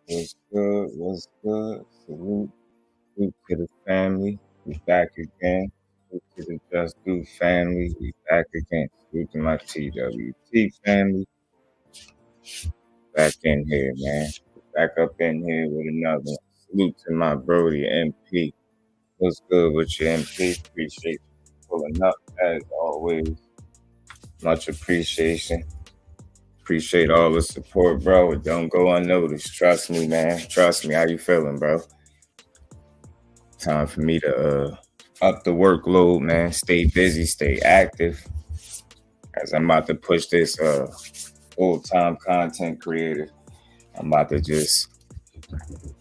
What's good? What's good? Salute to the family. We back again. Salute to the Just Do family. We back again. Salute to my TWT family. Back in here, man. Back up in here with another one. Salute to my Brody MP. What's good with you, MP? Appreciate you pulling up as always. Much appreciation. Appreciate all the support, bro. It don't go unnoticed. Trust me, man. Trust me. How you feeling, bro? Time for me to up the workload, man. Stay busy, stay active. As I'm about to push this full-time content creator. I'm about to just,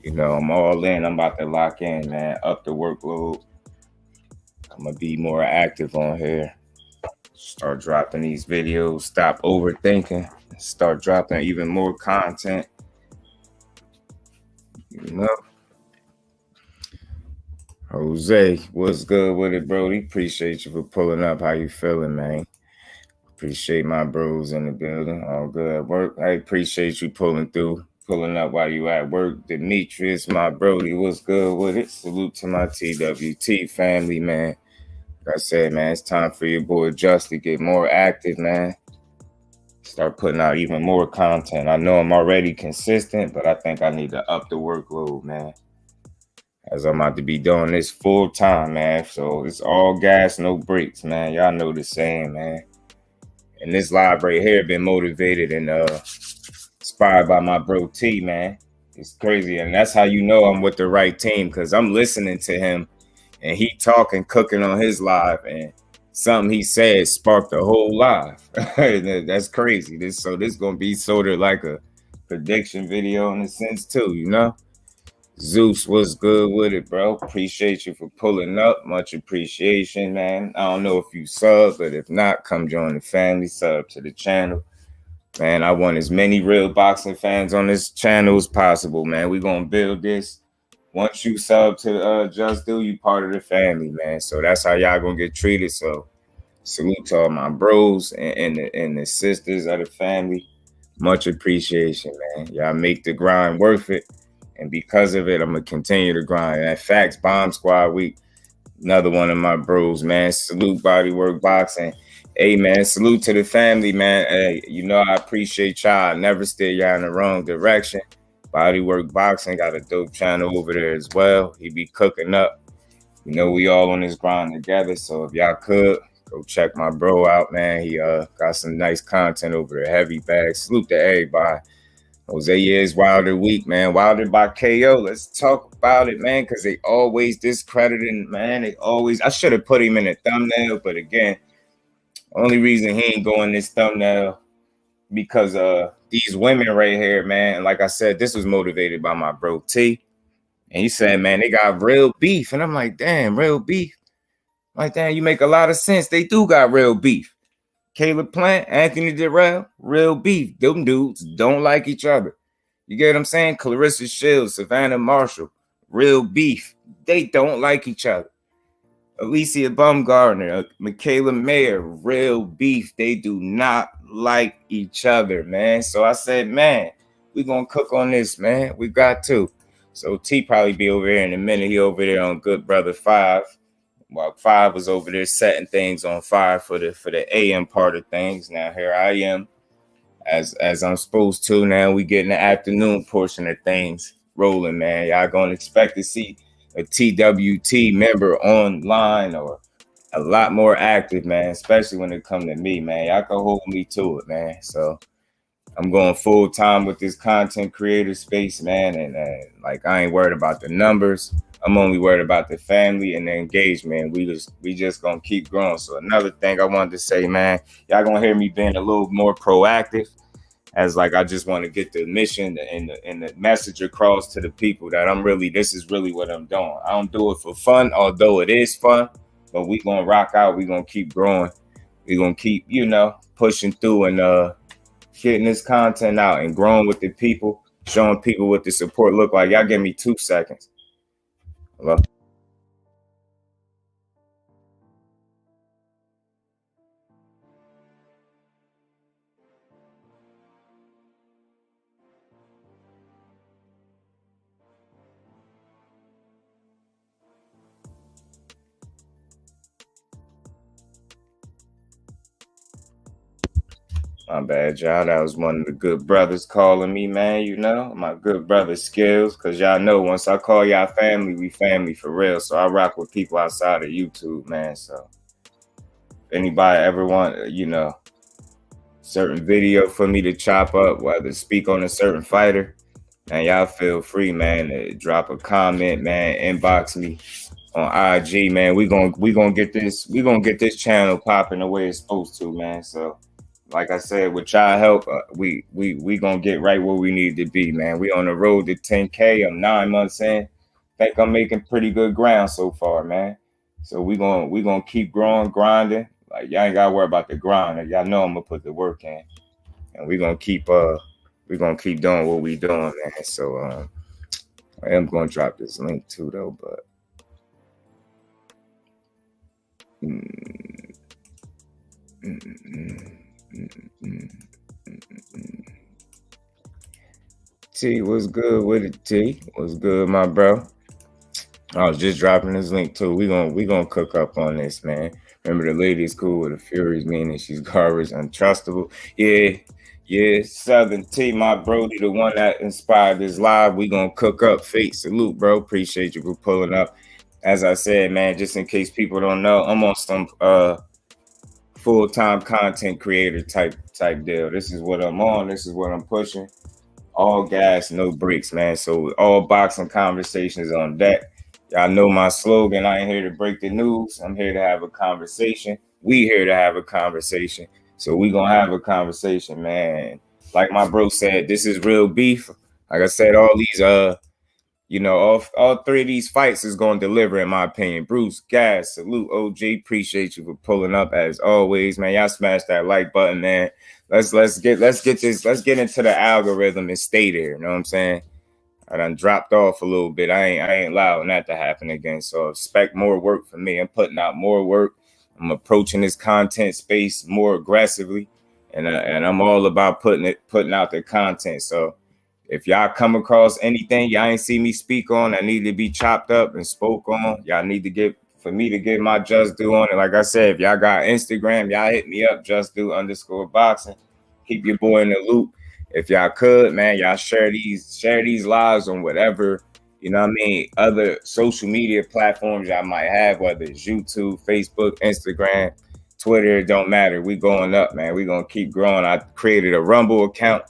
I'm all in. I'm about to lock in, man. Up the workload. I'm gonna be more active on here. Start dropping these videos. Stop overthinking. Start dropping even more content. You know. Jose, what's good with it, Brody? Appreciate you for pulling up. How you feeling, man? Appreciate my bros in the building. All good at work. I appreciate you pulling up while you at work. Demetrius, my Brody, what's good with it? Salute to my TWT family, man. Like I said, man, it's time for your boy Just to get more active, man. Start putting out even more content. I know I'm already consistent, but I think I need to up the workload, man. As I'm about to be doing this full time, man. So it's all gas, no brakes, man. Y'all know the saying, man. And this live right here been motivated and inspired by my bro T, man. It's crazy. And that's how you know I'm with the right team, because I'm listening to him and he talking, cooking on his live, and something he said sparked the whole live. That's crazy. This gonna be sort of like a prediction video in a sense too, you know? Zeus, what's good with it, bro? Appreciate you for pulling up. Much appreciation, man. I don't know if you sub, but if not, come join the family. Sub to the channel. Man, I want as many real boxing fans on this channel as possible, man. We're going to build this. Once you sub to Just Do, you part of the family, man. So that's how y'all going to get treated. So salute to all my bros and the sisters of the family. Much appreciation, man. Y'all make the grind worth it. And because of it, I'm going to continue to grind. And Facts Bomb Squad Week, another one of my bros, man. Salute Bodywork Boxing. Hey, man, salute to the family, man. Hey, I appreciate y'all. I never steer y'all in the wrong direction. Bodywork Boxing got a dope channel over there as well. He be cooking up. We all on this grind together. So if y'all could, go check my bro out, man. He got some nice content over there. Heavy bags. Salute to everybody. Jose is Wilder week, man. Wilder by KO. Let's talk about it, man, because they always discrediting, man. I should have put him in a thumbnail, but again, only reason he ain't going this thumbnail because these women right here, man. Like I said, this was motivated by my bro T. And he said, man, they got real beef. And I'm like, damn, real beef. I'm like, damn, you make a lot of sense. They do got real beef. Caleb Plant, Anthony Dirrell, real beef. Them dudes don't like each other. You get what I'm saying? Claressa Shields, Savanah Marshall, real beef. They don't like each other. Alycia Baumgardner, Mikaela Mayer, real beef. They do not like each other, man. So I said, man, we're going to cook on this, man. We got to. So T probably be over here in a minute. He over there on Good Brother 5. While 5 was over there setting things on fire for the AM part of things. Now here I am, as I'm supposed to. Now we getting the afternoon portion of things rolling, man. Y'all gonna expect to see a TWT member online or a lot more active, man. Especially when it come to me, man. Y'all can hold me to it, man. So I'm going full time with this content creator space, man. And like I ain't worried about the numbers. I'm only worried about the family and the engagement. We just gonna keep growing. So another thing I wanted to say, man, y'all gonna hear me being a little more proactive, as like I just want to get the mission and the message across to the people that this is really what I'm doing. I don't do it for fun, although it is fun, but we gonna rock out. We gonna keep growing. We gonna keep, pushing through and getting this content out and growing with the people, showing people what the support look like. Y'all give me 2 seconds. Hello? My bad, y'all. That was one of the good brothers calling me, man. You know, my good brother Skills. Because y'all know once I call y'all family, we family for real. So I rock with people outside of YouTube, man. So if anybody ever want, certain video for me to chop up, whether speak on a certain fighter, man, y'all feel free, man, to drop a comment, man, inbox me on IG, man. We gonna get this channel popping the way it's supposed to, man. So like I said, with y'all help, we gonna get right where we need to be, man. We on the road to 10K. I'm 9 months in. Think I'm making pretty good ground so far, man. So we gonna keep growing, grinding. Like y'all ain't gotta worry about the grind. Y'all know I'm gonna put the work in, and we gonna keep doing what we doing, man. So I am gonna drop this link too, though, but. T, what's good with it, T? What's good, my bro? I was just dropping this link too. We gonna cook up on this, man. Remember the lady's cool with the Furies, meaning she's garbage, untrustable. Yeah, Southern T, my Brody, the one that inspired this live. We gonna cook up. Fate salute, bro. Appreciate you for pulling up. As I said, man, just in case people don't know, I'm on some full-time content creator type deal. This is what I'm on. This is what I'm pushing. All gas, no brakes, man. So all boxing conversations on deck. Y'all know my slogan. I ain't here to break the news. I'm here to have a conversation. We here to have a conversation. So we gonna have a conversation, man. Like my bro said, this is real beef. Like I said, all these all three of these fights is going to deliver, in my opinion. Bruce, Gas, salute, OG. Appreciate you for pulling up as always, man. Y'all smash that like button, man. Let's get into the algorithm and stay there. You know what I'm saying? I done dropped off a little bit. I ain't allowing that to happen again. So expect more work from me. I'm putting out more work. I'm approaching this content space more aggressively, and I'm all about putting out the content. So if y'all come across anything y'all ain't see me speak on, I need to be chopped up and spoke on. Y'all need to get my just due on it. Like I said, if y'all got Instagram, y'all hit me up, JusDueBoxing. Keep your boy in the loop. If y'all could, man, y'all share these lives on whatever, other social media platforms y'all might have, whether it's YouTube, Facebook, Instagram, Twitter, it don't matter. We going up, man. We gonna keep growing. I created a Rumble account.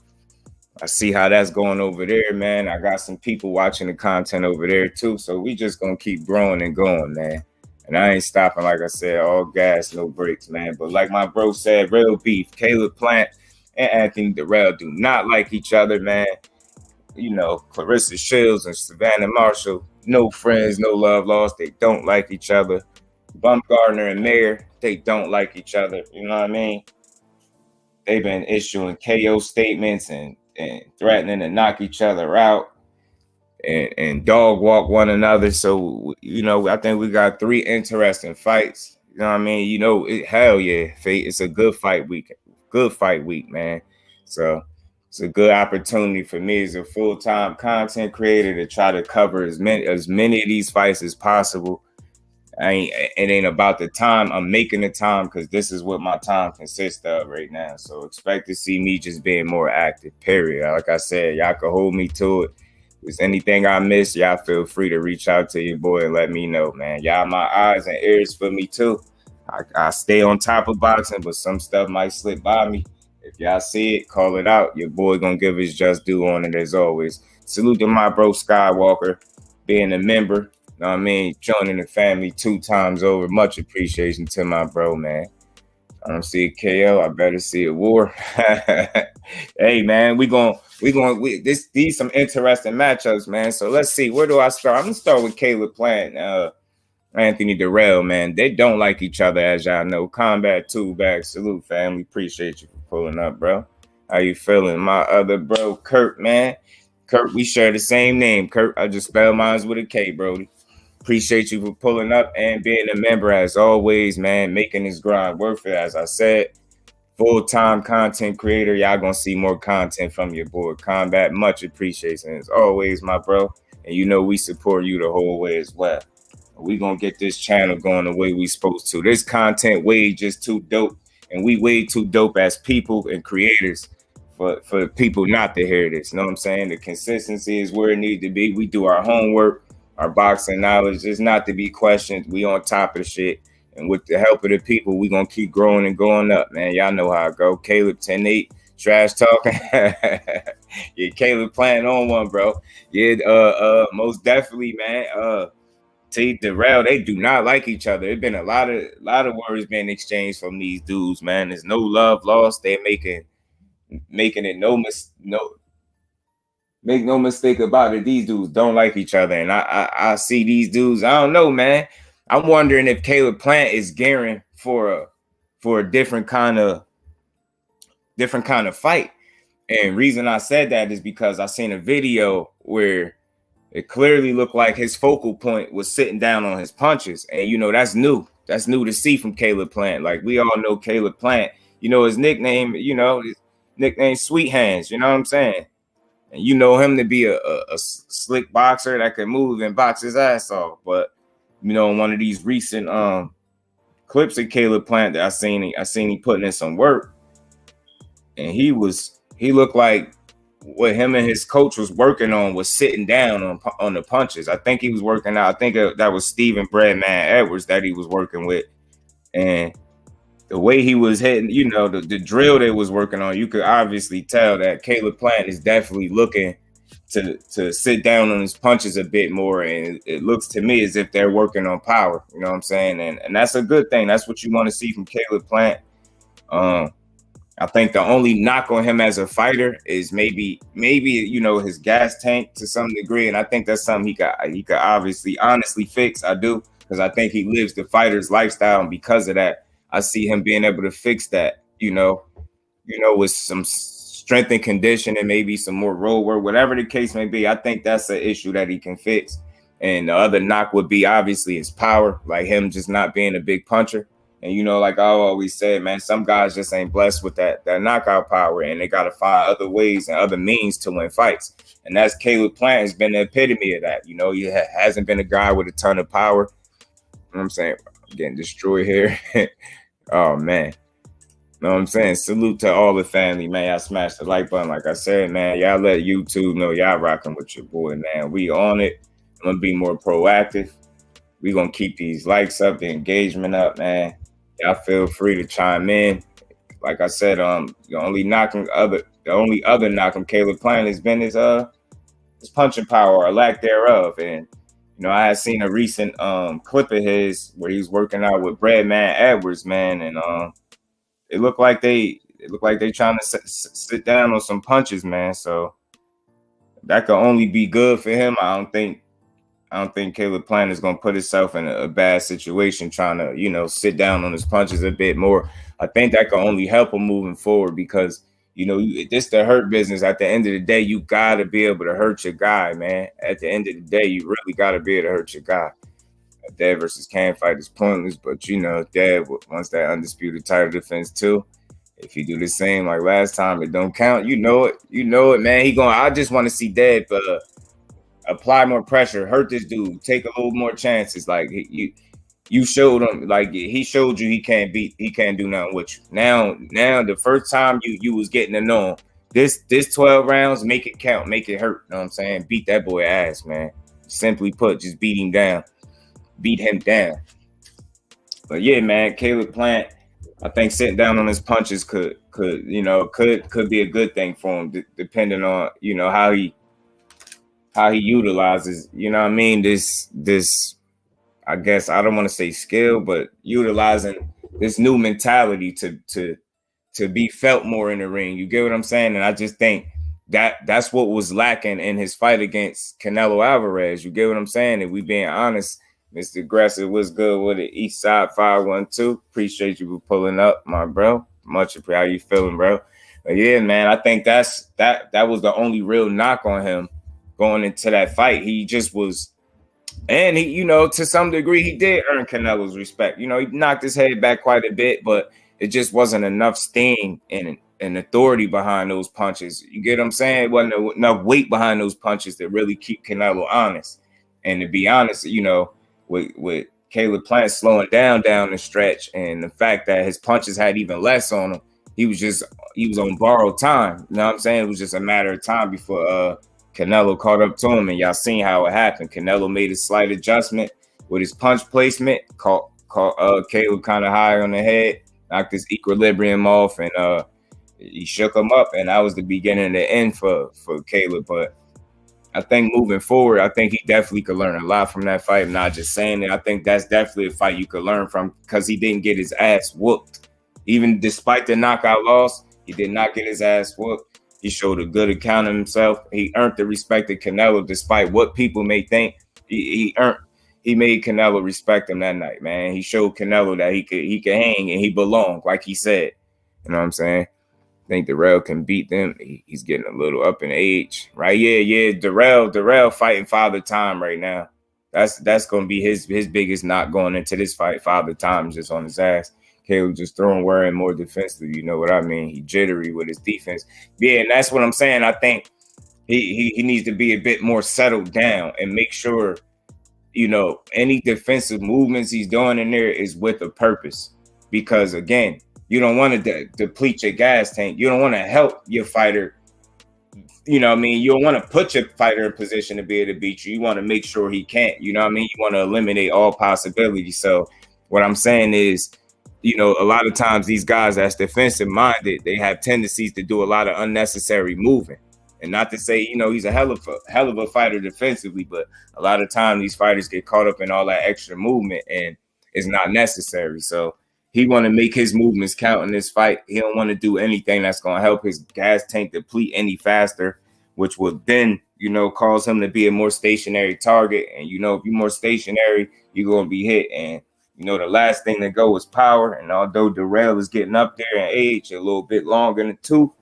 I see how that's going over there, man. I got some people watching the content over there too. So we just gonna keep growing and going, man. And I ain't stopping, like I said, all gas, no brakes, man. But like my bro said, real beef. Caleb Plant and Anthony Dirrell do not like each other, man. Claressa Shields and Savanah Marshall, no friends, no love lost. They don't like each other. Baumgardner and Mayer, they don't like each other. You know what I mean? They've been issuing KO statements and threatening to knock each other out and dog walk one another. So, I think we got 3 interesting fights. You know what I mean? Hell yeah, Fate. It's a good fight week. Good fight week, man. So it's a good opportunity for me as a full-time content creator to try to cover as many of these fights as possible. It ain't about the time. I'm making the time because this is what my time consists of right now. So expect to see me just being more active, period. Like I said, y'all can hold me to it. If there's anything I miss, y'all feel free to reach out to your boy and let me know, man. Y'all my eyes and ears for me too. I stay on top of boxing, but some stuff might slip by me. If y'all see it, call it out. Your boy gonna give his just due on it as always. Salute to my bro Skywalker, being a member. Know what I mean? Joining the family 2 times over. Much appreciation to my bro, man. I don't see a KO. I better see a war. Hey, man, these some interesting matchups, man. So let's see. Where do I start? I'm gonna start with Caleb Plant, Anthony Dirrell, man. They don't like each other, as y'all know. Combat 2 back. Salute, family. Appreciate you for pulling up, bro. How you feeling? My other bro, Kurt, man. Kurt, we share the same name. Kurt, I just spelled mine with a K, Brody. Appreciate you for pulling up and being a member as always, man. Making this grind worth it. As I said, full-time content creator. Y'all gonna see more content from your boy Combat. Much appreciation as always, my bro. And we support you the whole way as well. We gonna get this channel going the way we supposed to. This content way just too dope and we way too dope as people and creators for people not to hear this. You know what I'm saying? The consistency is where it needs to be. We do our homework, our boxing knowledge is not to be questioned. We on top of the shit. And with the help of the people, we gonna keep growing and going up, man. Y'all know how I go. Caleb 10-8, trash talking. Yeah, Caleb playing on one, bro. Yeah, most definitely, man. Dirrell, they do not like each other. There's been a lot of words being exchanged from these dudes, man. There's no love lost. They're making it make no mistake about it. These dudes don't like each other, and I see these dudes. I don't know, man. I'm wondering if Caleb Plant is gearing for a different kind of fight. And reason I said that is because I seen a video where it clearly looked like his focal point was sitting down on his punches. And, that's new. That's new to see from Caleb Plant. Like, we all know Caleb Plant. His nickname, his nickname Sweet Hands. You know what I'm saying? And you know him to be a slick boxer that can move and box his ass off. But, in one of these recent clips of Caleb Plant that I seen he putting in some work. And he looked like what him and his coach was working on was sitting down on the punches. I think he was working out. I think that was Stephen Breadman Edwards that he was working with. And the way he was hitting, the drill they was working on, you could obviously tell that Caleb Plant is definitely looking to sit down on his punches a bit more. And it looks to me as if they're working on power. You know what I'm saying? And that's a good thing. That's what you want to see from Caleb Plant. I think the only knock on him as a fighter is maybe his gas tank to some degree, and I think that's something he could obviously honestly fix. I do, because I think he lives the fighter's lifestyle, and because of that, I see him being able to fix that. With some strength and conditioning, maybe some more road work, whatever the case may be. I think that's an issue that he can fix. And the other knock would be obviously his power, like him just not being a big puncher. And, like I always said, man, some guys just ain't blessed with that knockout power, and they got to find other ways and other means to win fights. And that's Caleb Plant has been the epitome of that. He hasn't been a guy with a ton of power. You know what I'm saying? I'm getting destroyed here. Oh, man. You know what I'm saying? Salute to all the family, man. Y'all smash the like button. Like I said, man, y'all let YouTube know y'all rocking with your boy, man. We on it. I'm going to be more proactive. We going to keep these likes up, the engagement up, man. Y'all feel free to chime in. Like I said, the only other knock on Caleb Plant has been his punching power or lack thereof. And I had seen a recent clip of his where he was working out with Breadman Edwards, man, and it looked like they trying to sit down on some punches, man. So that could only be good for him. I don't think Caleb Plant is going to put himself in a bad situation trying to, sit down on his punches a bit more. I think that can only help him moving forward because, this the hurt business. At the end of the day, you got to be able to hurt your guy, man. At the end of the day, you really got to be able to hurt your guy. A Dad versus Cam fight is pointless, but, Dad wants that undisputed title defense too. If he do the same like last time, it don't count. You know it, man. I just want to see Dad apply more pressure, hurt this dude, take a little more chances. Like you showed him, like he showed you he can't do nothing with you. Now the first time you was getting to know him, this 12 rounds, make it count, make it hurt. You know what I'm saying? Beat that boy ass, man. Simply put, just beat him down. But yeah, man, Caleb Plant, I think sitting down on his punches could be a good thing for him, depending on how he utilizes, this, I guess, I don't want to say skill, but utilizing this new mentality to be felt more in the ring. You get what I'm saying? And I just think that's what was lacking in his fight against Canelo Alvarez. You get what I'm saying? If we being honest, Mr. Aggressive, what's good with it? Eastside 512. Appreciate you for pulling up, my bro. Much appreciate. How you feeling, bro? But yeah, man, I think that was the only real knock on him going into that fight. He just was, and he, to some degree, he did earn Canelo's respect. He knocked his head back quite a bit, but it just wasn't enough sting and authority behind those punches. You get what I'm saying? It wasn't enough weight behind those punches to really keep Canelo honest. And to be honest, with Caleb Plant slowing down the stretch, and the fact that his punches had even less on him, he was on borrowed time. You know what I'm saying? It was just a matter of time before Canelo caught up to him, and y'all seen how it happened. Canelo made a slight adjustment with his punch placement, caught Caleb kind of high on the head, knocked his equilibrium off, and he shook him up, and that was the beginning and the end for Caleb. But I think moving forward, I think he definitely could learn a lot from that fight. I'm not just saying it. I think that's definitely a fight you could learn from, because he didn't get his ass whooped. Even despite the knockout loss, he did not get his ass whooped. He showed a good account of himself. He earned the respect of Canelo, despite what people may think. He made Canelo respect him that night, man. He showed Canelo that he could hang and he belonged, like he said. You know what I'm saying? I think Dirrell can beat them. He's getting a little up in age, right? Yeah. Dirrell fighting Father Time right now. That's gonna be his biggest knock going into this fight. Father Time just on his ass. Caleb just throwing wearing more defensive. You know what I mean? He jittery with his defense. Yeah, and that's what I'm saying. I think he needs to be a bit more settled down and make sure, you know, any defensive movements he's doing in there is with a purpose. Because again, you don't want to deplete your gas tank. You don't want to help your fighter. You know what I mean? You don't want to put your fighter in position to be able to beat you. You want to make sure he can't. You know what I mean? You want to eliminate all possibilities. So what I'm saying is, you know, a lot of times these guys that's defensive minded, they have tendencies to do a lot of unnecessary moving. And not to say, you know, he's a hell of a fighter defensively, but a lot of times these fighters get caught up in all that extra movement and it's not necessary. So he want to make his movements count in this fight. He don't want to do anything that's going to help his gas tank deplete any faster, which will then, you know, cause him to be a more stationary target. And, you know, if you're more stationary, you're going to be hit. And, you know, the last thing to go is power. And although Dirrell is getting up there in age a little bit longer than two,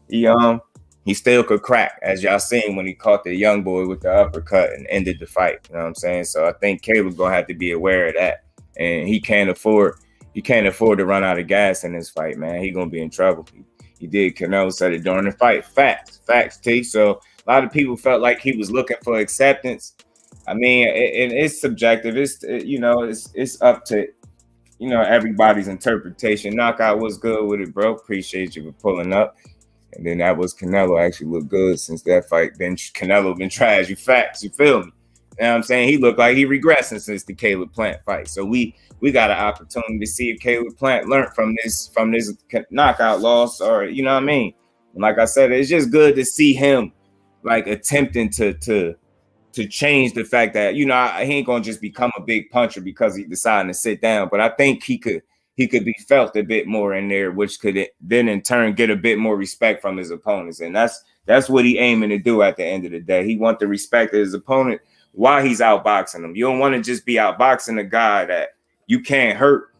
he still could crack, as y'all seen when he caught the young boy with the uppercut and ended the fight. You know what I'm saying? So I think Caleb's going to have to be aware of that. And he can't afford to run out of gas in this fight, man. He going to be in trouble. He did. Canelo said it during the fight. Facts, T. So a lot of people felt like he was looking for acceptance. I mean, it's subjective. It's up to, you know, everybody's interpretation. Knockout was good with it, bro. Appreciate you for pulling up. And then that was Canelo actually looked good since that fight. Then Canelo been trash. You feel me? You know what I'm saying? He looked like he regressing since the Caleb Plant fight. So we got an opportunity to see if Caleb Plant learned from this knockout loss, or, you know what I mean? And like I said, it's just good to see him like attempting to change the fact that, you know, he ain't gonna just become a big puncher because he decided to sit down. But I think he could be felt a bit more in there, which could then in turn get a bit more respect from his opponents. And that's what he aiming to do at the end of the day. He wants the respect of his opponent while he's outboxing him. You don't want to just be outboxing a guy that you can't hurt,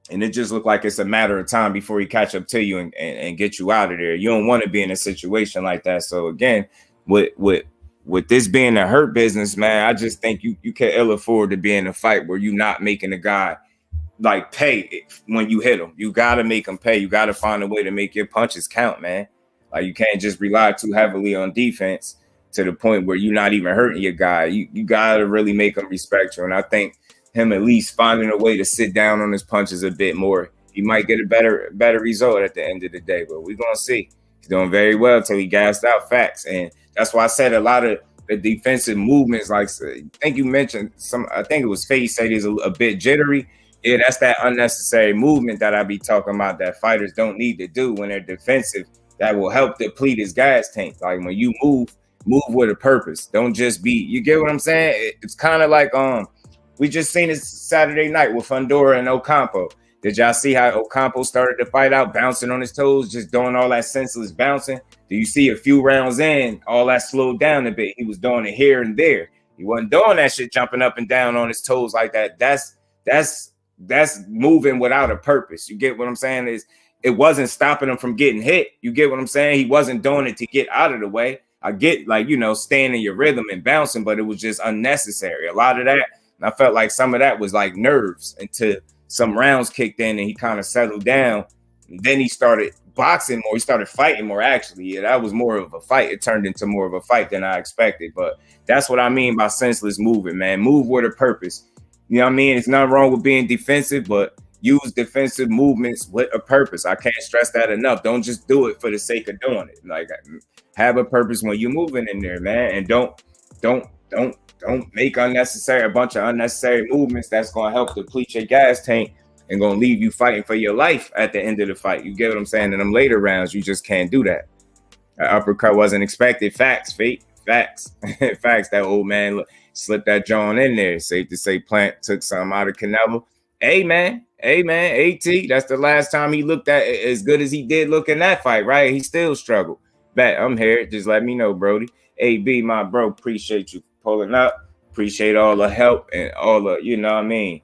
and it just look like it's a matter of time before he catch up to you and get you out of there. You don't want to be in a situation like that. So again, with this being a hurt business, man, I just think you can ill afford to be in a fight where you're not making a guy like pay when you hit him. You got to make him pay. You got to find a way to make your punches count, man. Like, you can't just rely too heavily on defense to the point where you're not even hurting your guy. You got to really make him respect you. And I think him at least finding a way to sit down on his punches a bit more, he might get a better result at the end of the day. But we're going to see. He's doing very well until he gassed out. Facts. And that's why I said a lot of the defensive movements, like I think you mentioned I think it was Faye said he's a bit jittery. Yeah, that's that unnecessary movement that I be talking about that fighters don't need to do when they're defensive. That will help deplete his gas tank. Like, when you move with a purpose. Don't just be, you get what I'm saying? It's kind of like we just seen this Saturday night with Fundora and Ocampo. Did y'all see how Ocampo started the fight out bouncing on his toes, just doing all that senseless bouncing? Do you see a few rounds in, all that slowed down a bit? He was doing it here and there. He wasn't doing that shit jumping up and down on his toes like that. That's moving without a purpose. You get what I'm saying? It wasn't stopping him from getting hit. You get what I'm saying? He wasn't doing it to get out of the way. I get, like, you know, staying in your rhythm and bouncing, but it was just unnecessary. A lot of that, and I felt like some of that was like nerves until some rounds kicked in and he kind of settled down. And then he started boxing more. He started fighting more, actually. Yeah, that was more of a fight. It turned into more of a fight than I expected. But that's what I mean by senseless moving, man. Move with a purpose. You know what I mean? It's nothing wrong with being defensive, but use defensive movements with a purpose. I can't stress that enough. Don't just do it for the sake of doing it. Like, have a purpose when you're moving in there, man. And don't make a bunch of unnecessary movements that's gonna help deplete your gas tank and gonna leave you fighting for your life at the end of the fight. You get what I'm saying? In them later rounds, you just can't do that. An uppercut wasn't expected. Facts, fate. Facts. Facts. That old man slipped that John in there. Safe to say Plant took something out of Canelo. Hey, man. AT. That's the last time he looked at as good as he did look in that fight, right? He still struggled. Bet I'm here. Just let me know, Brody. AB, my bro, appreciate you pulling up. Appreciate all the help and all the, you know what I mean,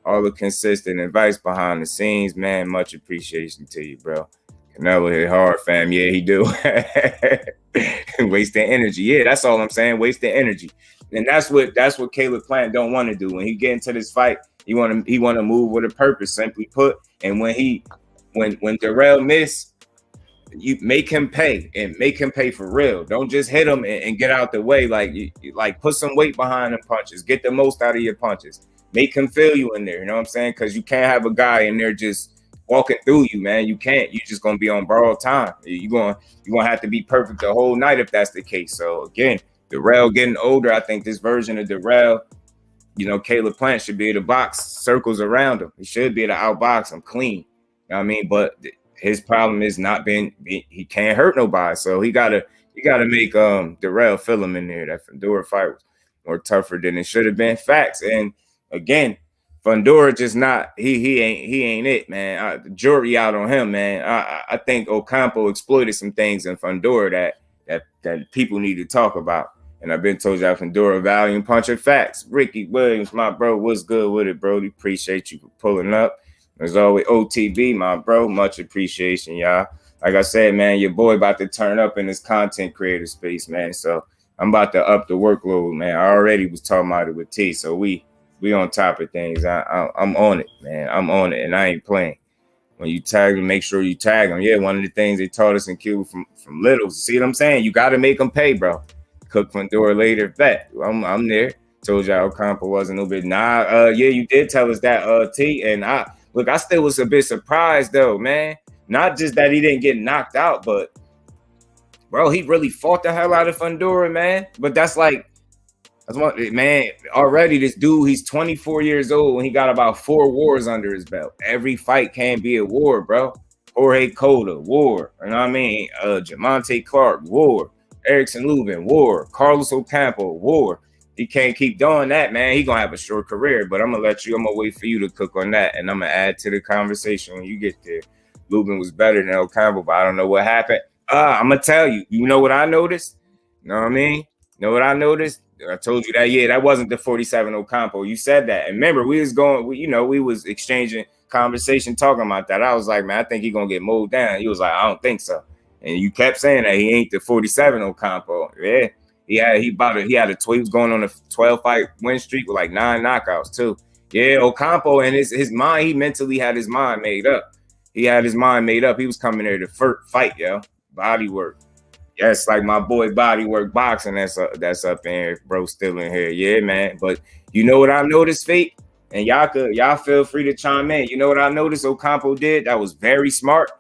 all the consistent advice behind the scenes, man. Much appreciation to you, bro. Canelo hit hard, fam. Yeah, he do. Wasting energy. Yeah, that's all I'm saying. Wasting energy. And that's what Caleb Plant don't want to do. When he get into this fight, he want to move with a purpose, simply put. And when Dirrell miss, you make him pay and make him pay for real. Don't just hit him and get out the way. Like put some weight behind the punches. Get the most out of your punches. Make him feel you in there. You know what I'm saying? Because you can't have a guy in there just walking through you, man. You can't. You're just gonna be on borrowed time. You're gonna have to be perfect the whole night if that's the case. So again, Dirrell getting older. I think this version of Dirrell, you know, Caleb Plant should be able to box circles around him. He should be able to outbox him clean. You know what I mean? But his problem is not he can't hurt nobody. So he gotta make Dirrell feel him in there. That Fundora fight was more tougher than it should have been. Facts. And again, Fundora just not he ain't it, man. The jury out on him, man. I think Ocampo exploited some things in Fundora that people need to talk about. And I've been told y'all Fundora value and puncher. Facts. Ricky Williams, my bro, what's good with it, bro? Appreciate you for pulling up. As always, OTB, my bro, much appreciation, y'all. Like I said, man, your boy about to turn up in this content creator space, man. So I'm about to up the workload, man. I already was talking about it with T, so we on top of things. I'm on it, man. I'm on it, and I ain't playing. When you tag them, make sure you tag them. Yeah, one of the things they taught us in Cuba from littles. See what I'm saying? You got to make them pay, bro. Cook Fundora later. Bet I'm there. Told y'all Ocampo wasn't no bit. Yeah, you did tell us that, T, and I still was a bit surprised though, man. Not just that he didn't get knocked out, but bro, he really fought the hell out of Fundora, man. But that's what, man. Already, this dude, he's 24 years old and he got about 4 wars under his belt. Every fight can be a war, bro. Jorge Cota, war. You know what I mean? Jamonte Clark, war. Erickson Lubin, war. Carlos Ocampo, war. He can't keep doing that, man. He's going to have a short career, but I'm going to wait for you to cook on that, and I'm going to add to the conversation when you get there. Lubin was better than Ocampo, but I don't know what happened. I'm going to tell you. You know what I noticed? You know what I mean? You know what I noticed? I told you that, yeah, that wasn't the 47 Ocampo. You said that. And remember, we was exchanging conversation talking about that. I was like, man, I think he's going to get mowed down. He was like, I don't think so. And you kept saying that he ain't the 47 Ocampo. Yeah. He was going on a 12 fight win streak with like 9 knockouts too. Yeah, Ocampo and his mind, he mentally had his mind made up. He had his mind made up. He was coming there to fight, yo. Body work. Yes, like my boy Body Work Boxing, that's up in here, bro, still in here. Yeah, man. But you know what I noticed, Fate? And y'all feel free to chime in. You know what I noticed Ocampo did? That was very smart.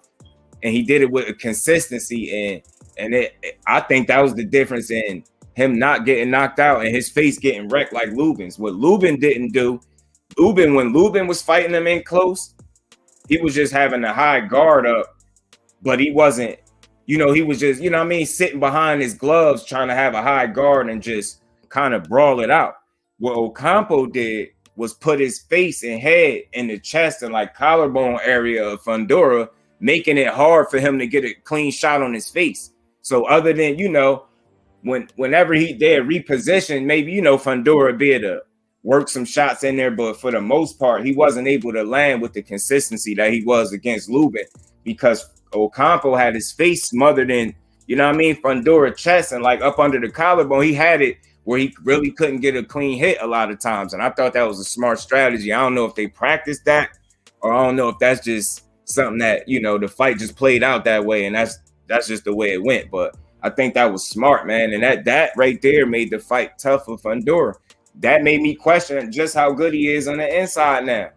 And he did it with a consistency. And I think that was the difference in him not getting knocked out and his face getting wrecked like Lubin's. What Lubin didn't do, when Lubin was fighting him in close, he was just having a high guard up, but he wasn't, he was just, you know what I mean, sitting behind his gloves trying to have a high guard and just kind of brawl it out. What Ocampo did was put his face and head in the chest and like collarbone area of Fundora, making it hard for him to get a clean shot on his face. So other than, whenever he did reposition, maybe, Fundora be able to work some shots in there, but for the most part, he wasn't able to land with the consistency that he was against Lubin because Ocampo had his face smothered in, Fundora chest and like up under the collarbone. He had it where he really couldn't get a clean hit a lot of times. And I thought that was a smart strategy. I don't know if they practiced that or I don't know if that's just something that, the fight just played out that way. And that's just the way it went. But I think that was smart, man. And that right there made the fight tough for Fundora. that made me question just how good he is on the inside now.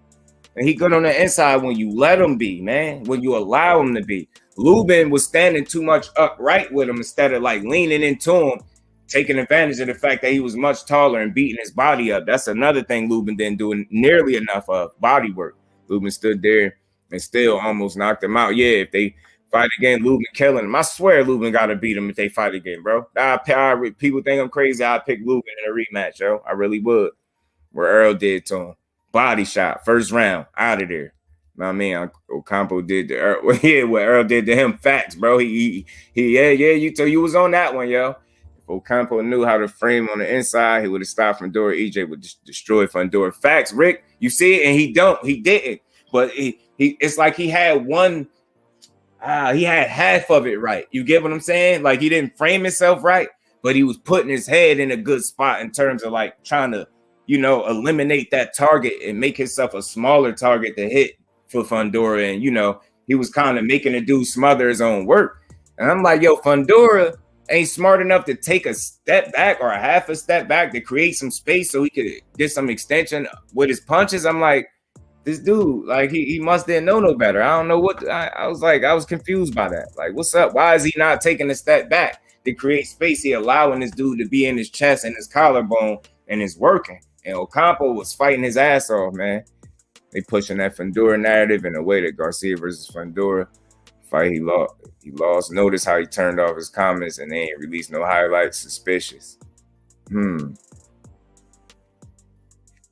And he good on the inside when you let him be, man. When you allow him to be. Lubin was standing too much upright with him instead of like leaning into him, taking advantage of the fact that he was much taller and beating his body up. That's another thing Lubin didn't do nearly enough of, body work. Lubin stood there and still almost knocked him out. Yeah, if they fight again, Lubin killing him. I swear Lubin got to beat him if they fight again, bro. People think I'm crazy. I'd pick Lubin in a rematch, yo. I really would. Where Earl did to him. Body shot, first round, out of there. I mean, Ocampo did to Earl. Yeah, what Earl did to him, facts, bro. You was on that one, yo. If Ocampo knew how to frame on the inside, he would have stopped Fundora. EJ would destroy Fundora. Facts, Rick. You see it, and he didn't. But it's like he had one. He had half of it right. You get what I'm saying? Like he didn't frame himself right, but he was putting his head in a good spot in terms of like trying to, eliminate that target and make himself a smaller target to hit for Fundora. And, he was kind of making the dude smother his own work. And I'm like, yo, Fundora ain't smart enough to take a step back or a half a step back to create some space so he could get some extension with his punches. I'm like, this dude, like he must didn't know no better. I don't know what I was confused by that. Like, what's up? Why is he not taking a step back to create space? He allowing this dude to be in his chest and his collarbone and it's working. And Ocampo was fighting his ass off, man. They pushing that Fundora narrative in a way that Garcia versus Fundora fight he lost. Notice how he turned off his comments and they ain't released no highlights. Suspicious.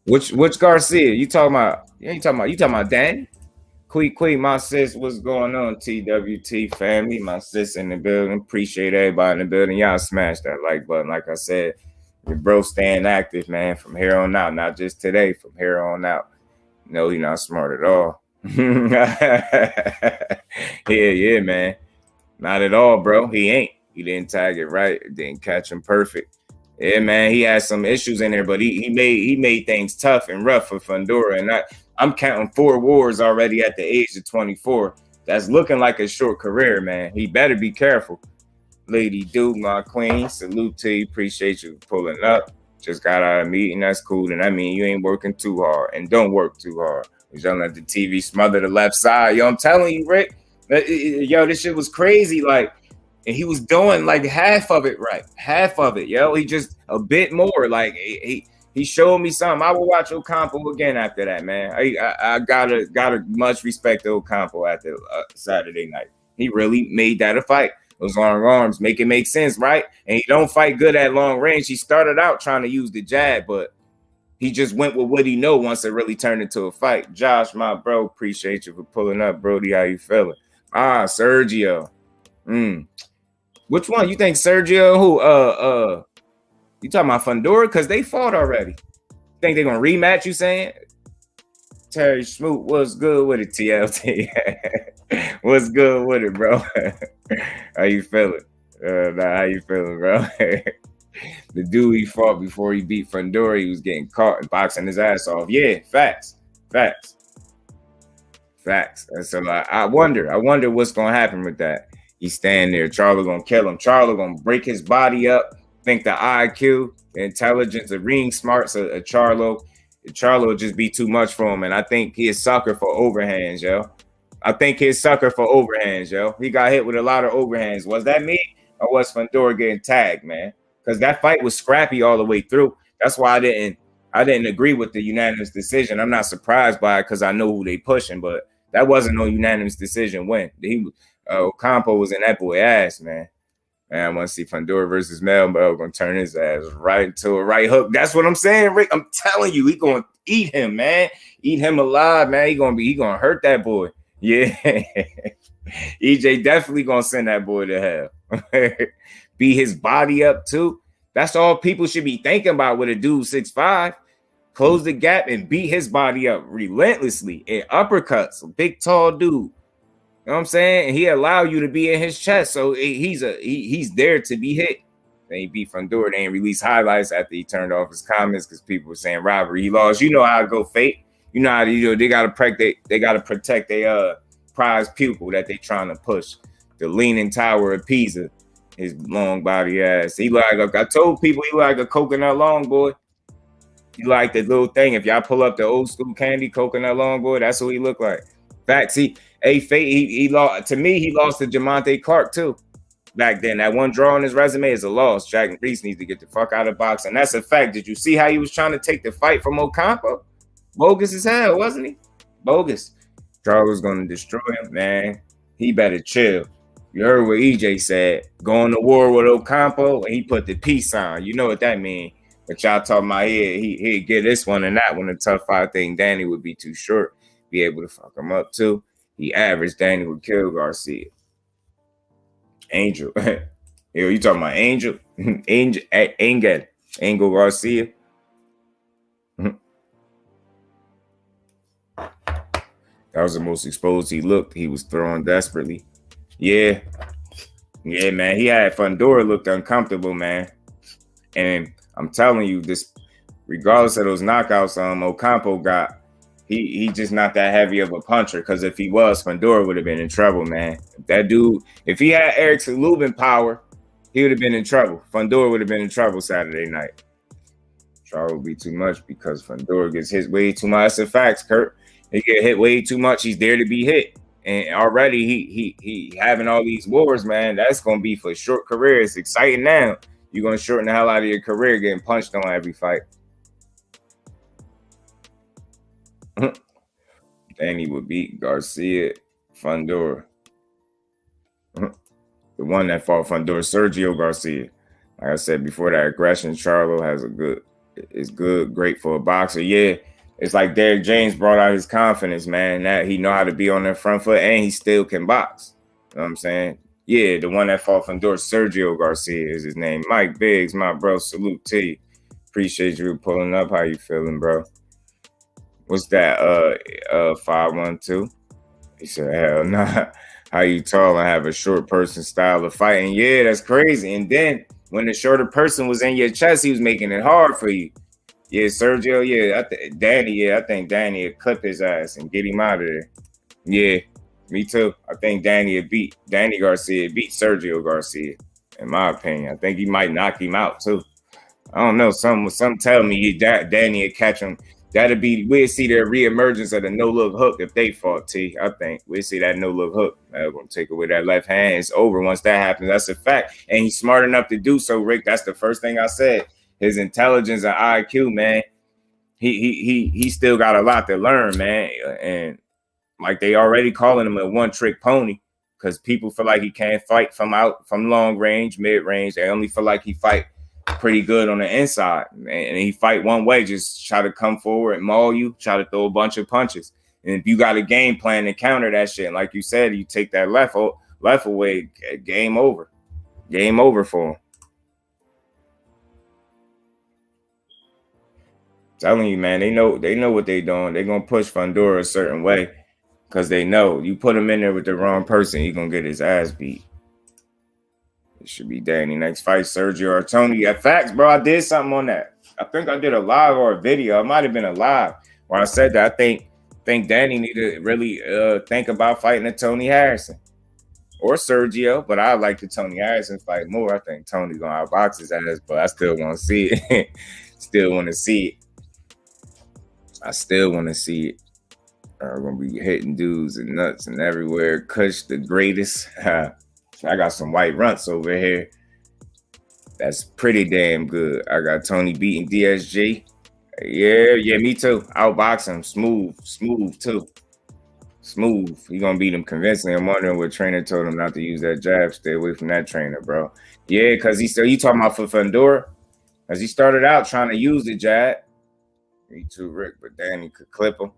Which Garcia? You talking about? You talking about Danny? Quee, my sis, what's going on? TWT family, my sis in the building. Appreciate everybody in the building. Y'all smash that like button. Like I said, your bro staying active, man, from here on out. Not just today, from here on out. No, he's not smart at all. yeah, man. Not at all, bro. He ain't. He didn't tag it right. Didn't catch him perfect. Yeah, man. He had some issues in there, but he made things tough and rough for Fundora. And I'm counting 4 wars already at the age of 24. That's looking like a short career, man. He better be careful. Lady Duke, my queen, salute to you. Appreciate you pulling up. Just got out of a meeting. That's cool. And I mean, you ain't working too hard. And don't work too hard. We're yelling at the TV, smother the left side. Yo, I'm telling you, Rick. Yo, this shit was crazy. Like, and he was doing like half of it right. Half of it, yo. He just a bit more. Like, he showed me something. I will watch Ocampo again after that, man. I gotta much respect to Ocampo after Saturday night. He really made that a fight. Those long arms make it make sense, right? And he don't fight good at long range. He started out trying to use the jab, but he just went with what he know once it really turned into a fight. Josh, my bro, appreciate you for pulling up, Brody. How you feeling? Sergio. Which one? You think Sergio? Who? You talking about Fundora? Because they fought already. Think they're gonna rematch? You saying? Terry Smoot, what's good with it? TLT. What's good with it, bro? How you feeling? How you feeling, bro? The dude he fought before he beat Fundora, he was getting caught and boxing his ass off. Yeah, facts. And so I wonder what's gonna happen with that. He's standing there. Charlo gonna kill him. Charlo gonna break his body up. Think the IQ, the intelligence, the ring smarts of Charlo will just be too much for him. And I think he's a sucker for overhands, yo. He got hit with a lot of overhands. Was that me or was Fundora getting tagged, man? Because that fight was scrappy all the way through. That's why I didn't agree with the unanimous decision. I'm not surprised by it because I know who they pushing, but that wasn't no unanimous decision win. Ocampo was in that boy ass, man. Man, I want to see Fundora versus Melbo gonna turn his ass right into a right hook. That's what I'm saying, Rick. I'm telling you, he gonna eat him, man. Eat him alive, man. He gonna hurt that boy. Yeah. EJ definitely gonna send that boy to hell. Beat his body up too. That's all people should be thinking about with a dude 6'5". Close the gap and beat his body up relentlessly and uppercuts. A big tall dude. You know what I'm saying? And he allowed you to be in his chest. So he's there to be hit. Then he beat Fundora. They ain't released highlights after he turned off his comments because people were saying robbery. He lost. You know how it go, Fate. You know how they gotta protect their prize pupil that they trying to push. The Leaning Tower of Pisa. His long body ass. I told people he like a coconut long boy. He like the little thing. If y'all pull up the old school candy coconut long boy, that's what he look like. Facts. He lost to me. He lost to Jamonte Clark too. Back then, that one draw on his resume is a loss. Jack Reese needs to get the fuck out of boxing. That's a fact. Did you see how he was trying to take the fight from Ocampo? Bogus as hell, wasn't he? Bogus. Charles was gonna destroy him, man. He better chill. You heard what EJ said. Going to war with Ocampo, and he put the peace sign. You know what that means. But y'all talking about he'd get this one and that one. A tough fight thing. Danny would be too short. Be able to fuck him up too. He averaged. Danny would kill Garcia. Angel. Yo, you talking about Angel? Angel Garcia. That was the most exposed he looked. He was throwing desperately. Yeah, man. He had Fundora looked uncomfortable, man. And I'm telling you, this, regardless of those knockouts, Ocampo got, he just not that heavy of a puncher. Because if he was, Fundora would have been in trouble, man. That dude, if he had Eric Lubin power, he would have been in trouble. Fundora would have been in trouble Saturday night. Trouble would be too much because Fundora gets hit way too much. That's a fact, Kurt. He get hit way too much. He's there to be hit. And already he having all these wars, man. That's going to be for a short career. It's exciting now. You're going to shorten the hell out of your career getting punched on every fight. Danny would beat Garcia, Fundora. The one that fought Fundora, Sergio Garcia. Like I said before, that aggression, Charlo is good, great for a boxer. Yeah. It's like Derrick James brought out his confidence, man. That he know how to be on their front foot and he still can box. You know what I'm saying? Yeah, the one that fought from Fundora, Sergio Garcia is his name. Mike Biggs, my bro, salute to you. Appreciate you pulling up. How you feeling, bro? What's that? 512? He said, hell nah. How you tall and have a short person style of fighting? Yeah, that's crazy. And then when the shorter person was in your chest, he was making it hard for you. Yeah, Sergio, yeah. I think Danny would clip his ass and get him out of there. Yeah, me too. I think Danny Garcia beat Sergio Garcia, in my opinion. I think he might knock him out too. I don't know. Some tell me Danny would catch him. We'll see their reemergence of the no-look hook if they fought, T. I think we'll see that no-look hook. They're going to take away that left hand. It's over once that happens. That's a fact. And he's smart enough to do so, Rick. That's the first thing I said. His intelligence and IQ, man, he still got a lot to learn, man. And like they already calling him a one-trick pony because people feel like he can't fight from long range, mid range. They only feel like he fight pretty good on the inside, and he fight one way, just try to come forward and maul you, try to throw a bunch of punches. And if you got a game plan to counter that shit, and like you said, you take that left away, game over for him. Telling you, man, they know what they're doing. They're gonna push Fundora a certain way because they know you put him in there with the wrong person, he's gonna get his ass beat. It should be Danny. Next fight, Sergio or Tony. Yeah, facts, bro. I did something on that. I think I did a live or a video. It might have been a live where I said that I think Danny need to really think about fighting a Tony Harrison or Sergio, but I like the Tony Harrison fight more. I think Tony's gonna outbox his ass, but I still want to see it. Still want to see it. I still want to see it. I'm going to be hitting dudes and nuts and everywhere. Kush the greatest. I got some white runts over here. That's pretty damn good. I got Tony beating DSG. Yeah, me too. Outbox him. Smooth too. Smooth. He going to beat him convincingly. I'm wondering what trainer told him not to use that jab. Stay away from that trainer, bro. Yeah, because you talking about for Fundora? Because he started out trying to use the jab. Me too, Rick, but Danny could clip him.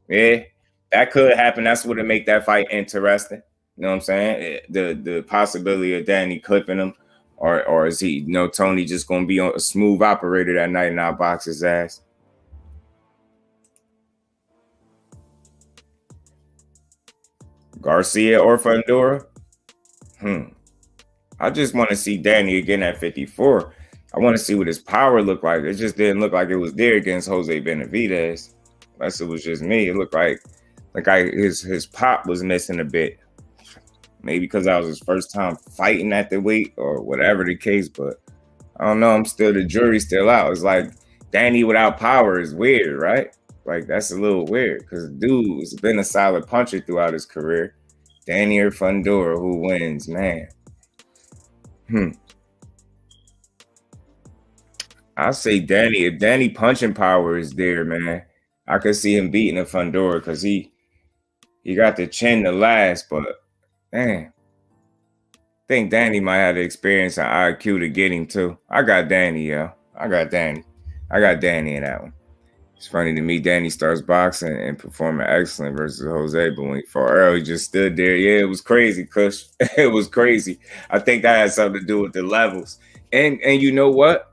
Yeah, that could happen. That's what would make that fight interesting. You know what I'm saying? The possibility of Danny clipping him, or is he, Tony just gonna be a smooth operator that night and outbox his ass? Garcia or Fundora? I just want to see Danny again at 54. I want to see what his power looked like. It just didn't look like it was there against Jose Benavidez. Unless it was just me. It looked like his pop was missing a bit. Maybe because that was his first time fighting at the weight or whatever the case. But I don't know. The jury's still out. It's like Danny without power is weird, right? Like that's a little weird because dude has been a solid puncher throughout his career. Danny or Fundora, who wins, man? I'll say Danny. If Danny punching power is there, man, I could see him beating a Fundora because he got the chin to last. But man, I think Danny might have the experience and IQ to get him too. I got Danny, yo. I got Danny. I got Danny in that one. It's funny to me. Danny starts boxing and performing excellent versus Jose, but when he fought Earl, he just stood there. Yeah, it was crazy, Kush. It was crazy. I think that had something to do with the levels. And you know what?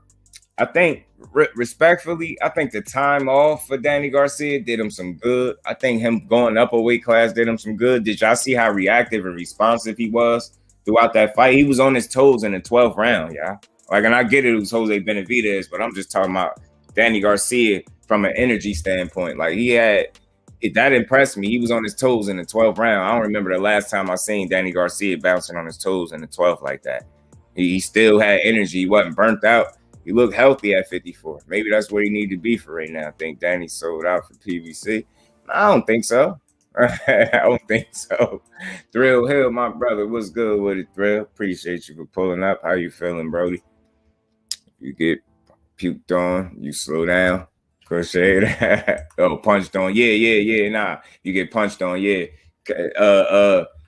I think respectfully, I think the time off for Danny Garcia did him some good. I think him going up a weight class did him some good. Did y'all see how reactive and responsive he was throughout that fight? He was on his toes in the 12th round, yeah. Like, and I get it, it was Jose Benavidez, but I'm just talking about Danny Garcia from an energy standpoint. Like, that impressed me. He was on his toes in the 12th round. I don't remember the last time I seen Danny Garcia bouncing on his toes in the 12th like that. He still had energy. He wasn't burnt out. He looked healthy at 54. Maybe that's where he needed to be for right now. I think Danny sold out for PBC. I don't think so. I don't think so. Dirrell Hill, my brother, what's good with it, Dirrell? Appreciate you for pulling up. How you feeling, Brody? You get puked on, you slow down. Crocheted. Oh, punched on. Yeah. Nah, you get punched on. Yeah.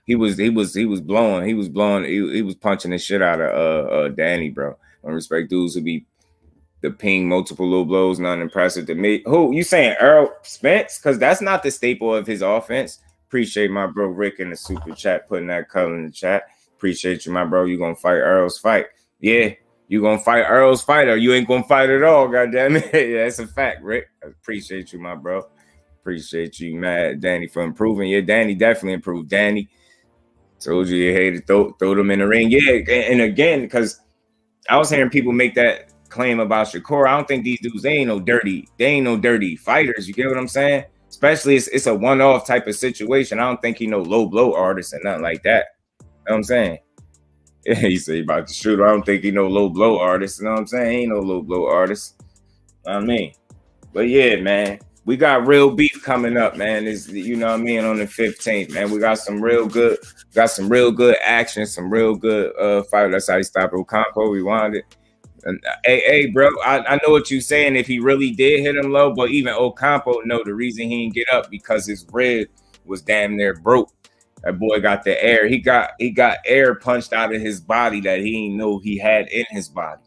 He was blowing. He was punching the shit out of Danny, bro. I respect dudes who be the ping multiple low blows, not impressive to me. Who you saying, Earl Spence? Because that's not the staple of his offense. Appreciate my bro Rick in the super chat putting that color in the chat. Appreciate you, my bro. You gonna fight Earl's fight? Yeah, you gonna fight Earl's fight, or you ain't gonna fight at all? Goddamn it, yeah, that's a fact, Rick. I appreciate you, my bro. Appreciate you, Matt, Danny, for improving. Yeah, Danny definitely improved. Danny told you hated throw them in the ring. Yeah, and again, because I was hearing people make that claim about Shakur. I don't think these dudes, they ain't no dirty fighters. You get what I'm saying? Especially it's a one-off type of situation. I don't think he no low blow artist and nothing like that. You know what I'm saying? He said he about to shoot. I don't think he no low blow artist. You know what I'm saying? He ain't no low blow artist. I mean, but yeah, man. We got real beef coming up, man. Is you know what I mean, on the 15th, man. We got some real good action, some real good fight. That's how he stopped Ocampo. We wanted it. And hey, bro, I know what you're saying. If he really did hit him low, but even Ocampo, no, the reason he didn't get up because his rib was damn near broke. That boy got the air. He got air punched out of his body that he didn't know he had in his body.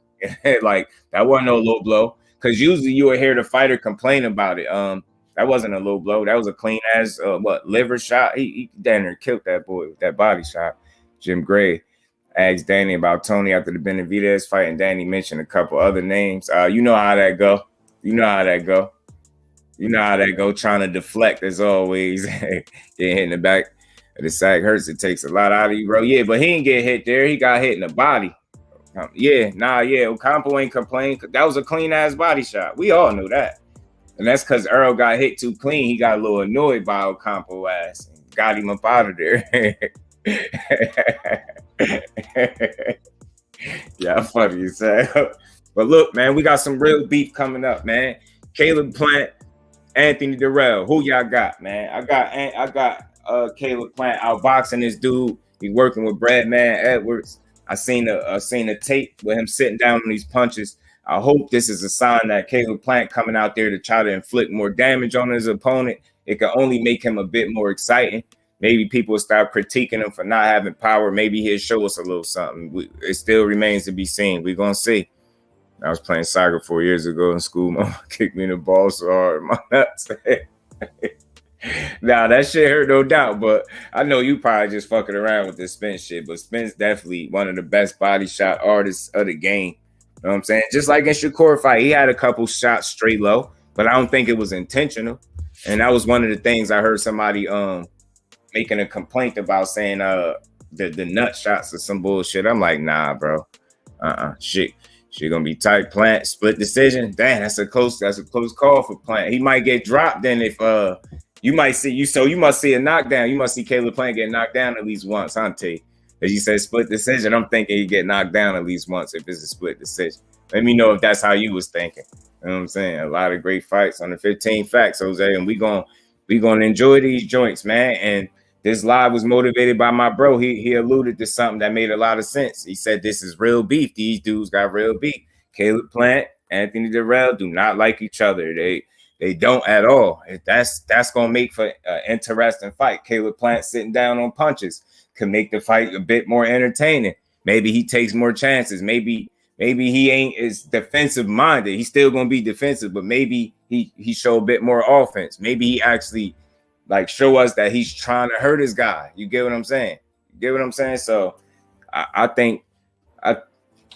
Like that wasn't no low blow. Because usually you would hear the fighter complain about it. That wasn't a low blow. That was a clean ass liver shot. He damn near killed that boy with that body shot. Jim Gray asked Danny about Tony after the Benavidez fight, and Danny mentioned a couple other names. You know how that go. Trying to deflect as always. Getting hit in the back of the sack hurts. It takes a lot out of you, bro. Yeah, but he didn't get hit there. He got hit in the body. Ocampo ain't complaining. That was a clean ass body shot. We all knew that. And that's because Earl got hit too clean. He got a little annoyed by Ocampo ass and got him up out of there. Yeah, funny you say. But look, man, we got some real beef coming up, man. Caleb Plant, Anthony Dirrell. Who y'all got, man? I got Caleb Plant outboxing this dude. He working with Bradman Edwards. I seen a tape with him sitting down on these punches. I hope this is a sign that Caleb Plant coming out there to try to inflict more damage on his opponent. It can only make him a bit more exciting. Maybe people will start critiquing him for not having power. Maybe he'll show us a little something. It still remains to be seen. We're going to see. I was playing soccer 4 years ago in school. Mom kicked me in the ball so hard. My nuts. Now that shit hurt, no doubt, but I know you probably just fucking around with this Spence shit, but Spence definitely one of the best body shot artists of the game. You know what I'm saying? Just like in Shakur fight, he had a couple shots straight low, but I don't think it was intentional. And that was one of the things I heard somebody making a complaint about, saying the nut shots or some bullshit. I'm like, nah, bro. Shit gonna be tight. Plant split decision. Damn, that's a close call for Plant. He might get dropped then if you must see a knockdown. You must see Caleb Plant get knocked down at least once, huh, T? As you said, split decision. I'm thinking he get knocked down at least once if it's a split decision. Let me know if that's how you was thinking. You know what I'm saying? A lot of great fights on the 15 Facts, Jose, and we gonna enjoy these joints, man. And this live was motivated by my bro. He alluded to something that made a lot of sense. He said this is real beef. These dudes got real beef. Caleb Plant, Anthony Dirrell do not like each other. They don't at all. That's gonna make for an interesting fight. Caleb Plant sitting down on punches can make the fight a bit more entertaining. Maybe he takes more chances. Maybe he ain't as defensive minded. He's still gonna be defensive, but maybe he show a bit more offense. Maybe he actually like show us that he's trying to hurt his guy. You get what I'm saying? You get what I'm saying? So I think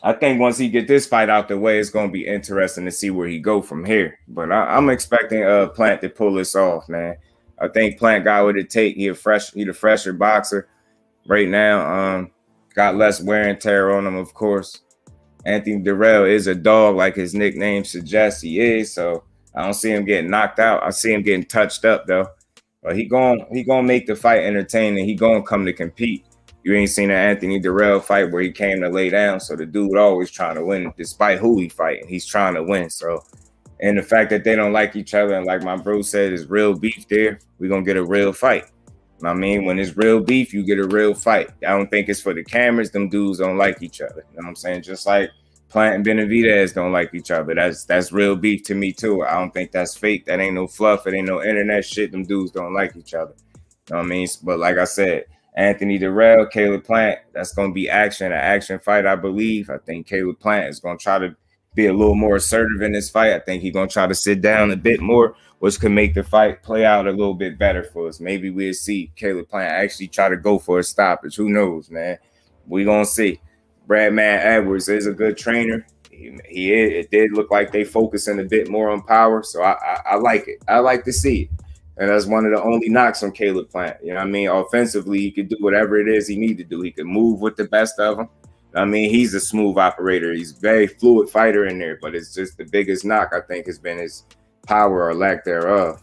I think once he get this fight out the way, it's gonna be interesting to see where he go from here. But I'm expecting Plant to pull this off, man. I think Plant got what it take. He the fresher boxer right now. Got less wear and tear on him, of course. Anthony Dirrell is a dog, like his nickname suggests he is. So I don't see him getting knocked out. I see him getting touched up though. But he gonna make the fight entertaining. He gonna come to compete. You ain't seen an Anthony Dirrell fight where he came to lay down. So the dude always trying to win, despite who he fighting. He's trying to win. So, and the fact that they don't like each other, and like my bro said, is real beef there. We're gonna get a real fight. I mean, when it's real beef, you get a real fight. I don't think it's for the cameras. Them dudes don't like each other. You know what I'm saying? Just like Plant and Benavidez don't like each other. That's real beef to me too. I don't think that's fake. That ain't no fluff. It ain't no internet shit. Them dudes don't like each other. You know what I mean? But like I said, Anthony Dirrell, Caleb Plant, that's going to be an action fight, I believe. I think Caleb Plant is going to try to be a little more assertive in this fight. I think he's going to try to sit down a bit more, which could make the fight play out a little bit better for us. Maybe we'll see Caleb Plant actually try to go for a stoppage. Who knows, man? We're going to see. Bradman Edwards is a good trainer. He is. It did look like they focusing a bit more on power, so I like it. I like to see it. And that's one of the only knocks on Caleb Plant. You know what I mean? Offensively, he could do whatever it is he need to do. He could move with the best of them. I mean, he's a smooth operator. He's a very fluid fighter in there, but it's just the biggest knock, I think, has been his power or lack thereof.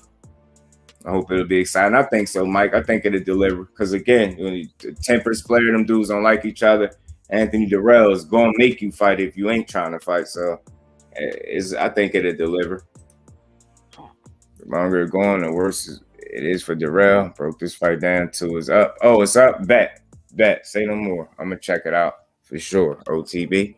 I hope it'll be exciting. I think so, Mike. I think it'll deliver. Because, again, when the tempers flare, them dudes don't like each other. Anthony Dirrell is going to make you fight if you ain't trying to fight. So I think it'll deliver. The longer it's going, the worse it is for Dirrell. Broke this fight down to it's up. Oh, it's up. Bet. Say no more. I'm going to check it out for sure. OTB.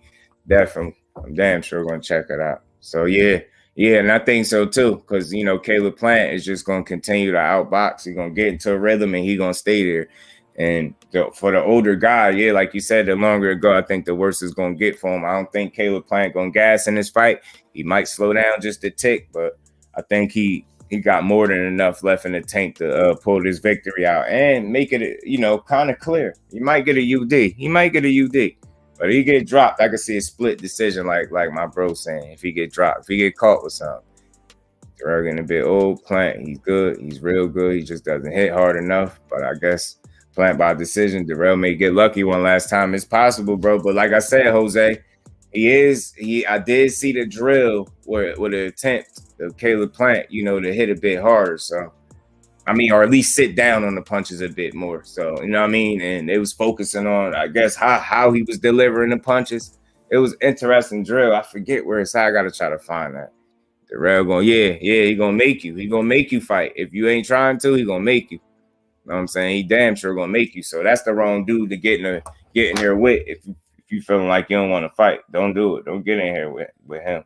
Definitely. I'm damn sure going to check it out. So, yeah, and I think so too. Because, Caleb Plant is just going to continue to outbox. He's going to get into a rhythm and he's going to stay there. And for the older guy, yeah, like you said, the longer it go, I think the worse it's going to get for him. I don't think Caleb Plant going to gas in this fight. He might slow down just a tick, but I think he got more than enough left in the tank to pull this victory out and make it, kind of clear. He might get a UD. But if he get dropped, I could see a split decision like my bro saying. If he get dropped, if he get caught with something. Dirrell getting a bit old. Plant, he's good. He's real good. He just doesn't hit hard enough. But I guess Plant by decision. Dirrell may get lucky one last time. It's possible, bro. But like I said, Jose, I did see the drill with the attempt of Caleb Plant, to hit a bit harder. So, I mean, or at least sit down on the punches a bit more. So, you know what I mean? And it was focusing on, I guess, how he was delivering the punches. It was interesting drill. I forget where it's at. I got to try to find that. Dirrell going, he going to make you. He going to make you fight. If you ain't trying to, he going to make you. You know what I'm saying? He damn sure going to make you. So that's the wrong dude to get in here with. If you feeling like you don't want to fight, don't do it. Don't get in here with him.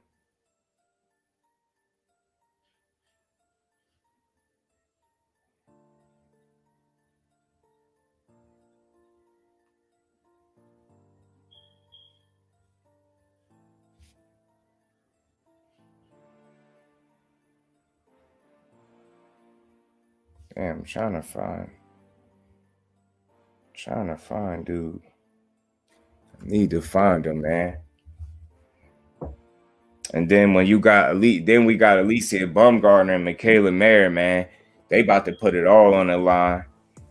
Damn, I'm trying to find dude. I need to find him, man. And then when you got we got Alycia Baumgardner and Mikaela, man. They about to put it all on the line.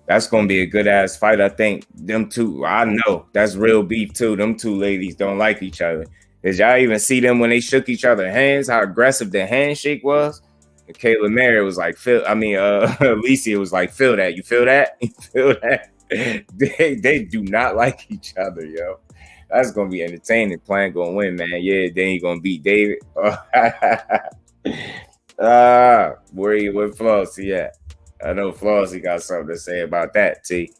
That's gonna be a good ass fight. I think them two. I know that's real beef too. Them two ladies don't like each other. Did y'all even see them when they shook each other's hands? How aggressive the handshake was. Mikaela Mary was like, Alycia was like, feel that. You feel that? You feel that? They do not like each other, yo. That's gonna be entertaining. Plan gonna win, man. Yeah, then he gonna beat David. Where Flossie at? I know Flossie got something to say about that. T.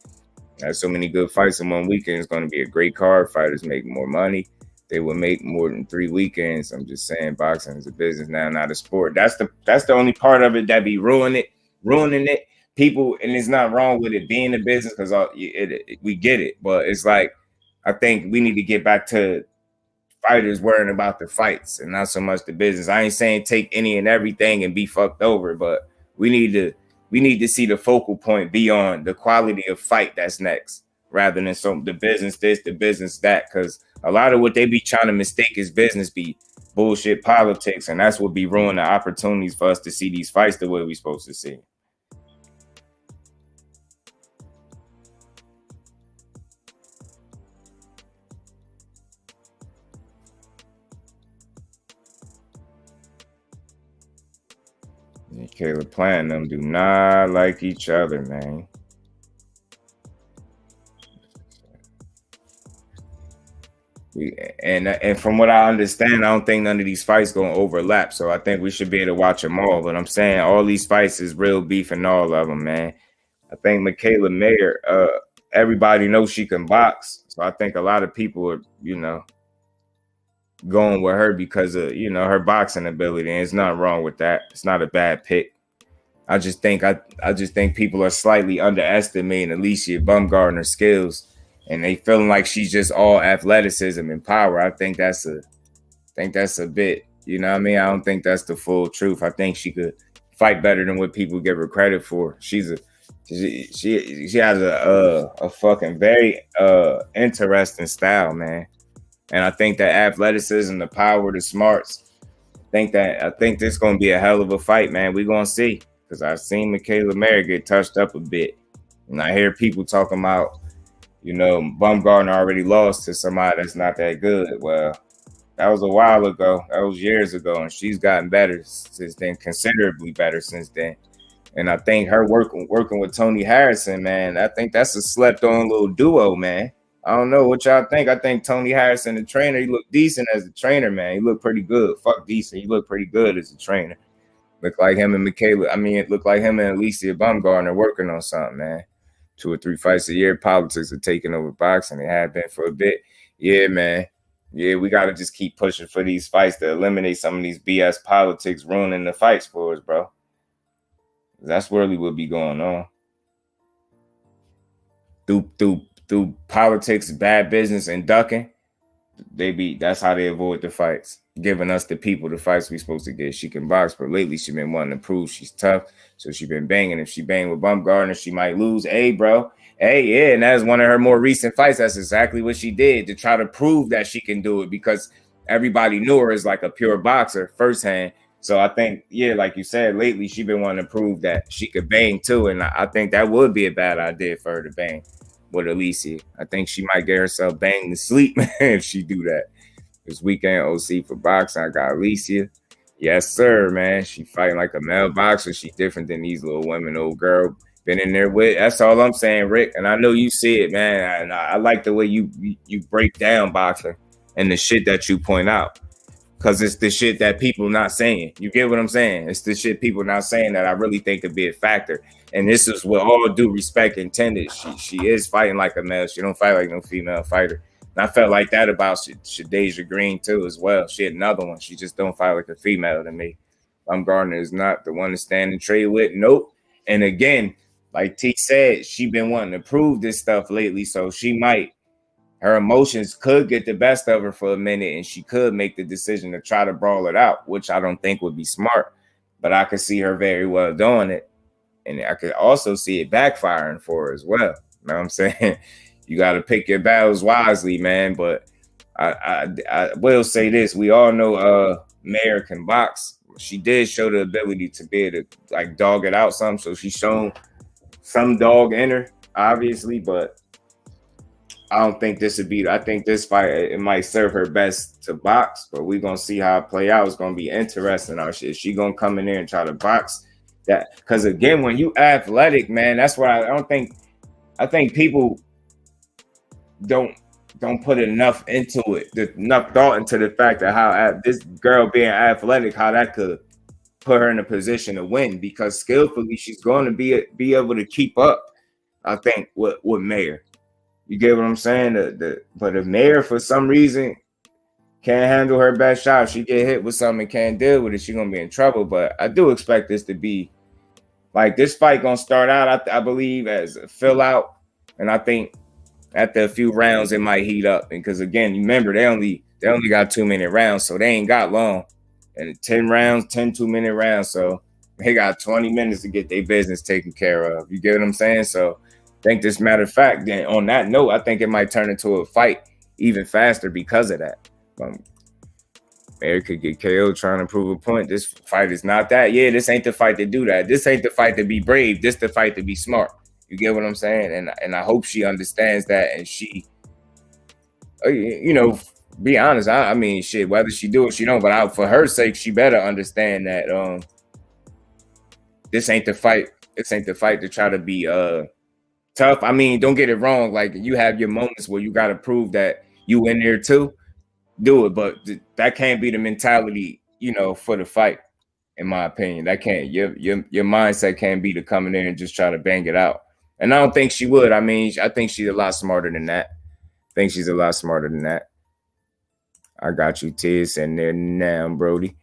There's so many good fights in one weekend. It's gonna be a great card. Fighters make more money. They will make more than 3 weekends. I'm just saying, boxing is a business now, not a sport. That's the only part of it that be ruining it. People, and it's not wrong with it being a business because we get it, but it's like I think we need to get back to fighters worrying about the fights and not so much the business. I ain't saying take any and everything and be fucked over, but we need to see the focal point be on the quality of fight that's next, rather than the business this, the business that. Because a lot of what they be trying to mistake as business be bullshit politics, and that's what be ruining the opportunities for us to see these fights the way we supposed to see. Caleb playing them do not like each other, man. And from what I understand, I don't think none of these fights gonna overlap. So I think we should be able to watch them all. But I'm saying all these fights is real beef in all of them, man. I think Mikaela Mayer, everybody knows she can box. So I think a lot of people are, going with her because of, her boxing ability. And it's not wrong with that. It's not a bad pick. I just think people are slightly underestimating Alycia Baumgardner's skills, and they feeling like she's just all athleticism and power. I think that's a bit, you know what I mean? I don't think that's the full truth. I think she could fight better than what people give her credit for. She has a fucking very interesting style, man. And I think that athleticism, the power, the smarts. I think this gonna be a hell of a fight, man. We're gonna see. Because I've seen Mikaela Mayer get touched up a bit. And I hear people talking about, Baumgardner already lost to somebody that's not that good. Well, that was a while ago. That was years ago. And she's gotten better since then, considerably better since then. And I think her working with Tony Harrison, man, I think that's a slept-on little duo, man. I don't know what y'all think. I think Tony Harrison, the trainer, he looked decent as a trainer, man. He looked pretty good. Fuck decent. He looked pretty good as a trainer. Looked like him and Mikaela. I mean, it looked like him and Alycia Baumgardner working on something, man. 2 or 3 fights a year. Politics are taking over boxing. They have been for a bit. Yeah, man. Yeah, we got to just keep pushing for these fights to eliminate some of these BS politics ruining the fights for us, bro. That's really what be going on. Through politics, bad business, and ducking, that's how they avoid the fights, giving us the people the fights we supposed to get. She can box, but lately she been wanting to prove she's tough, so she been banging. If she bang with Baumgardner, she might lose. Hey, bro. Hey, yeah, and that's one of her more recent fights. That's exactly what she did to try to prove that she can do it, because everybody knew her as like a pure boxer firsthand. So I think, yeah, like you said, lately she been wanting to prove that she could bang too, and I think that would be a bad idea for her to bang with Alycia. I think she might get herself banged to sleep if she do that. This weekend OC for boxing, I got Alycia. Yes, sir, man. She fighting like a male boxer. She different than these little women, old girl been in there with. That's all I'm saying, Rick. And I know you see it, man. And I like the way you break down boxing and the shit that you point out. Because it's the shit that people not saying. You get what I'm saying? It's the shit people not saying that I really think could be a factor. And this is with all due respect intended. She is fighting like a male. She don't fight like no female fighter. And I felt like that about Shadeja Green too as well. She had another one. She just don't fight like a female to me. Baumgardner is not the one to stand and trade with. Nope. And again, like T said, she been wanting to prove this stuff lately. So her emotions could get the best of her for a minute, and she could make the decision to try to brawl it out, which I don't think would be smart. But I could see her very well doing it. And I could also see it backfiring for her as well. You know what I'm saying? You got to pick your battles wisely, man. But I will say this. We all know Mayer can box. She did show the ability to be able to like dog it out some. So she's shown some dog in her, obviously. But I don't think this would be. I think this fight, it might serve her best to box. But we're going to see how it play out. It's going to be interesting. Is she going to come in there and try to box? That, because again, when you athletic, man, that's what I think people don't don't put enough into it, enough thought into the fact of how this girl being athletic, how that could put her in a position to win, because skillfully she's going to be able to keep up, I think, with Mayer. You get what I'm saying? But if Mayer for some reason can't handle her best shot, she get hit with something and can't deal with it, she's gonna be in trouble. But I do expect this to be like, this fight gonna start out, I believe, as a fill out, and I think after a few rounds it might heat up. Because again, you remember they only got 2-minute rounds, so they ain't got long. And 10 2-minute rounds, so they got 20 minutes to get their business taken care of. You get what I'm saying? So I think, this matter of fact, then on that note, I think it might turn into a fight even faster because of that. Mary could get KO trying to prove a point. This fight is not that. Yeah, this ain't the fight to do that. This ain't the fight to be brave. This the fight to be smart. You get what I'm saying? And I hope she understands that, and she, be honest. I mean, shit, whether she do or she don't, but for her sake, she better understand that this ain't the fight. This ain't the fight to try to be tough. I mean, don't get it wrong. Like, you have your moments where you got to prove that you in there too. Do it, but that can't be the mentality, for the fight. In my opinion, that can't. Your mindset can't be to come in there and just try to bang it out. And I don't think she would. I mean, I think she's a lot smarter than that. I got you, Tiz, in there now, Brody.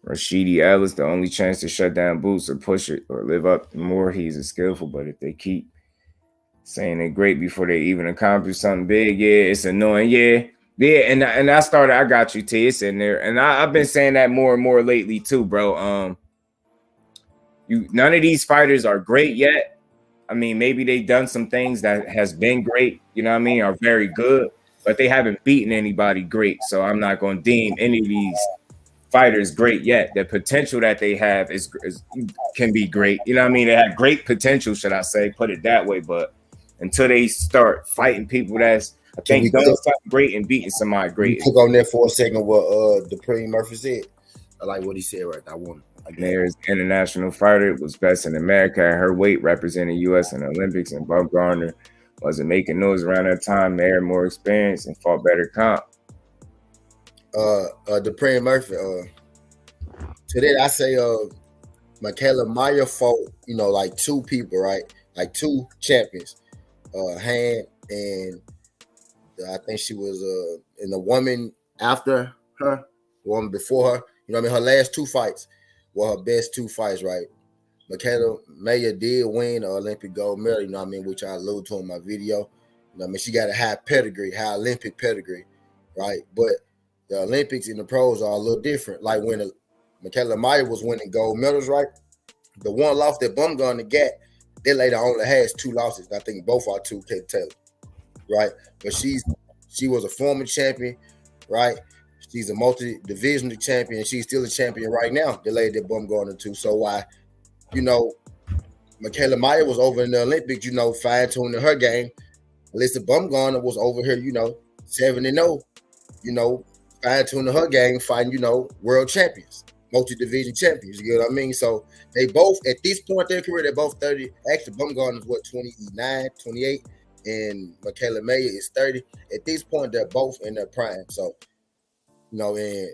Rashidi Ellis, the only chance to shut down Boots or push it or live up more. He's a skillful, but if they keep saying they're great before they even accomplish something big, yeah, it's annoying. Yeah. And I got you, Tiz, in there. And I've been saying that more and more lately too, bro. None of these fighters are great yet. I mean, maybe they've done some things that has been great, you know what I mean, are very good, but they haven't beaten anybody great. So I'm not going to deem any of these fighters great yet. The potential that they have can be great. You know what I mean? They have great potential, should I say, put it that way. But until they start fighting people that's, I think, doing something great and beating somebody great. Click on there for a second what Dupree Murphy said. I like what he said right there. Mayer's international fighter, was best in America at her weight, representing U.S. in the Olympics, and Baumgardner wasn't making noise around that time. Mayer more experienced and fought better comp. Dupree Murphy. Today I say Mikaela Mayer fought, like two people, right? Like two champions. Han and I think she was in the woman after her, woman before her. You know what I mean? Her last two fights were her best two fights, right? Mikaela Mayer did win an Olympic gold medal, you know what I mean, which I alluded to in my video. You know what I mean? She got a high Olympic pedigree, right? But the Olympics and the pros are a little different. Like when Mikaela Mayer was winning gold medals, right? The one loss that Baumgardner got, they later only has two losses. I think both are two, Kate Taylor, right? But she was a former champion, right? She's a multi-divisional champion. She's still a champion right now. The lady that Baumgardner too. So why, Mikaela Mayer was over in the Olympics, fine-tuning her game. Alycia Baumgardner was over here, 7-0, fine-tuning her game, fighting, world champions, multi-division champions. You get what I mean? So they both, at this point in their career, they're both 30. Actually, Baumgardner's 29, 28, and Mikaela Mayer is 30. At this point, they're both in their prime. So, and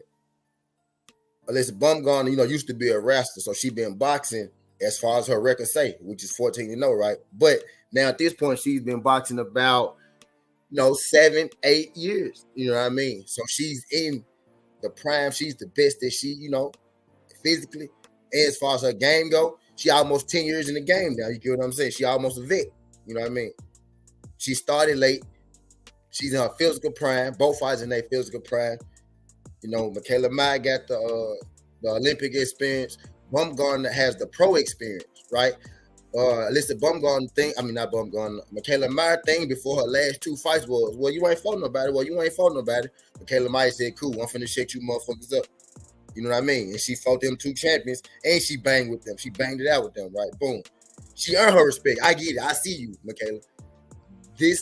Alycia Baumgardner, used to be a wrestler, so she been boxing as far as her record say, which is 14-0, right? But now at this point, she's been boxing about, 7-8 years. You know what I mean? So she's in the prime. She's the best that she, physically. And as far as her game go, she almost 10 years in the game now. You get what I'm saying? She almost a vet. You know what I mean? She started late. She's in her physical prime. Both fighters in their physical prime. Mikaela Mayer got the Olympic experience. Baumgardner has the pro experience, right? Alycia Baumgardner Mikaela Mayer thing before her last two fights was, well, you ain't fought nobody. Mikaela Mayer said, cool, I'm finna shake you motherfuckers up. You know what I mean? And she fought them two champions, and she banged with them. She banged it out with them, right? Boom. She earned her respect. I get it. I see you, Mikaela. I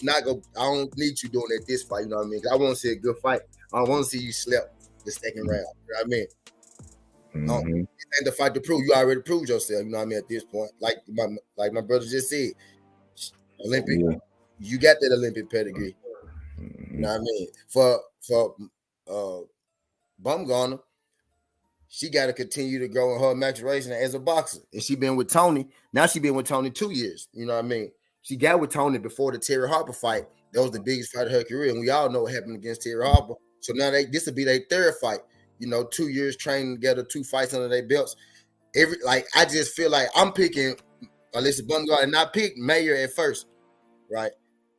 don't need you doing it this fight, you know what I mean? I want to see a good fight. I want to see you slap the second round. You know what I mean? Mm-hmm. This ain't the fight to prove. You already proved yourself, you know what I mean, at this point. Like my brother just said, Olympic, You got that Olympic pedigree. You know what I mean? For Baumgardner, she got to continue to grow in her maturation as a boxer. And she been with Tony. Now she been with Tony 2 years. You know what I mean? She got with Tony before the Terry Harper fight. That was the biggest fight of her career. And we all know what happened against Terry Harper. So now this will be their third fight. 2 years training together, 2 fights under their belts. I just feel like I'm picking Alycia Baumgardner and not pick Mayer at first. Right?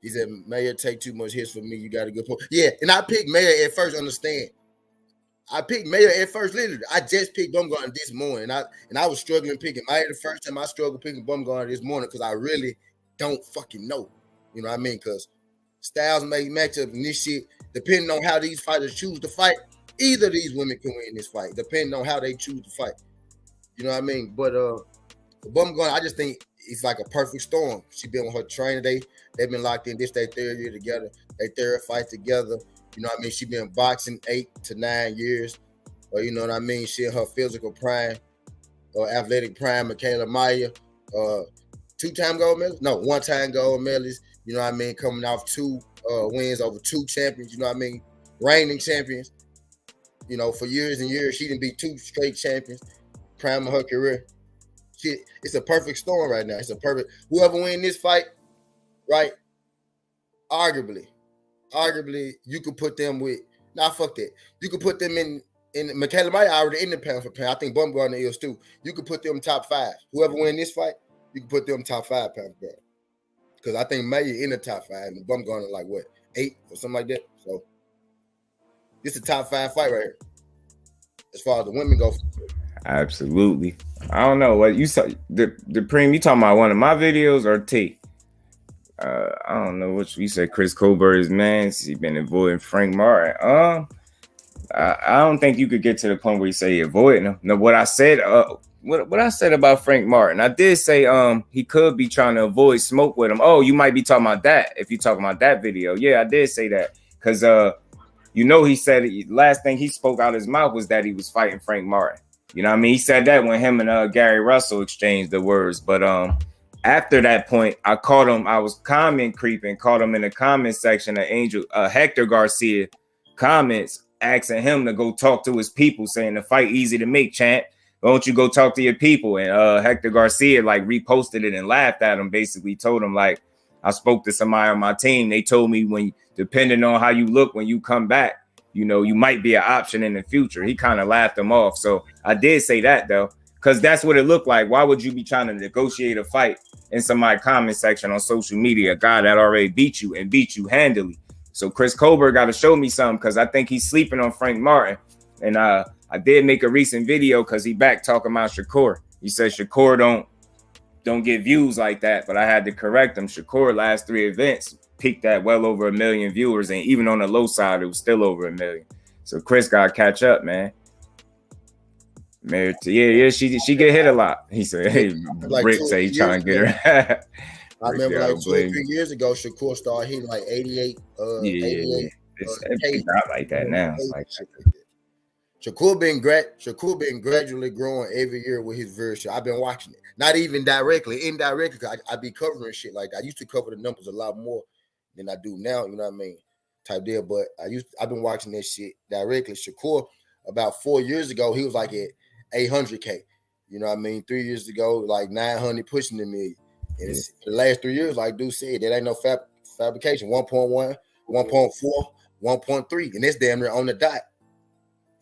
He said, Mayer take too much hits for me. You got a good point. Yeah, and I picked Mayer at first, understand. I picked Mayer at first, literally. I just picked Baumgardner this morning. And I was struggling picking Mayer the first time. I struggled picking Baumgardner this morning because I really don't fucking know. You know what I mean? Because styles make matchups and this shit, depending on how these fighters choose to fight, either of these women can win this fight, depending on how they choose to fight. You know what I mean? But Baumgardner, I just think it's like a perfect storm. She been with her trainer. They've been locked in. This their third year together. They third fight together. You know what I mean? She been boxing 8 to 9 years. Or you know what I mean? She in her physical prime or athletic prime. Mikaela Mayer, 2-time gold medalist? No, 1-time gold medalist. You know what I mean? Coming off 2 wins over 2 champions. You know what I mean? Reigning champions. For years and years, she didn't be 2 straight champions. Prime of her career. It's a perfect storm right now. It's a perfect. Whoever win this fight, right? Arguably, you could put them with. Nah, fuck that. You could put them in Mikaela Mayer already in the pound for pound. I think Baumgardner is too. You could put them top 5. Whoever win this fight, you can put them top 5 pound for pound. Because I think Mayer in the top 5 and Baumgardner like what 8 or something like that. So this is a top 5 fight right here. As far as the women go. Absolutely. I don't know what you saw. The Preem, you talking about one of my videos or T? I don't know what you said. Chris Colbert is man. He been avoiding Frank Martin. I don't think you could get to the point where you say avoiding him. No, what I said. What I said about Frank Martin, I did say he could be trying to avoid smoke with him. Oh, you might be talking about that if you're talking about that video. Yeah, I did say that because he said last thing he spoke out his mouth was that he was fighting Frank Martin. You know what I mean? He said that when him and Gary Russell exchanged the words. But after that point, I caught him. I was comment creeping, caught him in the comment section of Hector Garcia comments asking him to go talk to his people, saying the fight easy to make, champ. Why don't you go talk to your people? And Hector Garcia reposted it and laughed at him, basically told him I spoke to somebody on my team. They told me when depending on how you look when you come back, you might be an option in the future. He kind of laughed him off. So I did say that though, because that's what it looked like. Why would you be trying to negotiate a fight in somebody's comment section on social media? A guy that already beat you and beat you handily. So Chris Colbert got to show me something because I think he's sleeping on Frank Martin. And I did make a recent video because he back talking about Shakur. He said Shakur don't get views like that, but I had to correct him. Shakur last 3 events peaked at well over 1 million viewers, and even on the low side, it was still over 1 million. So Chris got to catch up, man. Married to she get hit a lot. He said, "Hey, Rick say he trying to get her." I remember 2 or 3 years ago, Shakur started hitting 88. 88. It's not like that now. Shakur been gradually growing every year with his version. I've been watching it, not even directly, indirectly. Cause I be covering shit like that. I used to cover the numbers a lot more than I do now. You know what I mean? Type deal. But I've been watching that shit directly. Shakur about 4 years ago, he was at 800K. You know what I mean? 3 years ago, 900, pushing the million. And it's the last 3 years, like Dude said, there ain't no fabrication. 1.1, 1.4, 1.3, and it's damn near on the dot.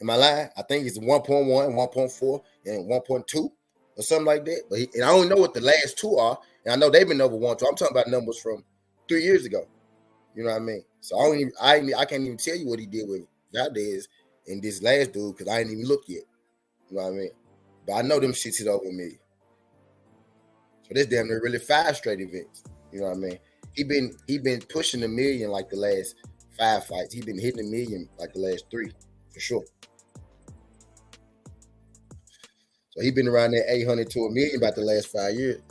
Am I lying? I think it's 1.1, 1.4, and 1.2 or something like that. But and I don't know what the last 2 are, and I know they've been over 1.2. I'm talking about numbers from 3 years ago. You know what I mean? So I can't even tell you what he did with Valdez and this last dude because I ain't even looked yet. You know what I mean? But I know them shits hit over me. So this damn near really 5 straight events. You know what I mean? He been pushing the million the last 5 fights. He been hitting the million the last 3 for sure. So he been around that 800 to 1 million about the last 5 years.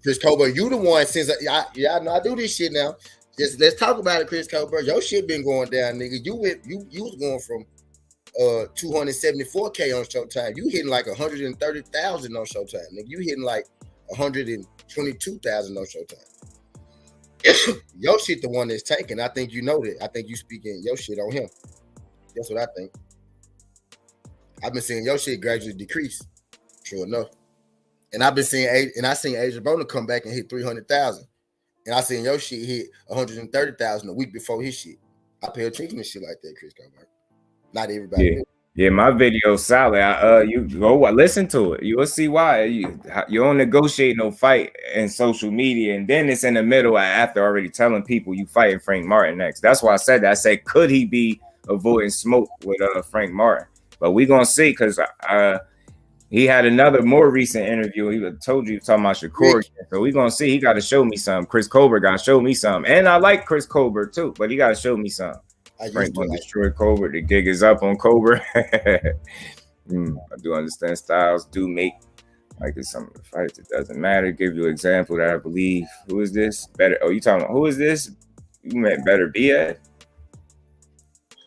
Chris Colbert, you the one since I know I do this shit now. Just let's talk about it, Chris Colbert. Your shit been going down, nigga. You was going from 274K on Showtime. You hitting 130,000 on Showtime, nigga. You hitting 122,000 on Showtime. Your shit the one that's taken. I think you know that. I think you speaking your shit on him. That's what I think. I've been seeing your shit gradually decrease. Sure enough. And I've been seeing I seen Alycia Baumgardner come back and hit 300,000. And I seen your shit hit 130,000 a week before his shit. I pay attention to shit like that, Chris Colbert. Not everybody. Yeah. Yeah, my video's solid. You go listen to it. You will see why. You don't negotiate no fight in social media, and then it's in the middle after already telling people you fighting Frank Martin next. That's why I said that. I said, could he be avoiding smoke with Frank Martin? But we gonna see, because he had another more recent interview. He told you talking about Shakur. So we gonna see. He got to show me something. Chris Colbert got to show me something, and I like Chris Colbert too, but he got to show me something. Frank will destroy Colbert. The gig is up on Colbert. I do understand Styles do make like it's some of the fights. It doesn't matter. Give you an example that I believe. Who is this? Better. Oh, you talking about who is this? You meant Better Diaz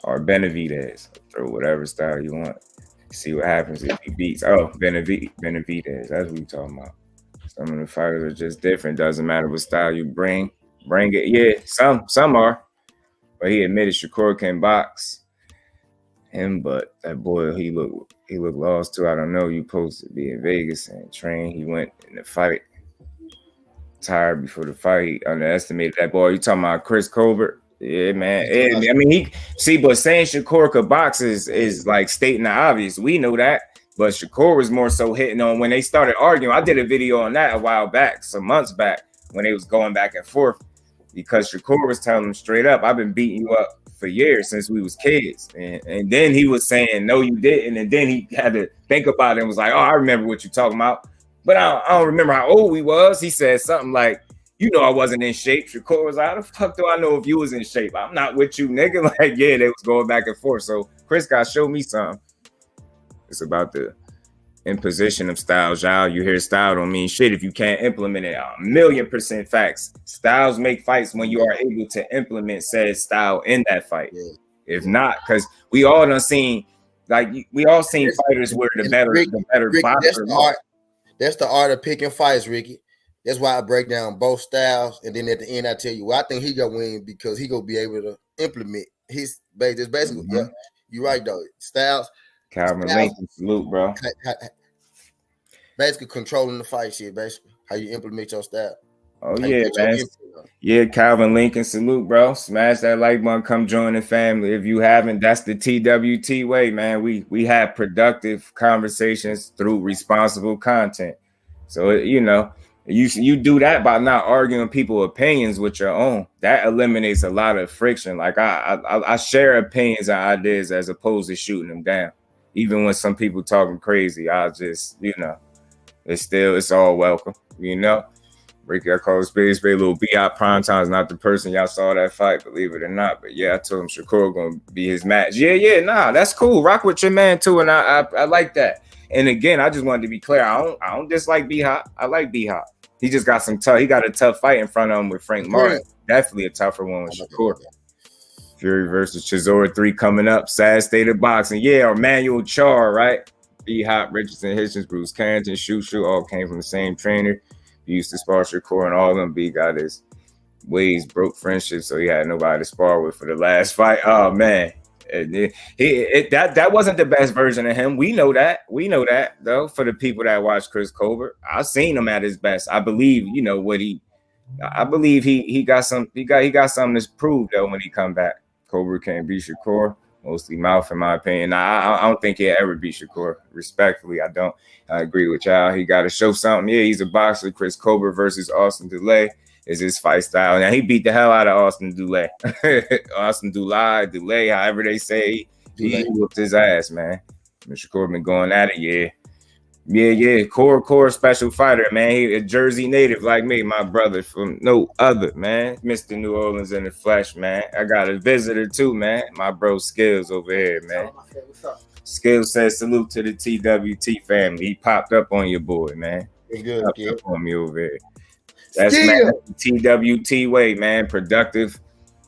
or Benavidez? Throw whatever style you want. See what happens if he beats. Oh, Benavidez. That's what you talking about. Some of the fighters are just different. Doesn't matter what style you bring it. Yeah, some are. But he admitted Shakur can box him, but that boy, he looked lost too. I don't know. You supposed to be in Vegas and train. He went in the fight tired before the fight. He underestimated that boy. You talking about Chris Colbert? Yeah, man. I mean, but saying Shakur could box is like stating the obvious. We know that. But Shakur was more so hitting on when they started arguing. I did a video on that a while back, some months back, when they was going back and forth. Because Shakur was telling him straight up, I've been beating you up for years since we was kids. And then he was saying, no, you didn't. And then he had to think about it and was like, oh, I remember what you're talking about. But I don't remember how old he was. He said something like, you know, I wasn't in shape. Shakur was like, how the fuck do I know if you was in shape? I'm not with you, nigga. Like, yeah, they was going back and forth. So Chris got to show me something. It's about the imposition of styles, y'all. You hear style don't mean shit if you can't implement it. 1,000,000% facts. Styles make fights when you are able to implement said style in that fight. Yeah. If not, because we all done seen, like we all seen fighters where the better boxer. That's the art of picking fights, Ricky. That's why I break down both styles, and then at the end I tell you, well, I think he gonna win because he gonna be able to implement his base. That's basically, yeah, you're right though. Styles. Calvin Lincoln, salute, bro. Basically controlling the fight shit, basically. How you implement your style. Oh, yeah, man. Yeah, Calvin Lincoln, salute, bro. Smash that like button. Come join the family. If you haven't, that's the TWT way, man. We have productive conversations through responsible content. So, you know, you do that by not arguing people's opinions with your own. That eliminates a lot of friction. Like I share opinions and ideas as opposed to shooting them down. Even when some people talking crazy, I just, you know, it's all welcome, you know. Ricky, I call Space Bay little B.I. Primetime is not the person y'all saw that fight, believe it or not. But yeah, I told him Shakur gonna be his match. Yeah, nah, that's cool. Rock with your man too, and I like that. And again, I just wanted to be clear. I don't dislike B-Hop. I like B-Hop. He just got he got a tough fight in front of him with Frank Martin. Definitely a tougher one with Shakur. Fury versus Chisora 3 coming up. Sad state of boxing. Yeah, or Manuel Char, right? B-Hop, Richardson, Hitchens, Bruce Carrington, Shoo all came from the same trainer. He used to spar Shakur and all of them. B got his ways, broke friendship, so he had nobody to spar with for the last fight. Oh, man. That wasn't the best version of him. We know that. Though, for the people that watch Chris Colbert. I've seen him at his best. I believe, you know, I believe he got something to prove, though, when he come back. Colbert can't beat Shakur. Mostly mouth, in my opinion. I don't think he'll ever beat Shakur. Respectfully, I don't. I agree with y'all. He got to show something. Yeah, he's a boxer. Chris Colbert versus Austin Delay is his fight style. Now, he beat the hell out of Austin Delay. Austin Delay, however they say, he whooped his ass, man. Shakur been going at it, yeah. Yeah. Core special fighter, man. He a Jersey native like me, my brother from no other, man. Mr. New Orleans in the flesh, man. I got a visitor too, man. My bro Skills over here, man. What's up? Skills says salute to the TWT family. He popped up on your boy, man. It's good, popped up on me over here. That's man, the TWT way, man. Productive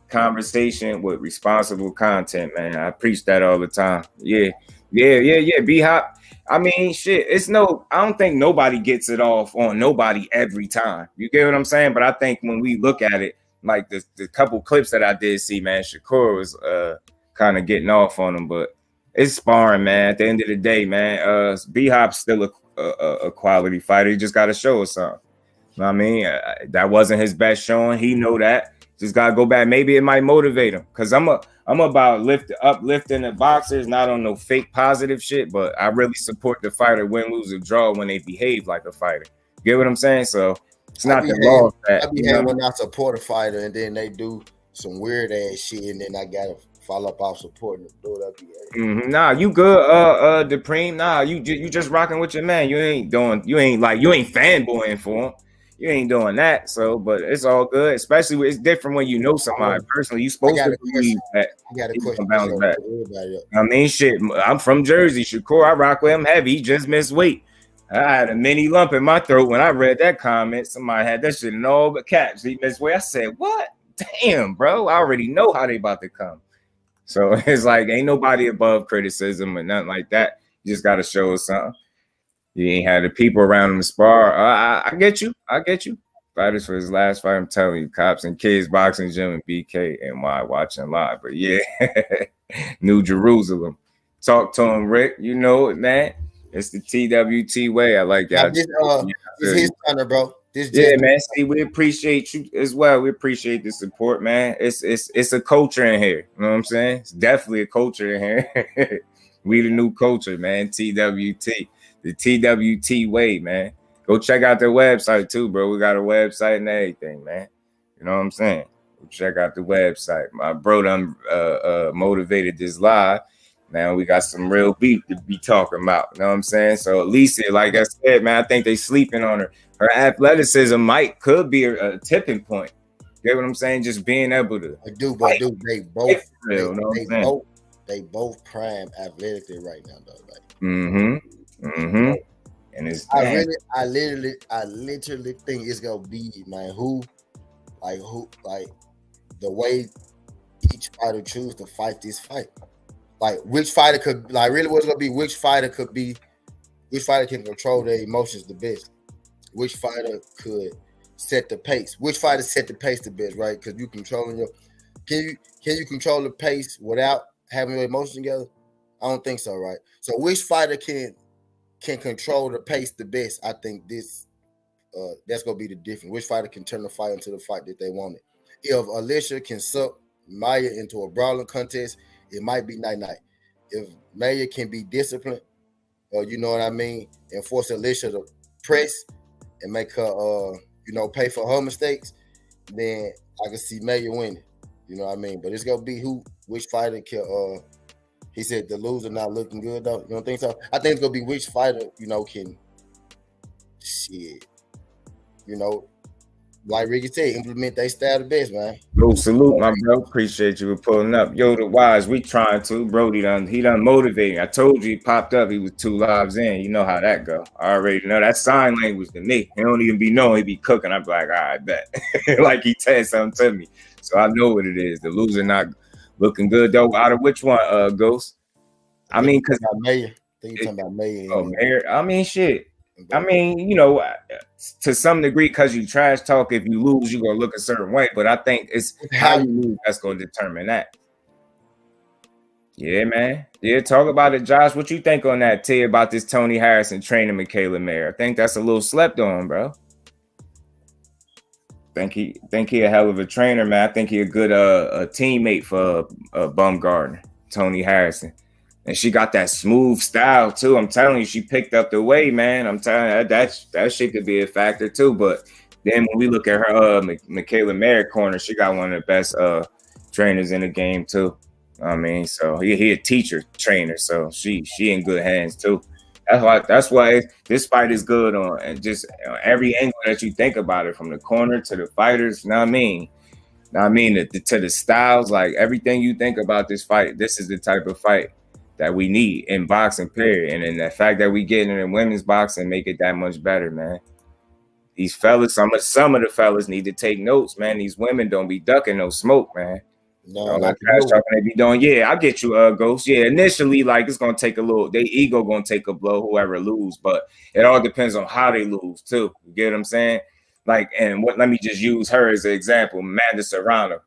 conversation with responsible content, man. I preach that all the time. Yeah. B-Hop. I mean, shit, I don't think nobody gets it off on nobody every time. You get what I'm saying? But I think when we look at it, like the couple clips that I did see, man, Shakur was kind of getting off on him, but it's sparring, man. At the end of the day, man, B-Hop's still a quality fighter. He just got to show us something. You know what I mean? That wasn't his best showing. He know that. Just gotta go back. Maybe it might motivate him. Cause I'm about uplifting the boxers, not on no fake positive shit. But I really support the fighter win, lose, or draw when they behave like a fighter. Get what I'm saying? So it's not the law of that. I be hating when I support a fighter and then they do some weird ass shit, and then I gotta follow up off supporting them. Nah, you good, Dupreme. Nah, you just rocking with your man. You ain't fanboying for him. You ain't doing that. So, but it's all good. Especially it's different when you know somebody personally. You supposed to believe that he can bounce back. I mean, shit. I'm from Jersey, Shakur. I rock with him heavy. He just missed weight. I had a mini lump in my throat when I read that comment. Somebody had that shit in all but caps. He missed weight. I said, "What? Damn, bro! I already know how they about to come." So it's like ain't nobody above criticism or nothing like that. You just got to show us something. You ain't had the people around him to spar. I get you. Fighters for his last fight, I'm telling you, cops and kids, boxing gym and BK and why watching live. But yeah, New Jerusalem. Talk to him, Rick. You know it, man. It's the TWT way. I like that. This his honor, bro. Man. See, we appreciate you as well. We appreciate the support, man. It's a culture in here. You know what I'm saying? It's definitely a culture in here. We the new culture, man. TWT. The TWT way, man. Go check out their website too, bro. We got a website and everything, man. You know what I'm saying? Go check out the website. My bro done motivated this live. Now we got some real beef to be talking about. You know what I'm saying? So Alycia, like I said, man, I think they sleeping on her. Her athleticism could be a tipping point. Get what I'm saying? Just being able to. They both prime athletically right now, though. Like. And it's I literally think it's gonna be, man, who the way each fighter choose to fight this fight. Like which fighter could really what's gonna be which fighter can control their emotions the best. Which fighter could set the pace? Which fighter set the pace the best, right? Because you controlling can you control the pace without having your emotions together? I don't think so, right? So which fighter can control the pace the best? I think that's gonna be the difference. Which fighter can turn the fight into the fight that they wanted? If Alycia can suck Maya into a brawling contest, it might be night. If Maya can be disciplined, you know what I mean, and force Alycia to press and make her pay for her mistakes, then I can see Maya winning. You know what I mean? But it's gonna be which fighter can he said the loser not looking good though. You don't think so? I think it's gonna be which fighter, can like Ricky said, implement their style the best, man. Yo, salute, my bro. Appreciate you for pulling up. Yo, the wise, we trying to. Brody he done motivating. I told you he popped up. He was 2 lives in. You know how that go. I already know that sign language to me. He don't even be knowing he be cooking. I'm like, all right, bet. Like he said something to me. So I know what it is. The loser not looking good though. Out of which one, Ghost? I mean, because Mayor. I think you're talking about Mayor. Oh, Mayor. I mean, shit. I mean, to some degree, because you trash talk, if you lose, you're gonna look a certain way. But I think it's how you lose that's gonna determine that. Yeah, man. Yeah, talk about it, Josh. What you think on that, T, about this Tony Harrison training Mikaela Mayer? I think that's a little slept on, bro. Think he a hell of a trainer, man. I think he a good a teammate for Baumgardner, Tony Harrison. And she got that smooth style too. I'm telling you, she picked up the way, man. I'm telling you, that shit could be a factor too. But then when we look at her Mikaela Mayer corner, she got one of the best trainers in the game too. I mean, so he a teacher trainer, so she in good hands too. That's why this fight is good on and just every angle that you think about it, from the corner to the fighters. You know what I mean? To the styles, like everything you think about this fight, this is the type of fight that we need in boxing, period. And then the fact that we getting it in women's boxing make it that much better, man. These fellas, some of the fellas need to take notes, man. These women don't be ducking no smoke, man. No, that trash talking they be doing. Yeah, I get you, Ghost. Yeah, initially, like it's gonna take a little. Their ego gonna take a blow, whoever lose. But it all depends on how they lose too. You get what I'm saying? Like, and let me just use her as an example. Amanda Serrano.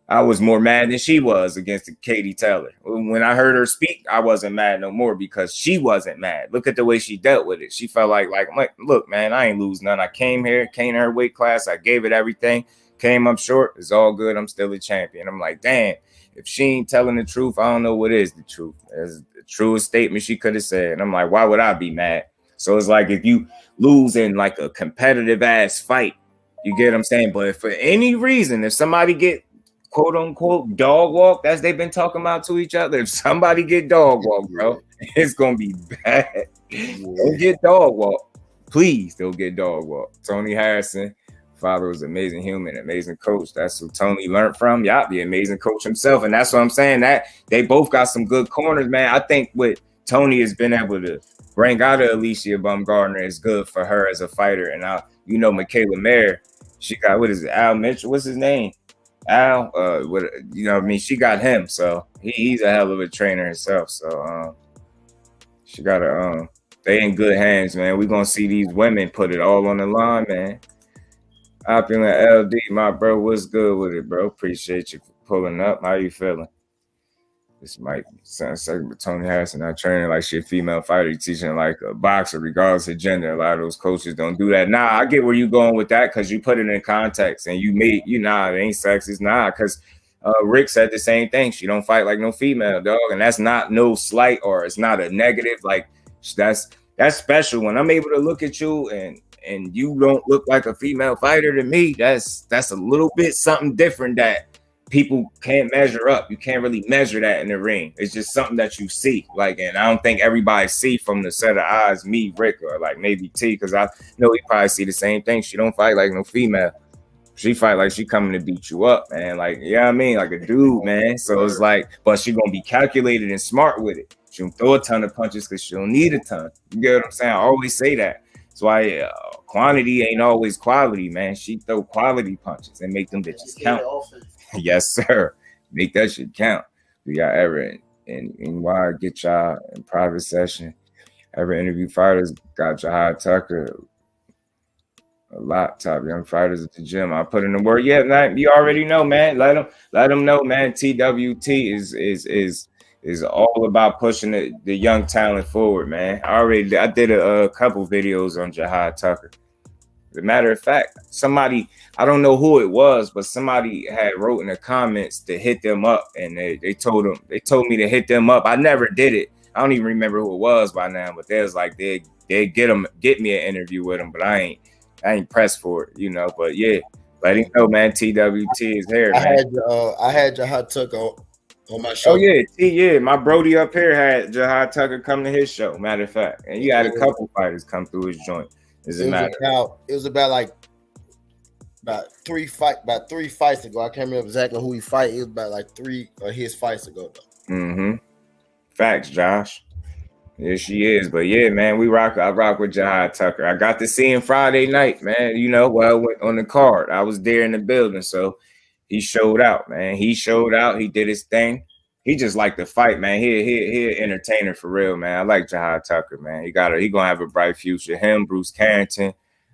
I was more mad than she was against Katie Taylor. When I heard her speak, I wasn't mad no more because she wasn't mad. Look at the way she dealt with it. She felt like, look, man, I ain't lose none. I came here, came to her weight class. I gave it everything. Came up short. It's all good. I'm still a champion. I'm like, damn, if she ain't telling the truth, I don't know what is the truth. That's the truest statement she could have said. And I'm like, why would I be mad? So it's like if you lose in like a competitive ass fight, you get what I'm saying? But if for any reason, if somebody get quote unquote dog walk, as they've been talking about to each other, if somebody get dog walk, bro, it's gonna be bad. Don't get dog walk. Please don't get dog walk. Tony Harrison, father was an amazing human, amazing coach. That's who Tony learned from. Yeah, the amazing coach himself. And that's what I'm saying. That they both got some good corners, man. I think what Tony has been able to bring out of Alycia Baumgardner is good for her as a fighter. And Mikaela Mayer, she got, what is it, Al Mitchell? What's his name? Al, what I mean, she got him, so he's a hell of a trainer himself. So she got they in good hands, man. We're gonna see these women put it all on the line, man. Opulent LD, my bro, what's good with it, bro? Appreciate you for pulling up. How you feeling? This might sound like Tony Harrison not training like she a female fighter, teaching like a boxer, regardless of gender. A lot of those coaches don't do that. Nah, I get where you're going with that because you put it in context and it ain't sexist. Nah, because Rick said the same thing. She don't fight like no female, dog. And that's not no slight or it's not a negative. Like that's special. When I'm able to look at you and you don't look like a female fighter to me, that's a little bit something different that people can't measure up. You can't really measure that in the ring. It's just something that you see. Like, and I don't think everybody see from the set of eyes, me, Rick, or like maybe T, because I know he probably see the same thing. She don't fight like no female. She fight like she coming to beat you up, man. Like, yeah, I mean, like a dude, man. So it's like, but she gonna be calculated and smart with it. She don't throw a ton of punches because she don't need a ton. You get what I'm saying? I always say that. That's why quantity ain't always quality, man. She throw quality punches and make them bitches count. Yes, sir. Make that shit count. Do y'all ever and why get y'all in private session? Ever interview fighters? Got Jahad Tucker. A lot top young fighters at the gym. I put in the word. Yeah, man, you already know, man. Let them know, man. TWT is all about pushing the young talent forward, man. I did a couple videos on Jahad Tucker. As a matter of fact, somebody, I don't know who it was, but somebody had wrote in the comments to hit them up, and they told me to hit them up. I never did it. I don't even remember who it was by now, but they was like they get me an interview with them, but I ain't pressed for it, you know. But yeah, let him know, man. TWT is here, man. I had Jahad Tucker on my show. Oh yeah, my Brody up here had Jahad Tucker come to his show. Matter of fact, and you had a couple fighters come through his joint. It was about three fights ago. I can't remember exactly who he fight. It was about like 3 of his fights ago, though. Mm-hmm. Facts, Josh. Yeah, she is. But yeah, man, I rock with Jahad Tucker. I got to see him Friday night, man. You know, while I went on the card. I was there in the building, so he showed out, man. He showed out. He did his thing. He just liked to fight, man. He an entertainer for real, man. I like Jahad Tucker, man. He gonna have a bright future. Him, Bruce Carrington.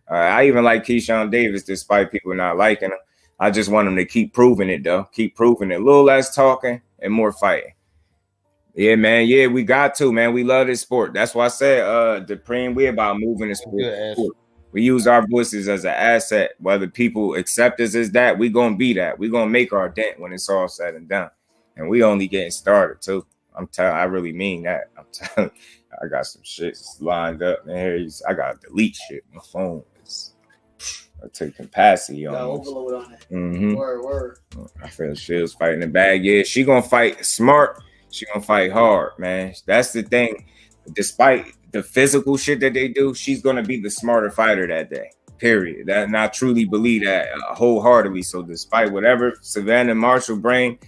I even like Keyshawn Davis, despite people not liking him. I just want him to keep proving it, though. Keep proving it. A little less talking and more fighting. Yeah, man. Yeah, we got to, man. We love this sport. That's why I said, we about moving the sport. We use our voices as an asset. Whether people accept us as that, we gonna be that. We gonna make our dent when it's all said and done. And we only getting started too. I really mean that. I'm telling you, I got some shit lined up, man. I gotta delete shit. My phone I take capacity on overload on it. Mm-hmm. Word. I feel she was fighting the bag. Yeah, she gonna fight smart. She gonna fight hard, man. That's the thing. Despite the physical shit that they do, she's gonna be the smarter fighter that day. Period. And I truly believe that wholeheartedly. So despite whatever Savanah Marshall bring,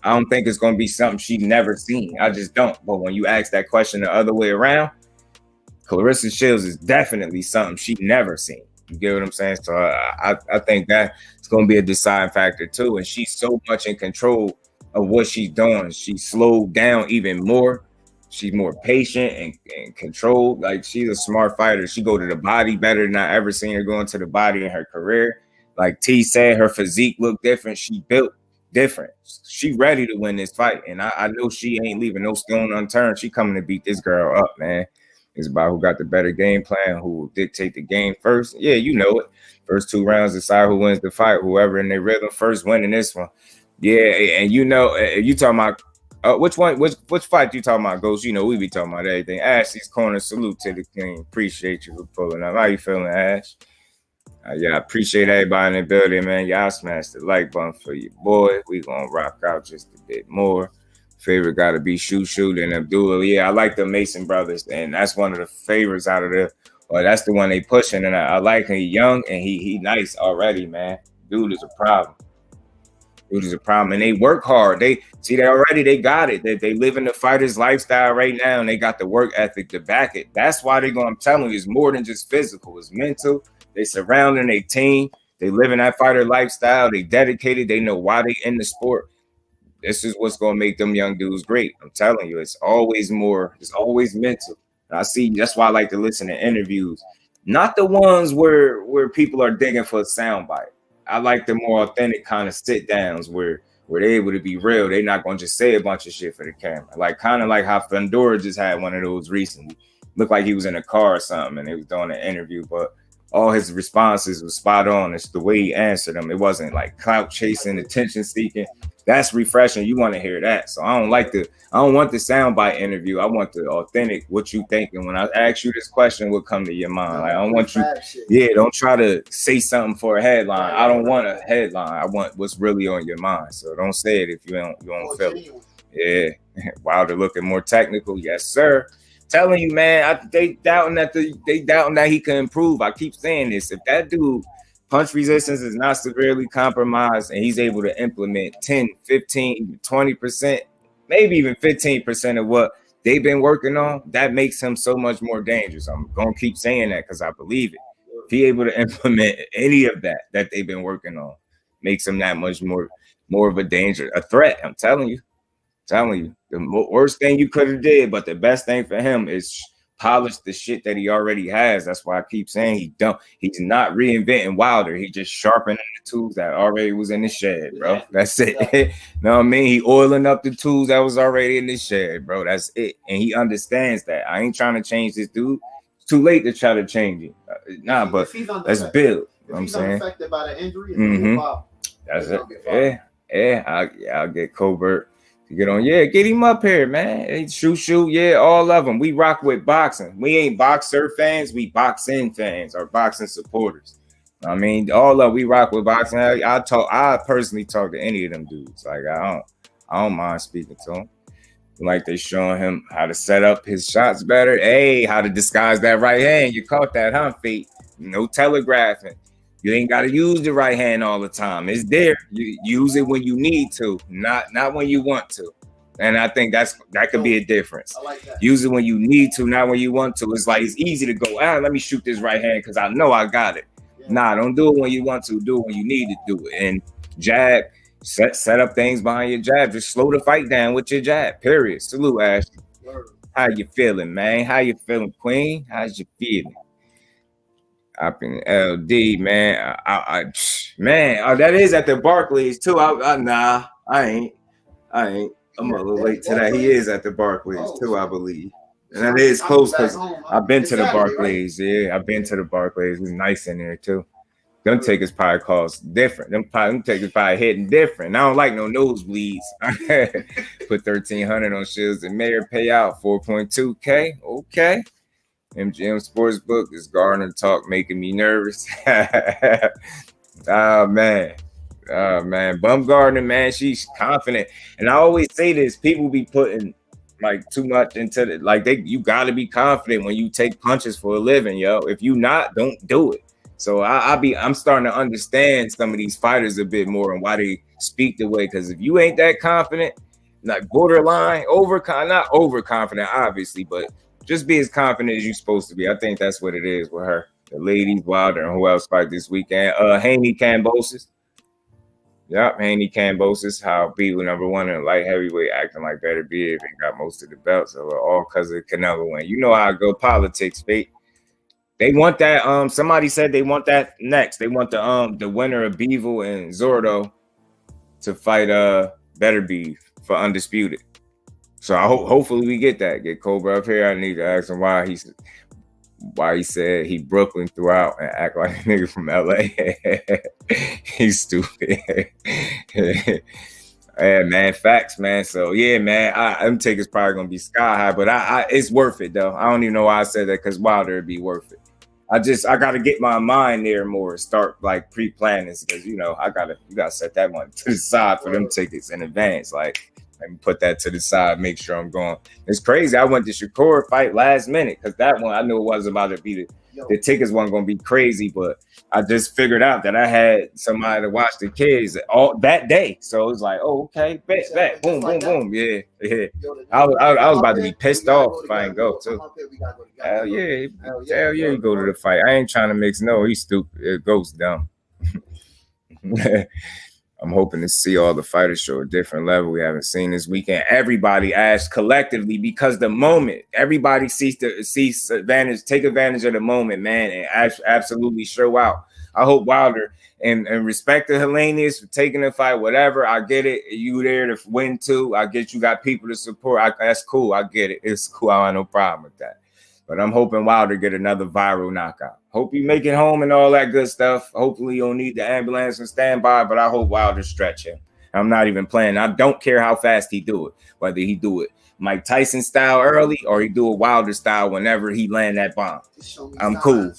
I don't think it's going to be something she's never seen. I just don't. But when you ask that question the other way around, Claressa Shields is definitely something she's never seen. You get what I'm saying? So I think that it's going to be a deciding factor too. And she's so much in control of what she's doing. She slowed down even more. She's more patient and controlled. Like, she's a smart fighter. She go to the body better than I ever seen her going to the body in her career. Like T said, her physique looked different. She built different. She ready to win this fight. And I know she ain't leaving no stone unturned. She coming to beat this girl up, man. It's about who got the better game plan, who will dictate the game first. Yeah, you know it. First 2 rounds decide who wins the fight. Whoever in their rhythm first winning this one. Yeah, and you know, you talking about which fight you talking about, Ghost? You know, we be talking about everything. Ashley's corner, salute to the king. Appreciate you for pulling up. How you feeling, Ash? Yeah, I appreciate everybody in the building, man. Y'all smash the like button for your boy. We gonna rock out just a bit more. Favorite gotta be Shoot and Abdullah. Yeah, I like the Mason brothers, and that's one of the favorites out of the. Well, that's the one they pushing, and I like him. He young and he nice already, man. Dude is a problem. And they work hard. They got it. They live in the fighter's lifestyle right now, and they got the work ethic to back it. That's why they're going. I'm telling you, it's more than just physical. It's mental. They surrounding their team. They live in that fighter lifestyle. They dedicated. They know why they in the sport. This is what's going to make them young dudes great. I'm telling you, it's always more. It's always mental. And I see. That's why I like to listen to interviews, not the ones where people are digging for a soundbite. I like the more authentic kind of sit downs where they're able to be real. They're not going to just say a bunch of shit for the camera. Like kind of like how Fundora just had one of those recently. Looked like he was in a car or something and he was doing an interview, but all his responses was spot on. It's the way he answered them. It wasn't like clout chasing, attention seeking. That's refreshing. You want to hear that. So I don't want the soundbite interview. I want the authentic, what you thinking. When I ask you this question, what come to your mind? Like, I don't want you, don't try to say something for a headline. I don't want a headline. I want what's really on your mind. So don't say it if you don't feel it. Yeah. Wilder looking more technical. Yes, sir. Telling you, man, they doubting that he can improve. I keep saying this. If that dude punch resistance is not severely compromised and he's able to implement 10, 15, 20%, maybe even 15% of what they've been working on, that makes him so much more dangerous. I'm going to keep saying that because I believe it. If he's able to implement any of that they've been working on, makes him that much more of a danger, a threat. I'm telling you. The worst thing you could have did, but the best thing for him is polish the shit that he already has. That's why I keep saying he's not reinventing Wilder. He just sharpening the tools that already was in the shed, bro. That's it. Know what I mean? He oiling up the tools that was already in the shed, bro. That's it. And he understands that. I ain't trying to change this dude. It's too late to try to change it. But let's build. You know what I'm saying? Affected by the injury, that's it. Yeah. I'll get Colbert. Get on, get him up here, man. Hey, shoot, all of them. We rock with boxing. We ain't boxer fans, we boxing fans or boxing supporters. I mean, we rock with boxing. I personally talk to any of them dudes. Like I don't mind speaking to them. Like they showing him how to set up his shots better. Hey, how to disguise that right hand. You caught that, huh, Feet? No telegraphing. You ain't got to use the right hand all the time. It's there. You use it when you need to, not when you want to. And I think that could be a difference. I like that. Use it when you need to, not when you want to. It's like it's easy to go, let me shoot this right hand because I know I got it. Yeah. Nah, don't do it when you want to. Do it when you need to do it. And jab, set up things behind your jab. Just slow the fight down with your jab, period. Salute, Ashley. How you feeling, man? How you feeling, Queen? How's you feeling? Up in LD, man. That is at the Barclays too. I ain't. I'm a little late to that. He is at the Barclays too, I believe. And that is close because I've been to the Barclays. Yeah, I've been to the Barclays. It's nice in there too. Them tickets probably cost different. Them tickets probably hitting different. I don't like no nosebleeds. Put $1,300 on Shields and Mayor payout $4.2K. Okay. MGM Sportsbook is Gardner talk making me nervous. Oh man. Baumgardner, man, she's confident. And I always say this, people be putting like too much into it. Like you gotta be confident when you take punches for a living, yo. If you not, don't do it. So I'm starting to understand some of these fighters a bit more and why they speak the way. Because if you ain't that confident, like borderline, not overconfident, obviously, but just be as confident as you're supposed to be. I think that's what it is with her. The ladies, Wilder, and who else fight this weekend? Haney Cambosis. Yep, Haney Cambosis, how people #1 in light heavyweight acting like better be and got most of the belts, all because of Canelo win. You know how I go politics, fate. They want that. Somebody said they want that next. They want the winner of Beevil and Zordo to fight Better Beef for undisputed. So I hopefully we get that. Get Cobra up here. I need to ask him why he said he Brooklyn throughout and act like a nigga from LA. He's stupid. Yeah, man, facts, man. So yeah, man, I'm taking it's probably gonna be sky high, but I it's worth it though. I don't even know why I said that because Wilder would be worth it. I got to get my mind there more and start like pre-planning because you gotta set that money to the side for them tickets in advance. Like, let me put that to the side, make sure I'm going. It's crazy. I went to Shakur fight last minute because that one I knew it wasn't about to be the tickets weren't gonna be crazy, but I just figured out that I had somebody to watch the kids all that day. So it was like, oh, okay, bet, boom, boom. Yeah. I was about to be pissed off if I didn't go too. Hell yeah, you go to the fight. I ain't trying to mix. No, he's stupid. It goes dumb. I'm hoping to see all the fighters show a different level we haven't seen this weekend. Everybody asked collectively because the moment everybody sees advantage, take advantage of the moment, man, and absolutely show out. I hope Wilder and respect to Helenius for taking the fight, whatever. I get it. You there to win too. I get you got people to support. That's cool. I get it. It's cool. I have no problem with that. But I'm hoping Wilder get another viral knockout. Hope you make it home and all that good stuff. Hopefully you don't need the ambulance and standby, but I hope Wilder stretch him. I'm not even playing. I don't care how fast he do it, whether he do it Mike Tyson style early or he do it Wilder style whenever he land that bomb. I'm cool.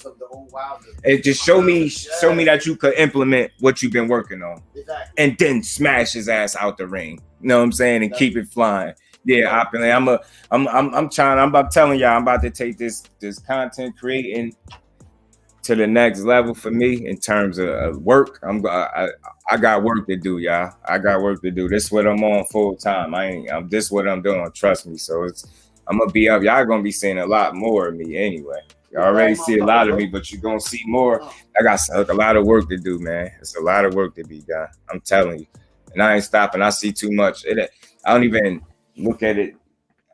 It just show me that you could implement what you've been working on, and then smash his ass out the ring. You know what I'm saying? And keep it flying. Yeah, I'm telling y'all, I'm about to take this content creating to the next level for me in terms of work. I got work to do, y'all. I got work to do. This is what I'm on full time. This is what I'm doing. Trust me. So I'm gonna be up. Y'all gonna be seeing a lot more of me anyway. You already see a lot of me, but you're gonna see more. I got a lot of work to do, man. It's a lot of work to be done. I'm telling you, and I ain't stopping. I see too much. I don't even look at it.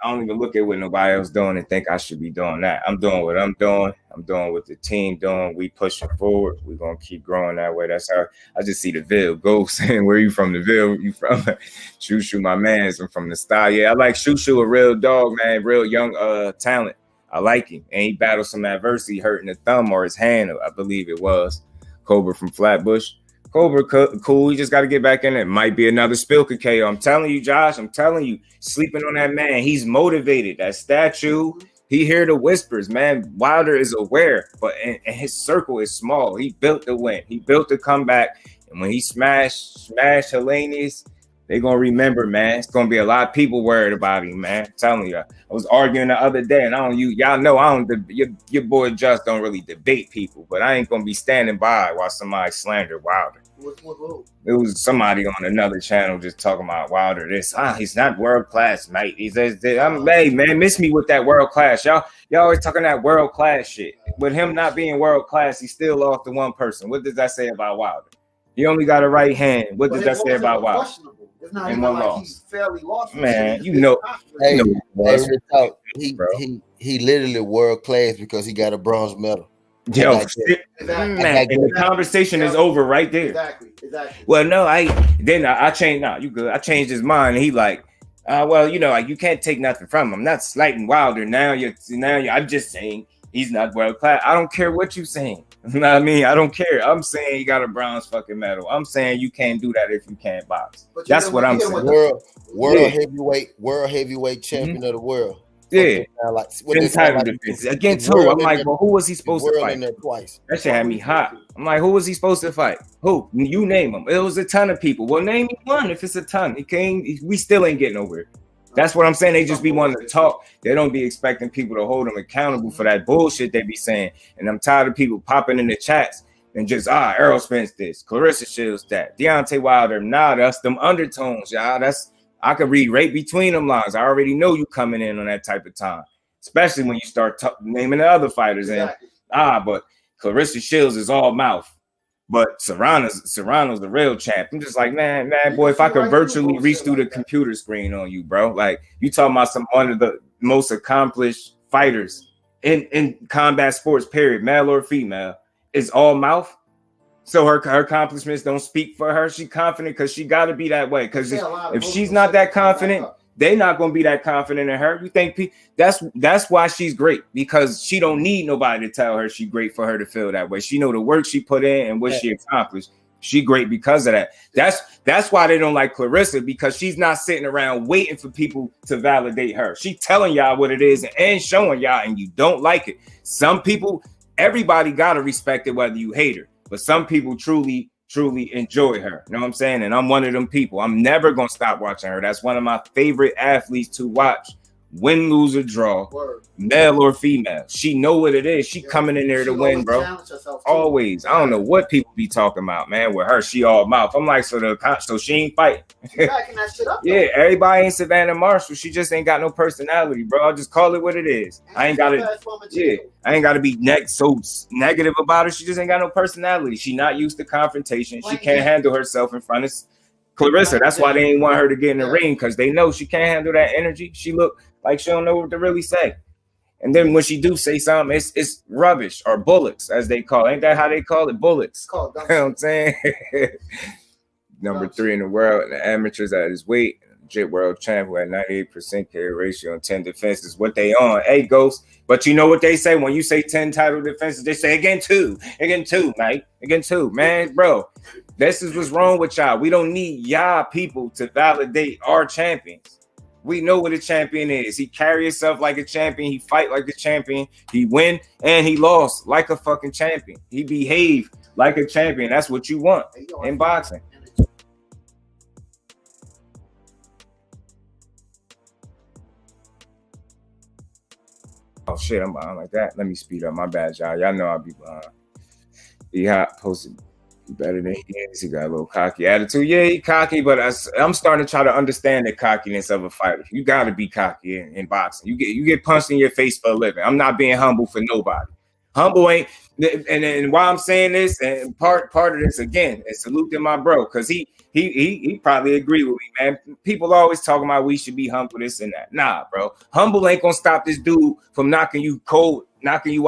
I don't even look at what nobody else doing and think I should be doing that. I'm doing what I'm doing. I'm doing what the team doing. We pushing forward. We're gonna keep growing that way. That's how I just see the Ville. Go saying, where you from? The Ville? You from Shushu, my man. I'm from the style. Yeah, I like Shushu, a real dog, man, real young talent. I like him. And he battled some adversity, hurting his thumb or his hand, I believe it was. Cobra from Flatbush. Cobra cool. You just got to get back in it. Might be another Spilka KO. I'm telling you, Josh. I'm telling you. Sleeping on that man. He's motivated. That statue. He hear the whispers, man. Wilder is aware, but and his circle is small. He built the win. He built the comeback. And when he smashed Helenius, they're going to remember, man. It's going to be a lot of people worried about him, man. I'm telling you. I was arguing the other day, and y'all know your boy Just don't really debate people, but I ain't going to be standing by while somebody slander Wilder. It was somebody on another channel just talking about Wilder. He's not world class, mate. He says, hey, man, miss me with that world class. Y'all always talking that world class shit. With him not being world class, he still lost to one person. What does that say about Wilder? He only got a right hand. What does that say about Wilder? It's not even like he's fairly lost. Man, he literally world class because he got a bronze medal. Yo, man, and the conversation is over right there. Exactly. Well, no, I changed. No, you good. I changed his mind. And he like, well, you can't take nothing from him. I'm not slighting Wilder. Now I'm just saying he's not world class. I don't care what you're saying. You know what I mean? I don't care. I'm saying he got a bronze fucking medal. I'm saying you can't do that if you can't box. That's what I'm saying. World heavyweight champion of the world. Yeah, title defense against who? I'm like, well, who was he supposed to fight? Twice. That shit had me hot. I'm like, who was he supposed to fight? Who? You name him. It was a ton of people. Well, name me one. If it's a ton, we still ain't getting nowhere. That's what I'm saying. They just be wanting to talk. They don't be expecting people to hold them accountable for that bullshit they be saying. And I'm tired of people popping in the chats and just Errol Spence this, Claressa Shields that, Deontay Wilder. Nah, that's them undertones, y'all. I could read right between them lines. I already know you coming in on that type of time, especially when you start naming the other fighters. Exactly. But Claressa Shields is all mouth. But Serrano's the real champ. I'm just like, man, boy, if I could virtually reach through the computer screen on you, bro. Like, you talking about one of the most accomplished fighters in combat sports, period, male or female, is all mouth. So her accomplishments don't speak for her. She confident because she got to be that way. Because if she's not that confident, they're not going to be that confident in her. You think that's why she's great, because she don't need nobody to tell her she's great for her to feel that way. She know the work she put in and what she accomplished. She great because of that. That's why they don't like Claressa, because she's not sitting around waiting for people to validate her. She telling y'all what it is and showing y'all, and you don't like it. Some people, everybody got to respect it whether you hate her. But some people truly enjoy her. You know what I'm saying? And I'm one of them people. I'm never going to stop watching her. That's one of my favorite athletes to watch. Win, lose, or draw, male or female. She know what it is. She coming in there to win, bro. Always. I don't know what people be talking about, man. With her, she all mouth. I'm like, so she ain't fighting. Yeah, everybody ain't Savanah Marshall. She just ain't got no personality, bro. I'll just call it what it is. I ain't got to be so negative about her. She just ain't got no personality. She not used to confrontation. She can't handle herself in front of Claressa. That's why they ain't want her to get in the ring, because they know she can't handle that energy. She look like she don't know what to really say. And then when she do say something, it's rubbish, or bullets, as they call it. Ain't that how they call it? Bullets. You know what I'm saying? Number 3 in the world in the amateurs at his weight. Legit world champ who had 98% carry ratio and 10 defenses. What they on? Hey, Ghost. But you know what they say when you say 10 title defenses? They say again 2, Mike. Again 2, man, bro. This is what's wrong with y'all. We don't need y'all people to validate our champions. We know what a champion is. He carry himself like a champion. He fight like a champion. He win and he lost like a fucking champion. He behave like a champion. That's what you want in boxing. Oh shit, I'm behind like that. Let me speed up. My bad, y'all. Y'all know I'll be behind. He hot posted better than he is. He got a little cocky attitude. Yeah, he cocky, but I'm starting to try to understand the cockiness of a fighter. You got to be cocky in boxing. You get punched in your face for a living. I'm not being humble for nobody. Humble ain't. And why I'm saying this, and part of this again, and salute to my bro, because he probably agree with me, man. People always talking about we should be humble, this and that. Nah, bro. Humble ain't gonna stop this dude from knocking you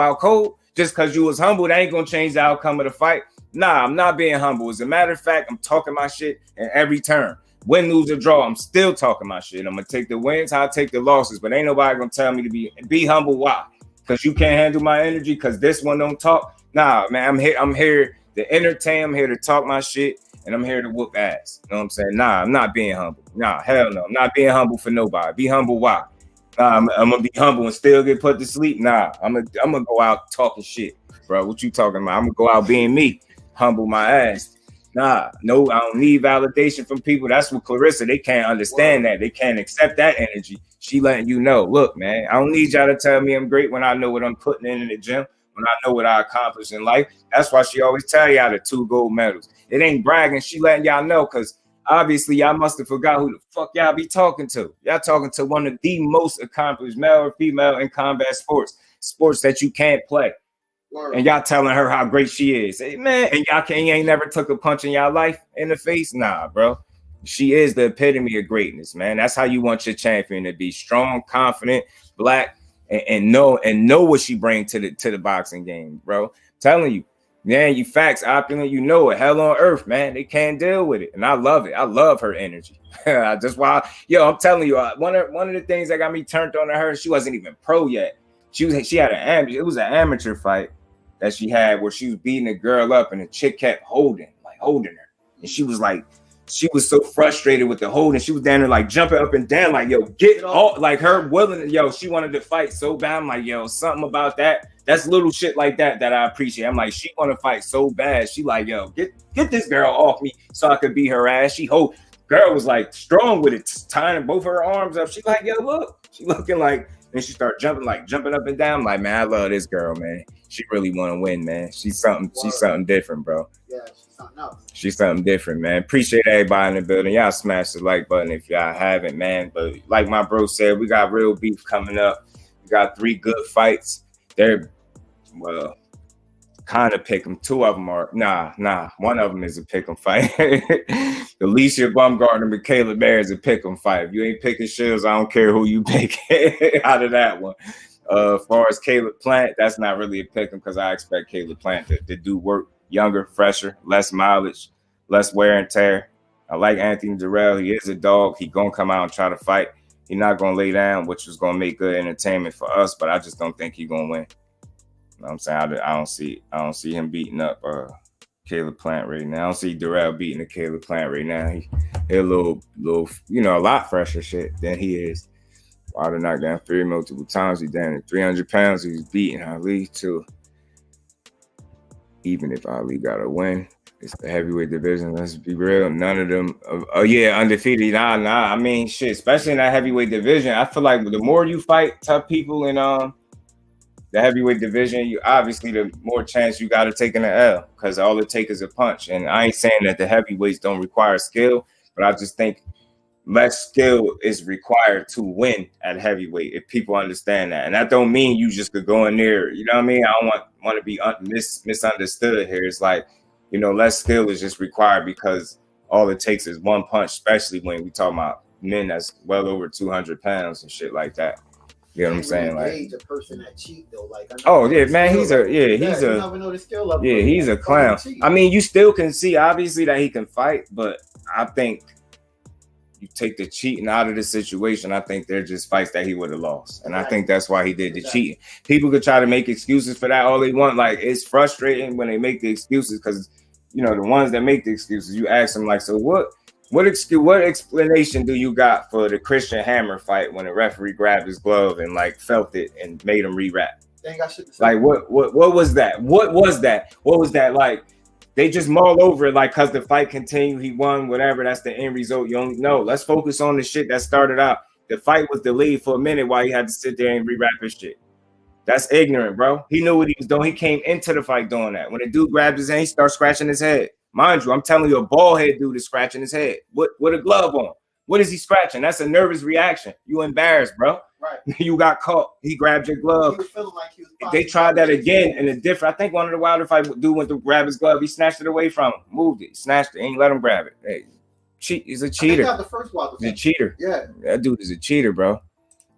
out cold. Just because you was humble, that ain't gonna change the outcome of the fight. Nah, I'm not being humble. As a matter of fact, I'm talking my shit in every turn. Win, lose, or draw, I'm still talking my shit. I'm gonna take the wins, I'll take the losses, but ain't nobody gonna tell me to be humble. Why? Because you can't handle my energy, because this one don't talk. Nah, man, I'm here to entertain, I'm here to talk my shit, and I'm here to whoop ass. You know what I'm saying? Nah, I'm not being humble. Nah, hell no. I'm not being humble for nobody. Be humble, why? I'm gonna be humble and still get put to sleep. Nah, I'm gonna go out talking shit, bro. What you talking about? I'm gonna go out being me, humble my ass. Nah, no, I don't need validation from people. That's what Claressa, they can't understand that. They can't accept that energy. She letting you know, look, man, I don't need y'all to tell me I'm great when I know what I'm putting in the gym, when I know what I accomplished in life. That's why she always tell y'all the 2 gold medals. It ain't bragging. She letting y'all know, because obviously y'all must have forgot who the fuck y'all be talking to. Y'all talking to one of the most accomplished male or female in combat sports that you can't play. And y'all telling her how great she is. Hey, man, and you ain't never took a punch in y'all life in the face? Nah, bro. She is the epitome of greatness, man. That's how you want your champion to be: strong, confident, black, and know what she brings to the boxing game, bro. Telling you, man, you facts, opulent, you know it. Hell on earth, man. They can't deal with it. And I love it. I love her energy. Just why, I'm telling you, one of the things that got me turned on to her, she wasn't even pro yet. She had it was an amateur fight that she had where she was beating a girl up and the chick kept holding her. And she was so frustrated with the holding. She was down there like jumping up and down, like, yo, get off, like her willing, she wanted to fight so bad. I'm like, yo, something about that. That's little shit like that I appreciate. I'm like, she want to fight so bad. She like, yo, get this girl off me so I could beat her ass. Girl was like strong with it, tying both her arms up. She like, yo, look, she looking like, and she started jumping up and down. I'm like, man, I love this girl, man. She really want to win, man. She's something different, bro. Yeah, she's something else. She's something different, man. Appreciate everybody in the building. Y'all smash the like button if y'all haven't, man. But like my bro said, we got real beef coming up. We got 3 good fights. They're, well, kind of pick 'em. Two of them are nah. One of them is a pick 'em fight. Alycia Baumgardner, Mikaela is a pick 'em fight. If you ain't picking Shields, I don't care who you pick out of that one. As far as Caleb Plant, that's not really a pick 'em because I expect Caleb Plant to do work, younger, fresher, less mileage, less wear and tear. I like Anthony Dirrell. He is a dog. He gonna come out and try to fight. He's not gonna lay down, which is gonna make good entertainment for us. But I just don't think he's gonna win. You know what I'm saying? I don't see him beating up Caleb Plant right now. I don't see Dirrell beating the Caleb Plant right now. He a little, a lot fresher shit than he is. Wilder knocked down Fury multiple times. He's down to 300 pounds. He's beating Ali too. Even if Ali got a win, it's the heavyweight division. Let's be real. None of them. Undefeated. Nah. I mean, shit. Especially in that heavyweight division, I feel like the more you fight tough people in the heavyweight division, you obviously the more chance you got to take in the L because all it takes is a punch. And I ain't saying that the heavyweights don't require skill, but I just think less skill is required to win at heavyweight if people understand that. And that don't mean you just could go in there. You know what I mean? I don't want to be misunderstood here. It's like, less skill is just required because all it takes is one punch, especially when we talk about men that's well over 200 pounds and shit like that. You know what I'm saying? Like, a person that cheat though. Like, man, he's a clown. I mean, you still can see obviously that he can fight, but I think you take the cheating out of the situation. I think they're just fights that he would have lost, and I think that's why he did the cheating. People could try to make excuses for that all they want. Like, it's frustrating when they make the excuses because the ones that make the excuses, you ask them like, so what explanation do you got for the Christian Hammer fight when the referee grabbed his glove and like felt it and made him rewrap? Like what was that? What was that like? They just maul over it like because the fight continued, he won, whatever. That's the end result. You don't know. Let's focus on the shit that started out. The fight was delayed for a minute while he had to sit there and rewrap his shit. That's ignorant, bro. He knew what he was doing. He came into the fight doing that. When the dude grabbed his hand, he started scratching his head. Mind you, I'm telling you, a bald head dude is scratching his head. With a glove on. What is he scratching? That's a nervous reaction. You embarrassed, bro. Right. You got caught. He grabbed your glove. He was feeling like he was they tried that again in a different. I think one of the Wilder fight dude went to grab his glove. He snatched it away from him. Moved it. Snatched it. Ain't let him grab it. Hey, he's a cheater. I think the first Wilder fight. He's a cheater. Yeah. That dude is a cheater, bro.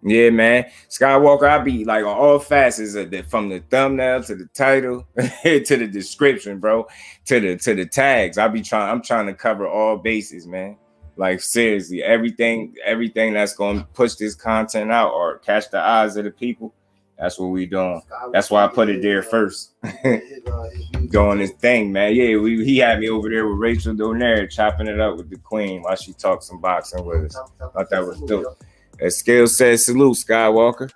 Yeah, man. Skywalker, I be like on all facets of that, from the thumbnail to the title to the description, bro, to the tags. I'm trying to cover all bases, man. Like seriously, everything that's gonna push this content out or catch the eyes of the people. That's what we doing. That's why I put it there first. Doing this thing, man. Yeah, he had me over there with Rachel Donaire chopping it up with the queen while she talked some boxing with us. Thought that was dope. As Scale says, salute, Skywalker.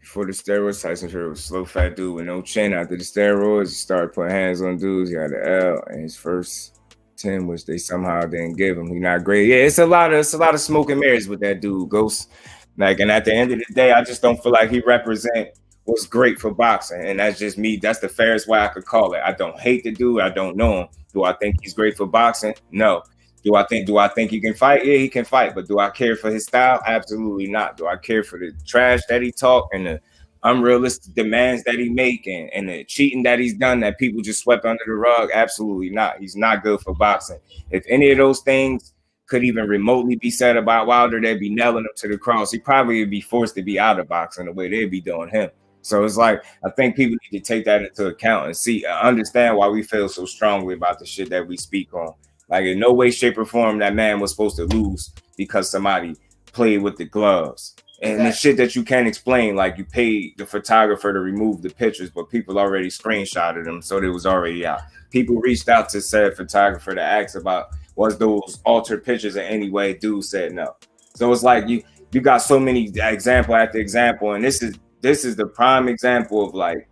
Before the steroids, Tyson Fury was a slow, fat dude with no chin. After the steroids, he started putting hands on dudes. He had the L in his first 10, which they somehow didn't give him. He's not great. Yeah, it's a lot of smoke and mirrors with that dude, Ghost. Like, and at the end of the day, I just don't feel like he represent what's great for boxing. And that's just me. That's the fairest way I could call it. I don't hate the dude. I don't know him. Do I think he's great for boxing? No. Do I think he can fight? Yeah, he can fight. But do I care for his style? Absolutely not. Do I care for the trash that he talk and the unrealistic demands that he make and the cheating that he's done that people just swept under the rug? Absolutely not. He's not good for boxing. If any of those things could even remotely be said about Wilder, they'd be nailing him to the cross. He probably would be forced to be out of boxing the way they'd be doing him. So it's like, I think people need to take that into account and understand why we feel so strongly about the shit that we speak on. Like, in no way, shape, or form that man was supposed to lose because somebody played with the gloves. And the shit that you can't explain, like you paid the photographer to remove the pictures, but people already screenshotted them, so they was already out. People reached out to said photographer to ask about, was those altered pictures in any way? Dude said no. So it's like you got so many example after example, and this is the prime example of like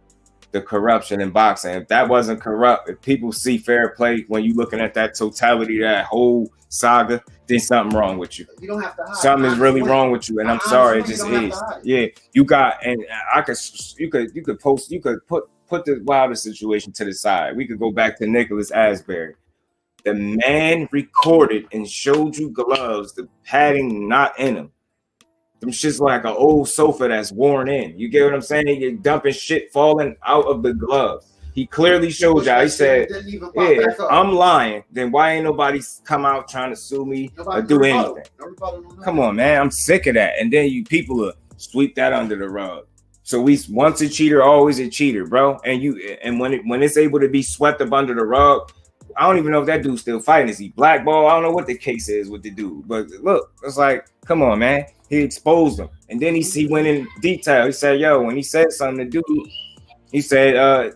the corruption in boxing. If that wasn't corrupt, if people see fair play when you looking at that totality, that whole saga, then something wrong with you. You don't have to hide. Something is really wrong with you, and I'm sorry, it just is. Yeah, you got, and you could put the Wilder situation to the side. We could go back to Nicholas Asbury. The man recorded and showed you gloves, the padding not in them. them shit's like an old sofa that's worn in. You get what I'm saying? You're dumping shit falling out of the glove. He clearly showed y'all. He said, yeah, if I'm lying, then why ain't nobody come out trying to sue me or do anything? Come on, man. I'm sick of that. And then you people will sweep that under the rug. So we once a cheater, always a cheater, bro. And when it's able to be swept up under the rug, I don't even know if that dude's still fighting. Is he blackball? I don't know what the case is with the dude. But look, it's like, come on, man. He exposed him. And then he went in detail. He said, yo, when he said something to dude, he said,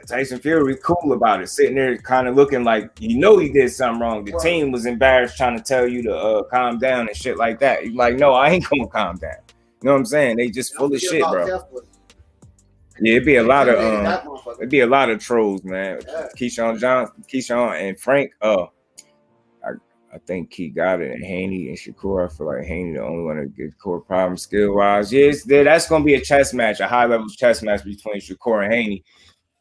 Tyson Fury cool about it, sitting there kind of looking like he did something wrong. The team was embarrassed trying to tell you to calm down and shit like that. He's like, no, I ain't gonna calm down. You know what I'm saying? They just full of shit, bro. Yeah, it'd be a lot of trolls, man. Yeah. Keyshawn and Frank. I think Key got it, and Haney and Shakur. I feel like Haney the only one to get core problem skill wise. Yes, that's gonna be a chess match, a high level chess match between Shakur and Haney.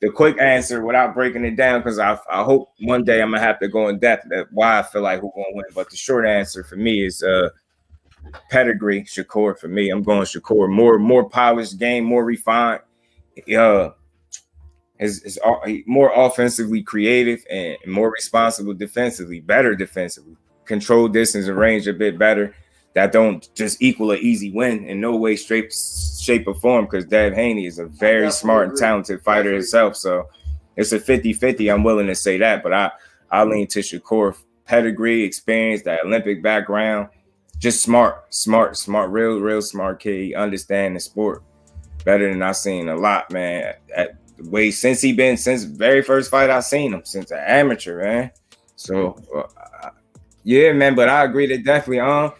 The quick answer, without breaking it down, because I hope one day I'm gonna have to go in depth at why I feel like who's gonna win. But the short answer for me is pedigree. Shakur for me. I'm going Shakur. More polished game, more refined. Is more offensively creative and more responsible defensively, better defensively, control distance and range a bit better. That don't just equal an easy win in no way, shape, or form, because Dave Haney is a very smart and talented fighter himself. So it's a 50-50. I'm willing to say that, but I lean to Shakur. Pedigree, experience, that Olympic background, just smart, real smart kid. He understand the sport better than I've seen a lot, man. At the way since the very first fight I seen him, since an amateur, man. So yeah, man. But I agree that definitely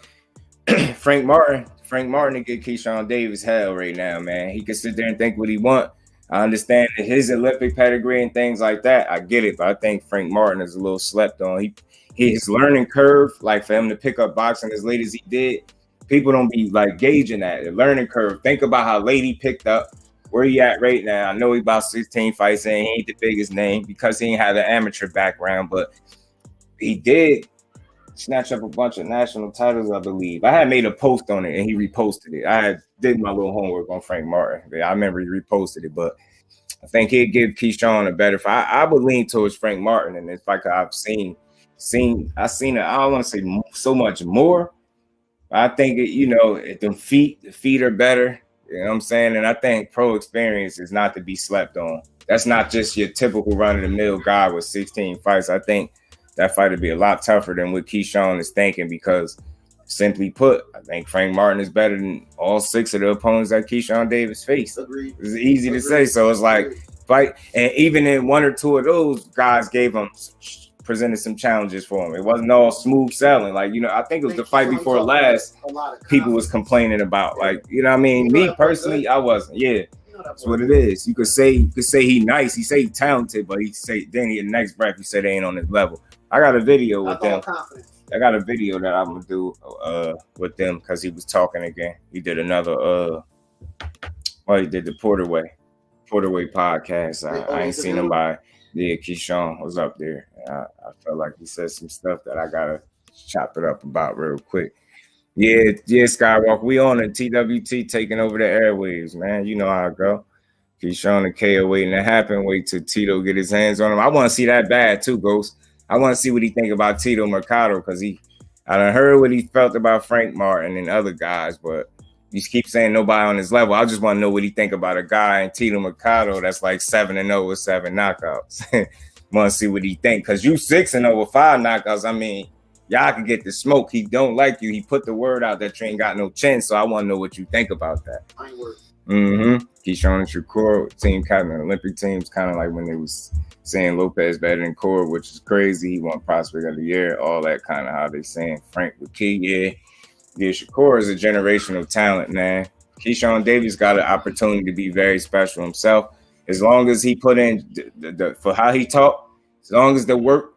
Frank Martin to get Keyshawn Davis hell right now, man. He can sit there and think what he want. I understand that his Olympic pedigree and things like that. I get it, but I think Frank Martin is a little slept on. His learning curve, like for him to pick up boxing as late as he did, people don't be like gauging that. The learning curve. Think about how late he picked up, where he at right now. I know he about 16 fights in. He ain't the biggest name because he ain't had an amateur background, but he did snatch up a bunch of national titles, I believe. I had made a post on it and he reposted it. I did my little homework on Frank Martin. I remember he reposted it, but I think he'd give Keyshawn a better fight. I would lean towards Frank Martin, and it's like I've seen it. I don't want to say so much more. I think the feet are better. You know what I'm saying? And I think pro experience is not to be slept on. That's not just your typical run-of-the-mill guy with 16 fights. I think that fight would be a lot tougher than what Keyshawn is thinking, because simply put, I think Frank Martin is better than all 6 of the opponents that Keyshawn Davis faced. Agreed. It's easy to say. So it's like fight, and even in 1 or 2 of those guys presented some challenges for him. It wasn't all smooth sailing. Like, I think it was the fight before last people was complaining about. Like, what I mean? Me personally, I wasn't. Yeah. That's what it is. You could say he nice. He say he talented, but then in the next breath he said they ain't on his level. I got a video with them. I got a video that I'm gonna do with them because he was talking again. He did another he did the Porterway podcast. I ain't seen him by Keyshawn was up there. I felt like he said some stuff that I gotta chop it up about real quick. Yeah, Skywalker. We on the TWT taking over the airwaves, man. You know how it go. Keyshawn and KO waiting to happen. Wait till Tito get his hands on him. I want to see that bad too, Ghost. I want to see what he think about Tito Mercado, because I done heard what he felt about Frank Martin and other guys, but he keeps saying nobody on his level. I just want to know what he think about a guy in Tito Mercado that's like 7-0 with 7 knockouts. Want to see what he think, because you 6-0 with 5 knockouts. I mean, y'all can get the smoke. He don't like you. He put the word out that you ain't got no chin. So I want to know what you think about that. I ain't worried. Keyshawn and Shakur, team captain, Olympic teams, kind of like when they was saying Lopez better than Core, which is crazy. He won Prospect of the Year, all that kind of how they saying Frank with Key. Yeah, Shakur is a generational talent, man. Keyshawn Davis got an opportunity to be very special himself. As long as he put in for how he talk, as long as the work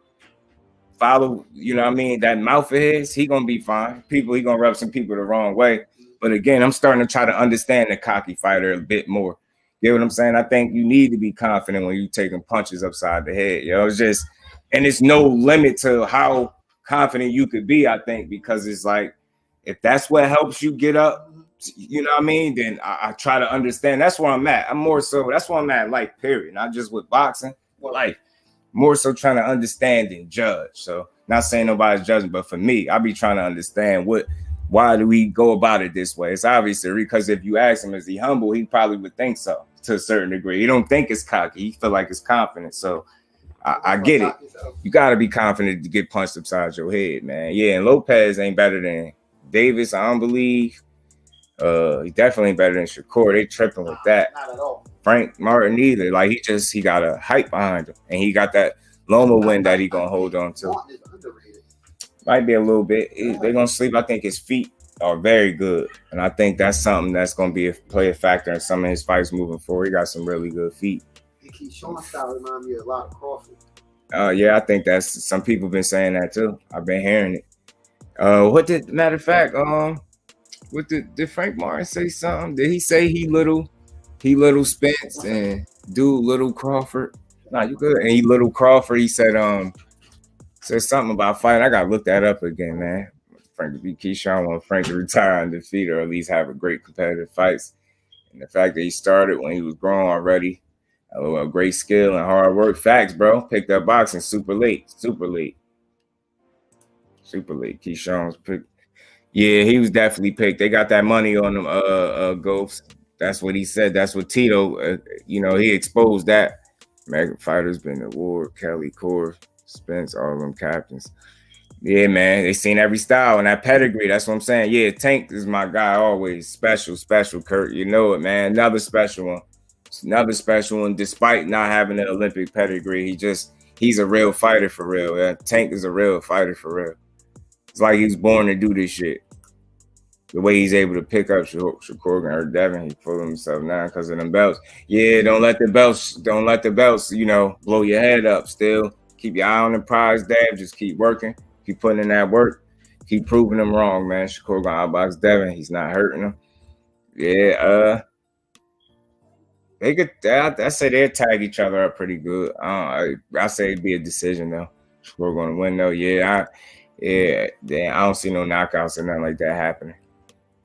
follow, that mouth of his, he gonna be fine. He gonna rub some people the wrong way. But again, I'm starting to try to understand the cocky fighter a bit more. You know what I'm saying? I think you need to be confident when you taking punches upside the head. It's just, and it's no limit to how confident you could be, I think, because it's like, if that's what helps you get up you know what I mean, then I try to understand. That's where I'm at. I'm more so, that's where I'm at, like, period. Not just with boxing, but like more so trying to understand and judge. So not saying nobody's judging, but for me, I be trying to understand why do we go about it this way? It's obviously because if you ask him, is he humble? He probably would think so to a certain degree. He don't think it's cocky. He feel like it's confident. So I get it. You got to be confident to get punched upside your head, man. Yeah, and Lopez ain't better than Davis, I don't believe. He definitely ain't better than Shakur. They tripping with that. Not at all. Frank Martin either. Like he got a hype behind him, and he got that Loma win that he gonna hold on to. Might be a little bit. They're gonna sleep. I think his feet are very good, and I think that's something that's gonna play a factor in some of his fights moving forward. He got some really good feet. Sean style remind me a lot of Crawford. Yeah, I think that's some people been saying that too. I've been hearing it. Matter of fact, did Frank Martin say something? Did he say he little Spence and dude little Crawford? Nah, you good. And he little Crawford, he said something about fighting. I gotta look that up again, man. Frank to be Keyshawn want Frank to retire undefeated or at least have a great competitive fights. And the fact that he started when he was grown already, a great skill and hard work. Facts, bro. Picked up boxing super late. Keyshawn's picked. Yeah, he was definitely picked. They got that money on them, Ghost. That's what he said. That's what Tito, he exposed that. Mega Fighter's been award, Kelly, Core, Spence, all of them captains. Yeah, man, they seen every style and that pedigree. That's what I'm saying. Yeah, Tank is my guy always. Special, Kurt. You know it, man. Another special one. Despite not having an Olympic pedigree, he's a real fighter for real. Yeah, Tank is a real fighter for real. It's like he was born to do this shit. The way he's able to pick up Shakur or Devin, he pulled himself down because of them belts. Yeah, don't let the belts, blow your head up. Still, keep your eye on the prize, Dab. Just keep working. Keep putting in that work. Keep proving them wrong, man. Shakur gonna outbox Devin. He's not hurting him. Yeah, they could. I say they'll tag each other up pretty good. I say it'd be a decision though. Shakur gonna win though. I don't see no knockouts or nothing like that happening.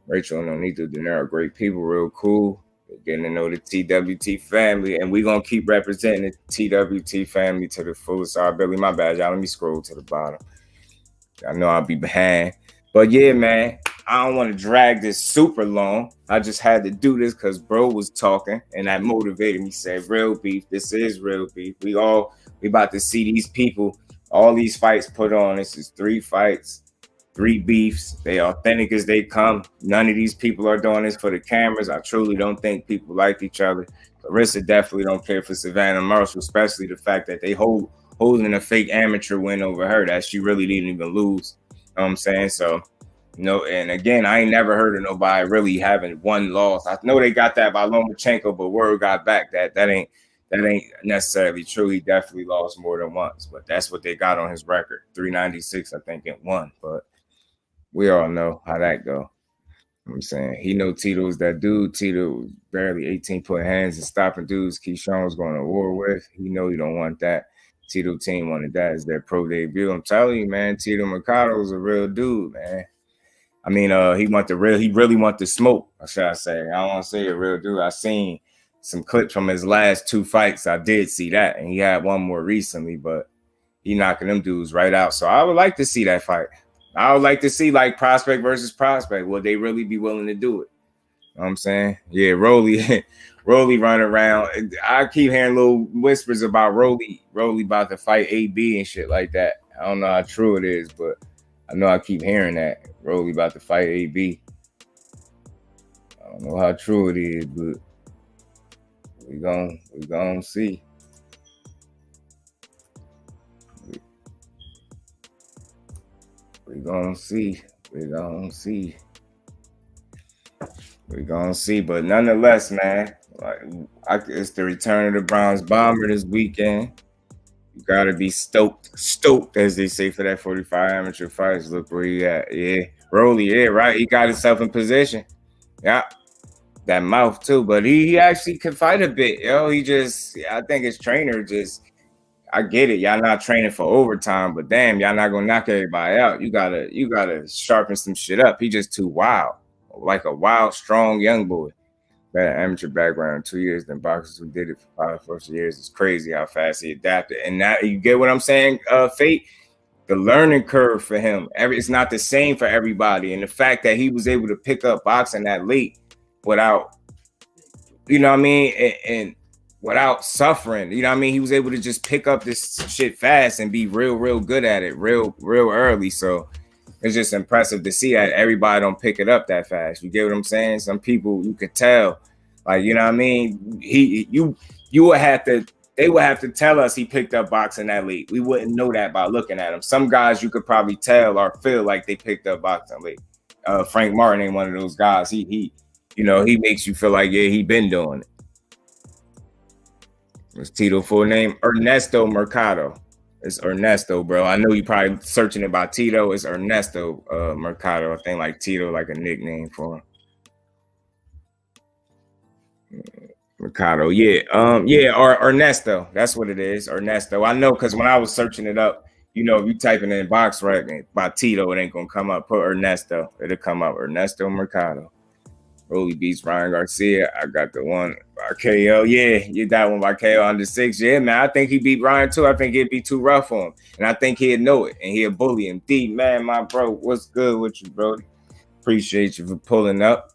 Rachel and Onita Dinero, great people, real cool. Getting to know the TWT family, and we're gonna keep representing the TWT family to the fullest of our ability. My bad, y'all. Let me scroll to the bottom. I know I'll be behind, but yeah, man. I don't want to drag this super long. I just had to do this because bro was talking, and that motivated me. Said real beef. This is real beef. We about to see these people. All these fights put on. This is 3 fights, 3 beefs. They authentic as they come. None of these people are doing this for the cameras. I truly don't think people like each other. Claressa definitely don't care for Savanah Marshall, especially the fact that they holding a fake amateur win over her that she really didn't even lose. You know what I'm saying? So, and again, I ain't never heard of nobody really having one loss. I know they got that by Lomachenko, but word got back that ain't necessarily true. He definitely lost more than once, but that's what they got on his record. 396, I think, and 1. But we all know how that go. You know what I'm saying? He know Tito's that dude. Tito barely 18-point hands and stopping dudes Keyshawn was going to war with. He know he don't want that. Tito team wanted that as their pro debut. I'm telling you, man, Tito Mercado is a real dude, man. I mean, he really want the smoke, should I say. I don't want to say a real dude. I seen some clips from his last 2 fights. I did see that, and he had one more recently, but he knocking them dudes right out. So I would like to see that fight. I would like to see like prospect versus prospect. Will they really be willing to do it? You know what I'm saying? Yeah, Rolly running around. I keep hearing little whispers about Rolly about to fight AB and shit like that. I don't know how true it is, but I know I keep hearing that. Rolly about to fight AB. I don't know how true it is, but we gonna see. We gonna see. But nonetheless, man, it's the return of the bronze bomber this weekend. You gotta be stoked, as they say, for that 45 amateur fights. Look where he at. Yeah, Rolly, yeah, right. He got himself in position. Yeah. That mouth too, but he actually can fight a bit, yo. I think his trainer I get it. Y'all not training for overtime, but damn, y'all not gonna knock everybody out. You gotta sharpen some shit up. He just too wild. like a wild, strong young boy. Got an amateur background in 2 years, then boxers who did it for 5 years. It's crazy how fast he adapted. And now you get what I'm saying, Fate? The learning curve for him, it's not the same for everybody. And the fact that he was able to pick up boxing that late without, you know what I mean, and without suffering, you know what I mean, he was able to just pick up this shit fast and be real good at it real early. So it's just impressive to see that everybody don't pick it up that fast. You get what I'm saying? Some people you could tell, like, you know what I mean, you would have to, they would have to tell us he picked up boxing that late. We wouldn't know that by looking at him. Some guys you could probably tell or feel like they picked up boxing late. Frank Martin ain't one of those guys. He you know, he makes you feel like, yeah, he been doing it. What's Tito full name? Ernesto Mercado. It's Ernesto, bro. I know you probably searching it by Tito. It's Ernesto Mercado. I think like Tito, like a nickname for him. Mercado, yeah, or Ernesto. That's what it is, Ernesto. I know because when I was searching it up, you know, if you type it in box right by Tito, it ain't gonna come up. Put Ernesto, it'll come up. Ernesto Mercado. Rolly beats Ryan Garcia. I got the one by KO. Yeah, you got one by KO under 6. Yeah, man. I think he beat Ryan too. I think it'd be too rough for him. And I think he'd know it. And he'd bully him. D, man, my bro, what's good with you, bro? Appreciate you for pulling up.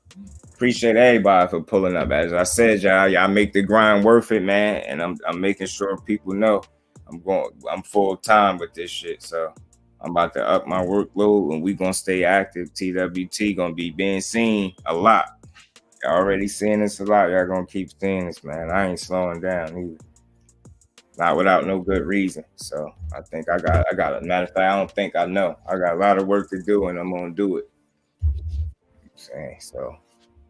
Appreciate everybody for pulling up. As I said, y'all make the grind worth it, man. And I'm making sure people know I'm full time with this shit. So I'm about to up my workload and we gonna stay active. TWT gonna be being seen a lot. Y'all already seeing this a lot. Y'all gonna keep seeing this, man. I ain't slowing down either. Not without no good reason. So I think I got a matter of fact, I don't think I know. I got a lot of work to do and I'm gonna do it. Saying so.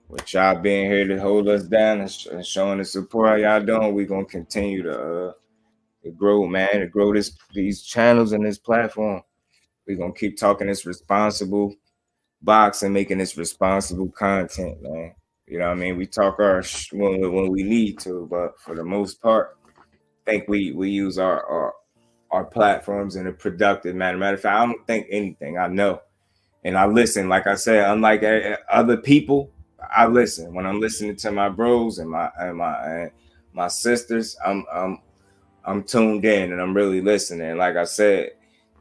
With y'all being here to hold us down and showing the support how y'all doing, we're gonna continue to grow, man, to grow these channels and this platform. We're gonna keep talking this responsible boxing, making this responsible content, man. You know what I mean? We talk our when we need to, but for the most part, I think we use our platforms in a productive manner. Matter of fact, I don't think anything. I know, and I listen. Like I said, unlike other people, I listen. When I'm listening to my bros and my sisters, I'm tuned in and I'm really listening. Like I said,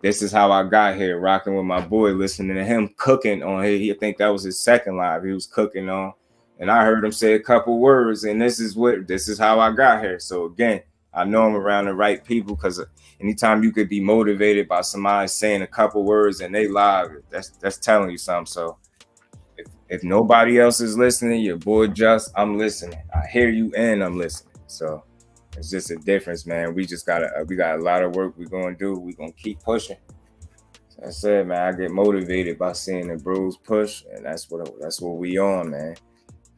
this is how I got here, rocking with my boy, listening to him cooking on I think that was his second live. He was cooking on, and I heard him say a couple words, and this is how I got here. So again, I know I'm around the right people because anytime you could be motivated by somebody saying a couple words and they live, that's telling you something. So if nobody else is listening, your boy I'm listening. I hear you and I'm listening. So it's just a difference, man. We got a lot of work we're gonna do. We're gonna keep pushing. So I said, man, I get motivated by seeing the bros push, and that's what we on, man.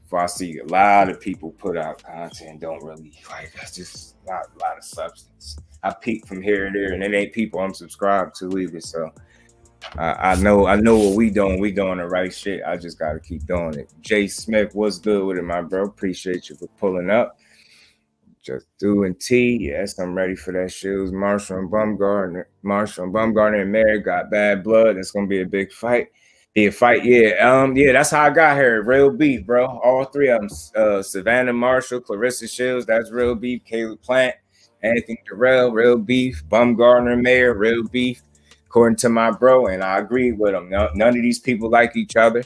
If I see a lot of people put out content, don't really like, that's just not a lot of substance. I peek from here and there, and it ain't people I'm subscribed to either. So I know what we doing. We doing the right shit. I just gotta keep doing it. Jay Smith, what's good with it, my bro? Appreciate you for pulling up. Just doing T. Yes, I'm ready for that shoes. Marshall and Baumgardner and Mary got bad blood. It's gonna be a big fight. Yeah, that's how I got here. Real beef, bro. All three of them. Savanah Marshall, Claressa Shields, that's real beef. Caleb Plant, Anthony Dirrell, real beef. Baumgardner Mayer, real beef. According to my bro, and I agree with him. None of these people like each other.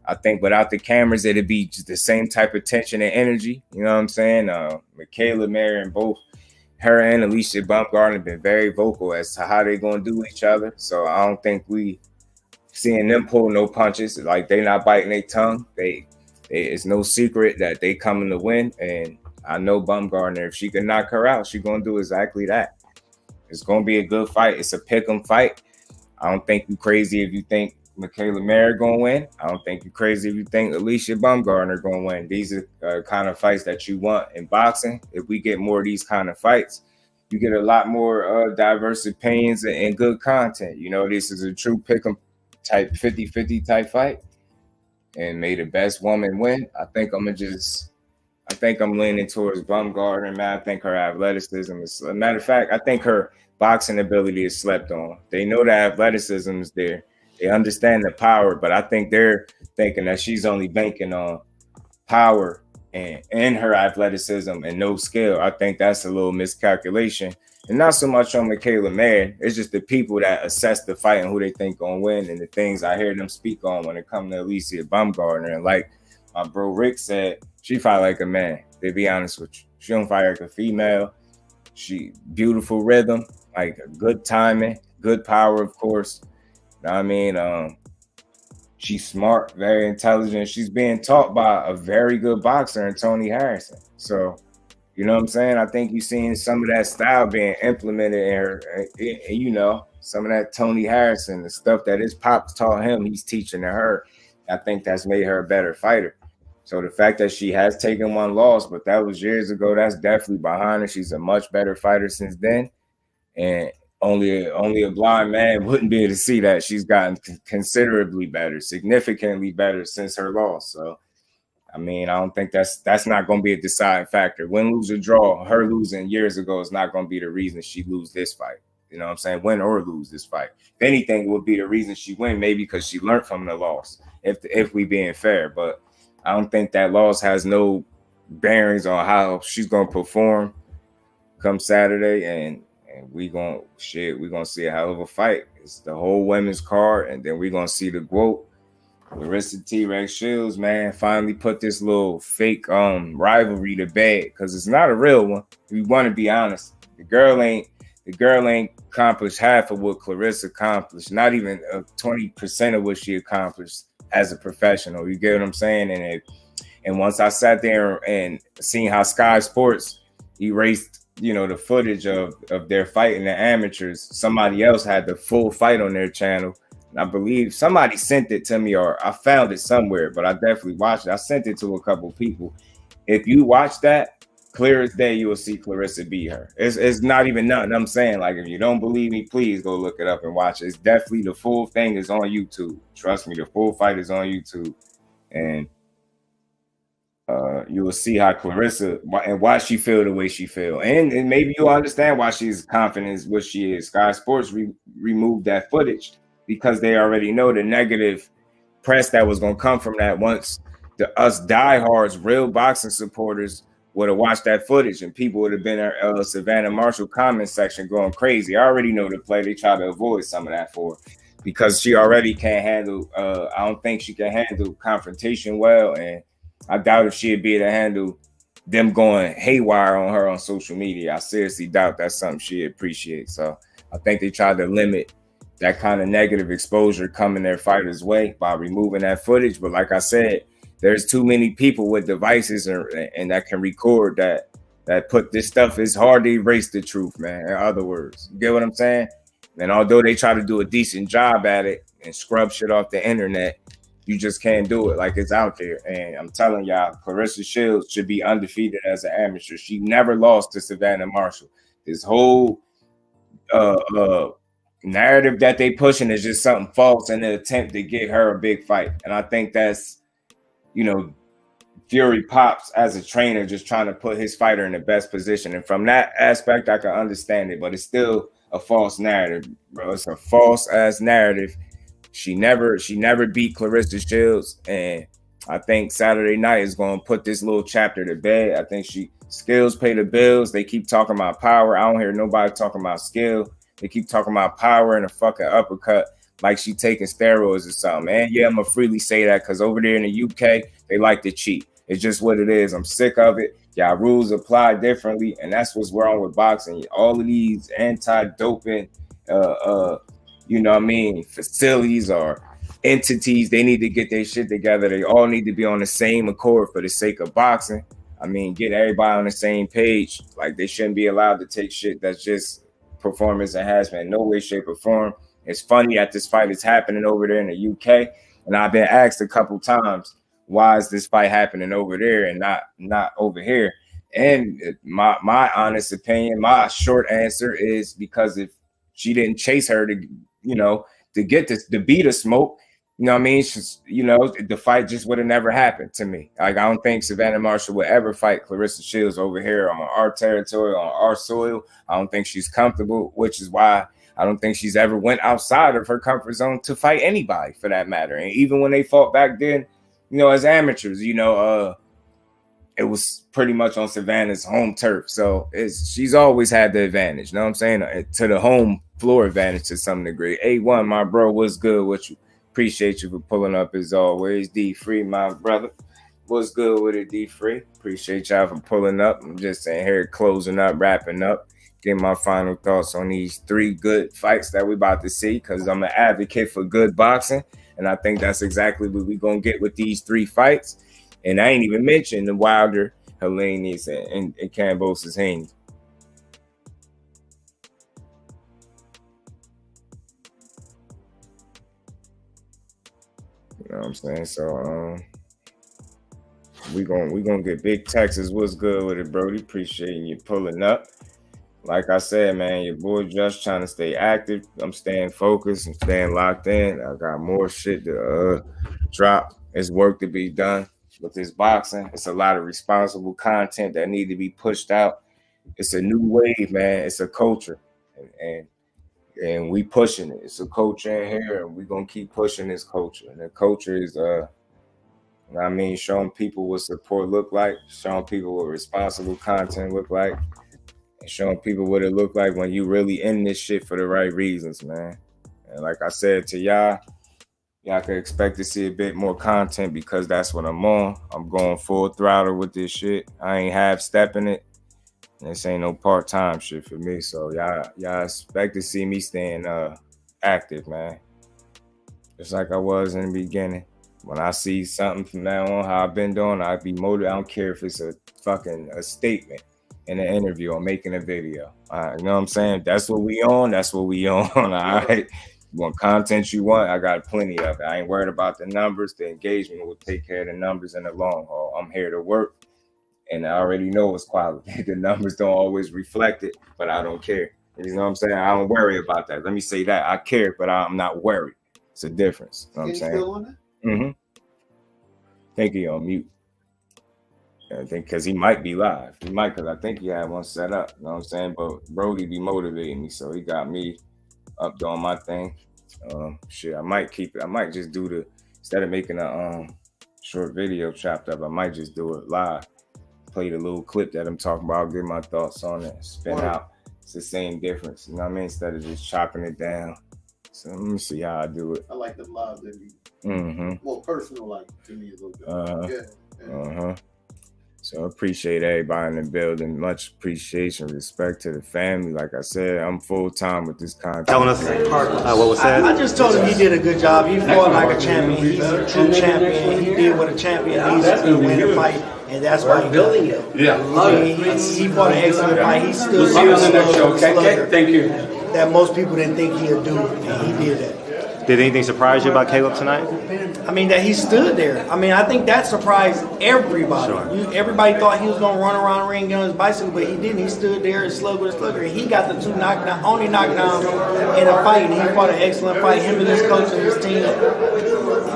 I think without the cameras, it'd be just the same type of tension and energy. You know what I'm saying? Mikaela, Mary, and both her and Alycia Baumgardner have been very vocal as to how they're going to do each other. So I don't think we seeing them pull no punches. Like, they not biting their tongue. It's no secret that they coming to win. And I know Baumgardner, if she can knock her out, she's going to do exactly that. It's going to be a good fight. It's a pick'em fight. I don't think you crazy if you think Mikaela Mary going to win. I don't think you're crazy if you think Alycia Baumgardner going to win. These are kind of fights that you want in boxing. If we get more of these kind of fights, you get a lot more diverse opinions and good content. You know, this is a true pick'em type 50-50 type fight. And may the best woman win. I think I'm leaning towards Baumgardner, man. I think her athleticism is, a matter of fact, I think her boxing ability is slept on. They know that athleticism is there. They understand the power, but I think their thinking that she's only banking on power and her athleticism and no skill. I think that's a little miscalculation. And not so much on Mikaela, man. It's just the people that assess the fight and who they think gonna win, and the things I hear them speak on when it comes to Alycia Baumgardner. And like my bro Rick said, she fight like a man. To be honest with you, she don't fight like a female. She beautiful rhythm, like good timing, good power, of course. You know what I mean? She's smart, very intelligent. She's being taught by a very good boxer in Tony Harrison. So, you know what I'm saying? I think you're seeing some of that style being implemented in her. And, you know, some of that Tony Harrison, the stuff that his pops taught him, he's teaching to her. I think that's made her a better fighter. So the fact that she has taken one loss, but that was years ago, that's definitely behind her. She's a much better fighter since then. And only a blind man wouldn't be able to see that she's gotten considerably better, significantly better since her loss. So, I mean, I don't think that's not going to be a deciding factor. Win, lose, or draw, her losing years ago is not going to be the reason she lose this fight. You know what I'm saying? Win or lose this fight. If anything, would be the reason she win, maybe because she learned from the loss, if we being fair. But I don't think that loss has no bearings on how she's going to perform come Saturday. And we gonna see a hell of a fight. It's the whole women's card, and then we're gonna see the GOAT, Claressa T-Rex Shields, man, finally put this little fake rivalry to bed, because it's not a real one. We want to be honest. The girl ain't accomplished half of what Claressa accomplished, not even 20% of what she accomplished as a professional. You get what I'm saying? And once I sat there and seen how Sky Sports erased, you know, the footage of their fight in the amateurs, somebody else had the full fight on their channel. And I believe somebody sent it to me, or I found it somewhere, but I definitely watched it. I sent it to a couple people. If you watch that, clear as day, you will see Claressa beat her. It's not even nothing I'm saying. Like, if you don't believe me, please go look it up and watch it. It's definitely, the full thing is on YouTube. Trust me, the full fight is on YouTube. And you will see how Claressa and why she feel the way she feel, and maybe you'll understand why she's confident as what she is. Sky Sports removed that footage because they already know the negative press that was going to come from that. Once us diehards, real boxing supporters, would have watched that footage, and people would have been in Savanah Marshall comment section going crazy. I already know the play. They try to avoid some of that for her because she already can't handle. I don't think she can handle confrontation well, and I doubt if she'd be able to handle them going haywire on her on social media. I seriously doubt that's something she'd appreciate. So I think they tried to limit that kind of negative exposure coming their fighters' way by removing that footage. But like I said, there's too many people with devices and that can record that put this stuff. It's hard to erase the truth, man. In other words, you get what I'm saying? And although they try to do a decent job at it and scrub shit off the internet, you just can't do it like it's out there. And I'm telling y'all, Claressa Shields should be undefeated as an amateur. She never lost to Savanah Marshall. This whole narrative that they pushing is just something false in an attempt to get her a big fight. And I think that's, you know, Fury Pops as a trainer just trying to put his fighter in the best position. And from that aspect, I can understand it, but it's still a false narrative, bro. It's a false ass narrative. She never beat Claressa Shields, and I think Saturday night is going to put this little chapter to bed. I think skills pay the bills. They keep talking about power. I don't hear nobody talking about skill. They keep talking about power and a fucking uppercut like she taking steroids or something. And yeah, I'm gonna freely say that because over there in the UK, they like to cheat. It's just what it is. I'm sick of it. Y'all rules apply differently, and that's what's wrong with boxing. All of these anti-doping you know what I mean, facilities or entities, they need to get their shit together. They all need to be on the same accord for the sake of boxing. I mean, get everybody on the same page. Like, they shouldn't be allowed to take shit that's just performance enhancement in no way, shape, or form. It's funny that this fight is happening over there in the UK, and I've been asked a couple times, why is this fight happening over there and not over here? And my honest opinion, my short answer is because if she didn't chase her to, you know, to get this, to beat a smoke, you know what I mean? She's, you know, the fight just would have never happened to me. Like, I don't think Savanah Marshall would ever fight Claressa Shields over here on our territory, on our soil. I don't think she's comfortable, which is why I don't think she's ever went outside of her comfort zone to fight anybody for that matter. And even when they fought back then, you know, as amateurs, you know, it was pretty much on Savanah's home turf. So she's always had the advantage, you know what I'm saying? To the home floor advantage to some degree. A1, my bro, what's good with you? Appreciate you for pulling up as always. D-Free, my brother. What's good with it, D-Free? Appreciate y'all for pulling up. I'm just saying here, closing up, wrapping up. Getting my final thoughts on these 3 good fights that we about to see, because I'm an advocate for good boxing. And I think that's exactly what we're going to get with these 3 fights. And I ain't even mentioned the Wilder, Helenius, and Kambosos Haney. You know what I'm saying? So we gonna get Big Texas. What's good with it, Brody? Appreciating you pulling up. Like I said, man, your boy just trying to stay active. I'm staying focused. I'm staying locked in. I got more shit to drop. There's work to be done with this boxing. It's a lot of responsible content that need to be pushed out. It's a new wave, man. It's a culture, and we pushing it. It's a culture in here, and we gonna keep pushing this culture. And the culture is, I mean, showing people what support look like, showing people what responsible content look like, and showing people what it look like when you really in this shit for the right reasons, man. And like I said to y'all can expect to see a bit more content because that's what I'm on. I'm going full throttle with this shit. I ain't half stepping it. This ain't no part-time shit for me. So y'all expect to see me staying active, man. Just like I was in the beginning. When I see something from now on, how I've been doing, I'd be motivated. I don't care if it's a statement in an interview or making a video. You know what I'm saying? That's what we on. That's what we on. All right. What content you want, I got plenty of it. I ain't worried about the numbers. The engagement will take care of the numbers in the long haul. I'm here to work, and I already know it's quality. The numbers don't always reflect it, but I don't care. You know what I'm saying? I don't worry about that. Let me say that. I care, but I'm not worried. It's a difference. You know what I'm saying? Still on that? Mm-hmm. Think he on mute. I think because he might be live. He might, because I think he had one set up. You know what I'm saying? But Brody be motivating me, so he got me up doing my thing. Shit, I might keep it. I might just do instead of making a short video chopped up, I might just do it live. Play the little clip that I'm talking about, give my thoughts on it, spin out. It's the same difference. You know what I mean? Instead of just chopping it down. So let me see how I do it. I like the live that be more personal, like to me a little bit. Yeah. So I appreciate everybody in the building. Much appreciation, respect to the family. Like I said, I'm full time with this content. Telling us what was said. I just told him he did a good job. He fought like a champion. He's a true champion. He did what a champion needs to do to win a fight, and that's why he building it. Yeah. I mean, he fought an excellent fight. He still We'll see you on the next show. Okay. Thank you. That most people didn't think he'd do, and he did that. Did anything surprise you about Caleb tonight? I mean, that he stood there. I mean, I think that surprised everybody. Sure. Everybody thought he was going to run around the ring, get on his bicycle, but he didn't. He stood there and slugged with a slugger. And he got the 2 only knockdowns in a fight. And he fought an excellent fight. Him and his coach and his team,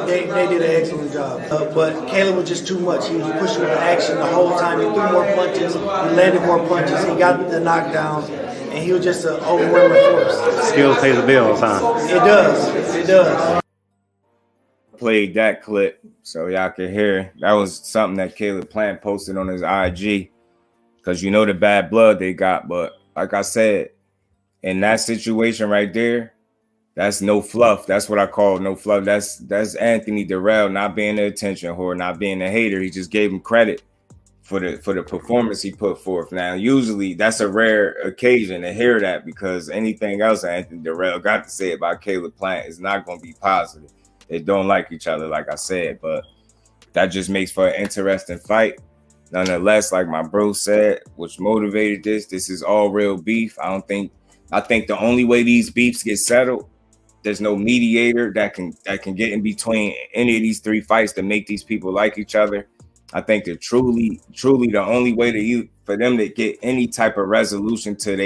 they did an excellent job. But Caleb was just too much. He was pushing with the action the whole time. He threw more punches. He landed more punches. He got the knockdowns. And he was just an overwhelming force. Skill pays the bills, huh? It does. It does. Played that clip so y'all can hear. That was something that Caleb Plant posted on his IG, because you know the bad blood they got. But like I said, in that situation right there, that's no fluff. That's what I call no fluff. That's Anthony Dirrell not being the attention whore, not being a hater. He just gave him credit for the performance he put forth. Now, usually that's a rare occasion to hear that, because anything else Anthony Dirrell got to say about Caleb Plant is not going to be positive. They don't like each other, like I said, but that just makes for an interesting fight. Nonetheless, like my bro said, which motivated this is all real beef. I think the only way these beefs get settled, there's no mediator that can get in between any of these 3 fights to make these people like each other. I think that truly the only way for them to get any type of resolution to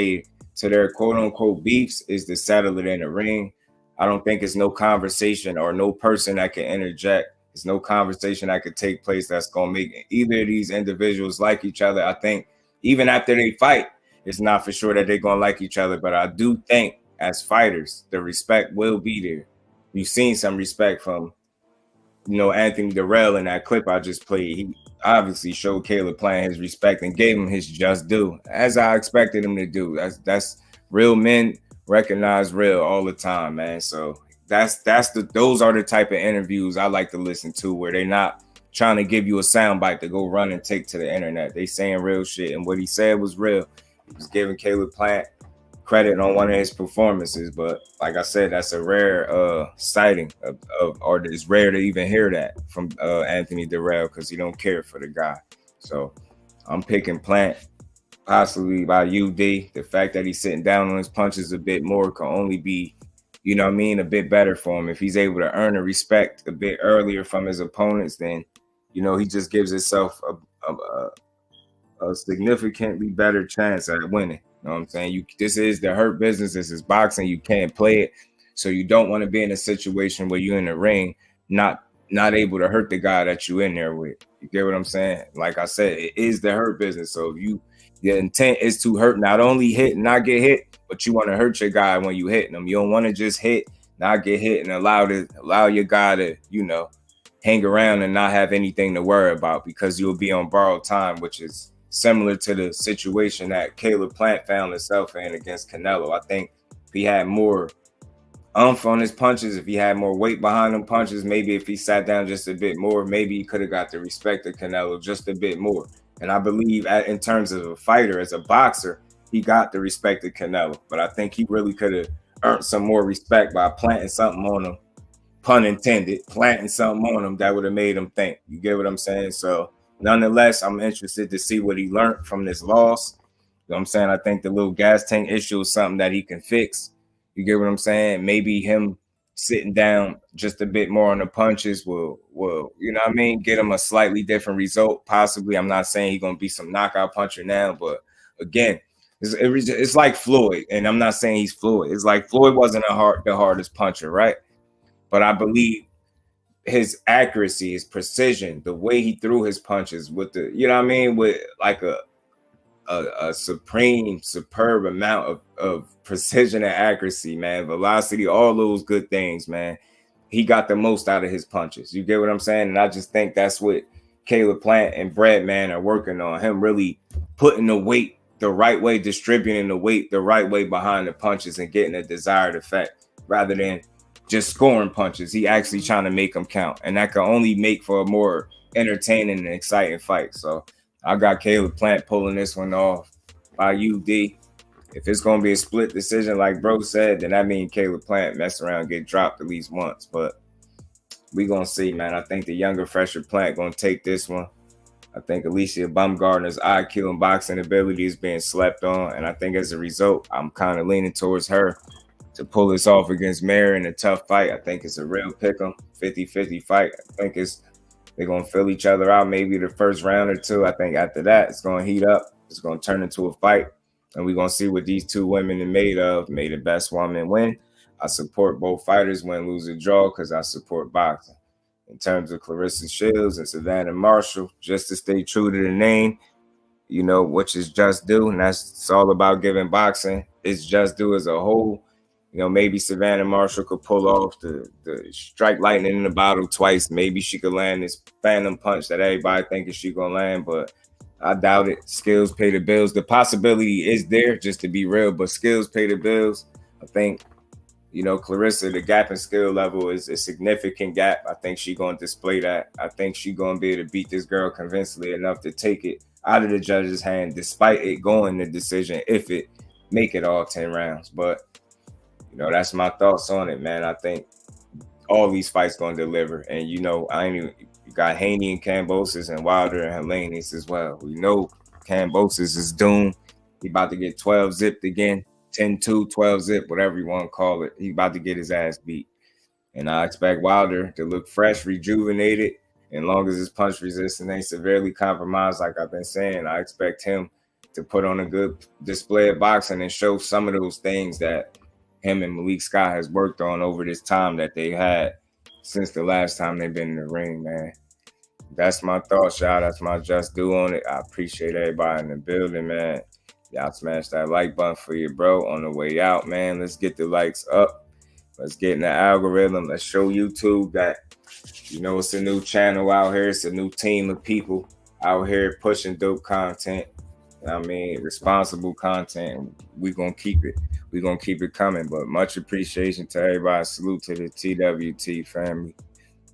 their quote unquote beefs is to settle it in the ring. I don't think it's no conversation or no person that can interject. There's no conversation that could take place that's gonna make either of these individuals like each other. I think even after they fight, it's not for sure that they're gonna like each other. But I do think as fighters, the respect will be there. You've seen some respect from, Anthony Dirrell in that clip I just played. He obviously showed Caleb Plant his respect and gave him his just due, as I expected him to do. That's real men recognize real all the time, man. So those are the type of interviews I like to listen to, where they're not trying to give you a soundbite to go run and take to the internet. They saying real shit, and what he said was real. He was giving Caleb Plant credit on one of his performances, but like I said, that's a rare sighting or it's rare to even hear that from Anthony Dirrell, because he don't care for the guy. So I'm picking Plant possibly by UD. The fact that he's sitting down on his punches a bit more can only be, a bit better for him. If he's able to earn the respect a bit earlier from his opponents, then he just gives himself a significantly better chance at winning. You know what I'm saying? This is the hurt business. This is boxing. You can't play it. So you don't want to be in a situation where you're in the ring, not able to hurt the guy that you in there with. You get what I'm saying? Like I said, it is the hurt business. So if the intent is to hurt, not only hit and not get hit, but you want to hurt your guy when you hitting him. You don't want to just hit, not get hit, and allow your guy to, hang around and not have anything to worry about, because you'll be on borrowed time, which is similar to the situation that Caleb Plant found himself in against Canelo. I think if he had more oomph on his punches, if he had more weight behind them punches, maybe if he sat down just a bit more, maybe he could have got the respect of Canelo just a bit more. And I believe in terms of a fighter, as a boxer, he got the respect of Canelo. But I think he really could have earned some more respect by planting something on him, pun intended, planting something on him that would have made him think. You get what I'm saying? So nonetheless, I'm interested to see what he learned from this loss. You know what I'm saying? I think the little gas tank issue is something that he can fix. You get what I'm saying? Maybe him sitting down just a bit more on the punches will get him a slightly different result. Possibly. I'm not saying he's going to be some knockout puncher now, but again, it's like Floyd, and I'm not saying he's Floyd. It's like Floyd wasn't the hardest puncher, right? But I believe his accuracy, his precision, the way he threw his punches with with like a superb amount of precision and accuracy, man, velocity, all those good things, man. He got the most out of his punches. You get what I'm saying? And I just think that's what Caleb Plant and Brad, man, are working on. Him really putting the weight the right way, distributing the weight the right way behind the punches and getting a desired effect, rather than just scoring punches. He actually trying to make them count, and that can only make for a more entertaining and exciting fight. So I got Caleb Plant pulling this one off by UD. If it's going to be a split decision, like bro said, then that means Caleb Plant mess around and get dropped at least once. But we going to see, man. I think the younger, fresher Plant going to take this one. I think Alycia Baumgardner's IQ and boxing ability is being slept on, and I think as a result, I'm kind of leaning towards her to pull this off against Mary in a tough fight. I think it's a real pick'em, 50-50 fight. I think they're going to fill each other out maybe the first round or two. I think after that, it's going to heat up. It's going to turn into a fight, and we're going to see what these two women are made of. May the best woman win. I support both fighters, win, lose, or draw, because I support boxing. In terms of Claressa Shields and Savanah Marshall, just to stay true to the name, which is just due, and it's all about giving boxing its just due as a whole. Maybe Savanah Marshall could pull off the strike lightning in the bottle twice. Maybe she could land this phantom punch that everybody thinking she gonna land, but I doubt it. Skills pay the bills. The possibility is there, just to be real, but skills pay the bills. I think, Claressa, the gap in skill level is a significant gap. I think she's gonna display that. I think she's gonna be able to beat this girl convincingly enough to take it out of the judge's hand, despite it going the decision, if it make it all 10 rounds. But that's my thoughts on it, man. I think all these fights going to deliver. And, you got Haney and Kambosos and Wilder and Helenius as well. We know Kambosos is doomed. He about to get 12 zipped again, 10-2, 12 zip, whatever you want to call it. He about to get his ass beat. And I expect Wilder to look fresh, rejuvenated. And long as his punch resistance ain't severely compromised, like I've been saying, I expect him to put on a good display of boxing and show some of those things that him and Malik Scott has worked on over this time that they had since the last time they've been in the ring, man. That's my thoughts, y'all. That's my just due on it. I appreciate everybody in the building, man. Y'all smash that like button for you, bro. On the way out, man. Let's get the likes up. Let's get in the algorithm. Let's show YouTube that, it's a new channel out here. It's a new team of people out here pushing dope content. Responsible content. We're going to keep it. We're going to keep it coming. But much appreciation to everybody. Salute to the TWT family,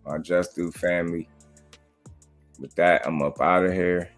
my Just Do family. With that, I'm up out of here.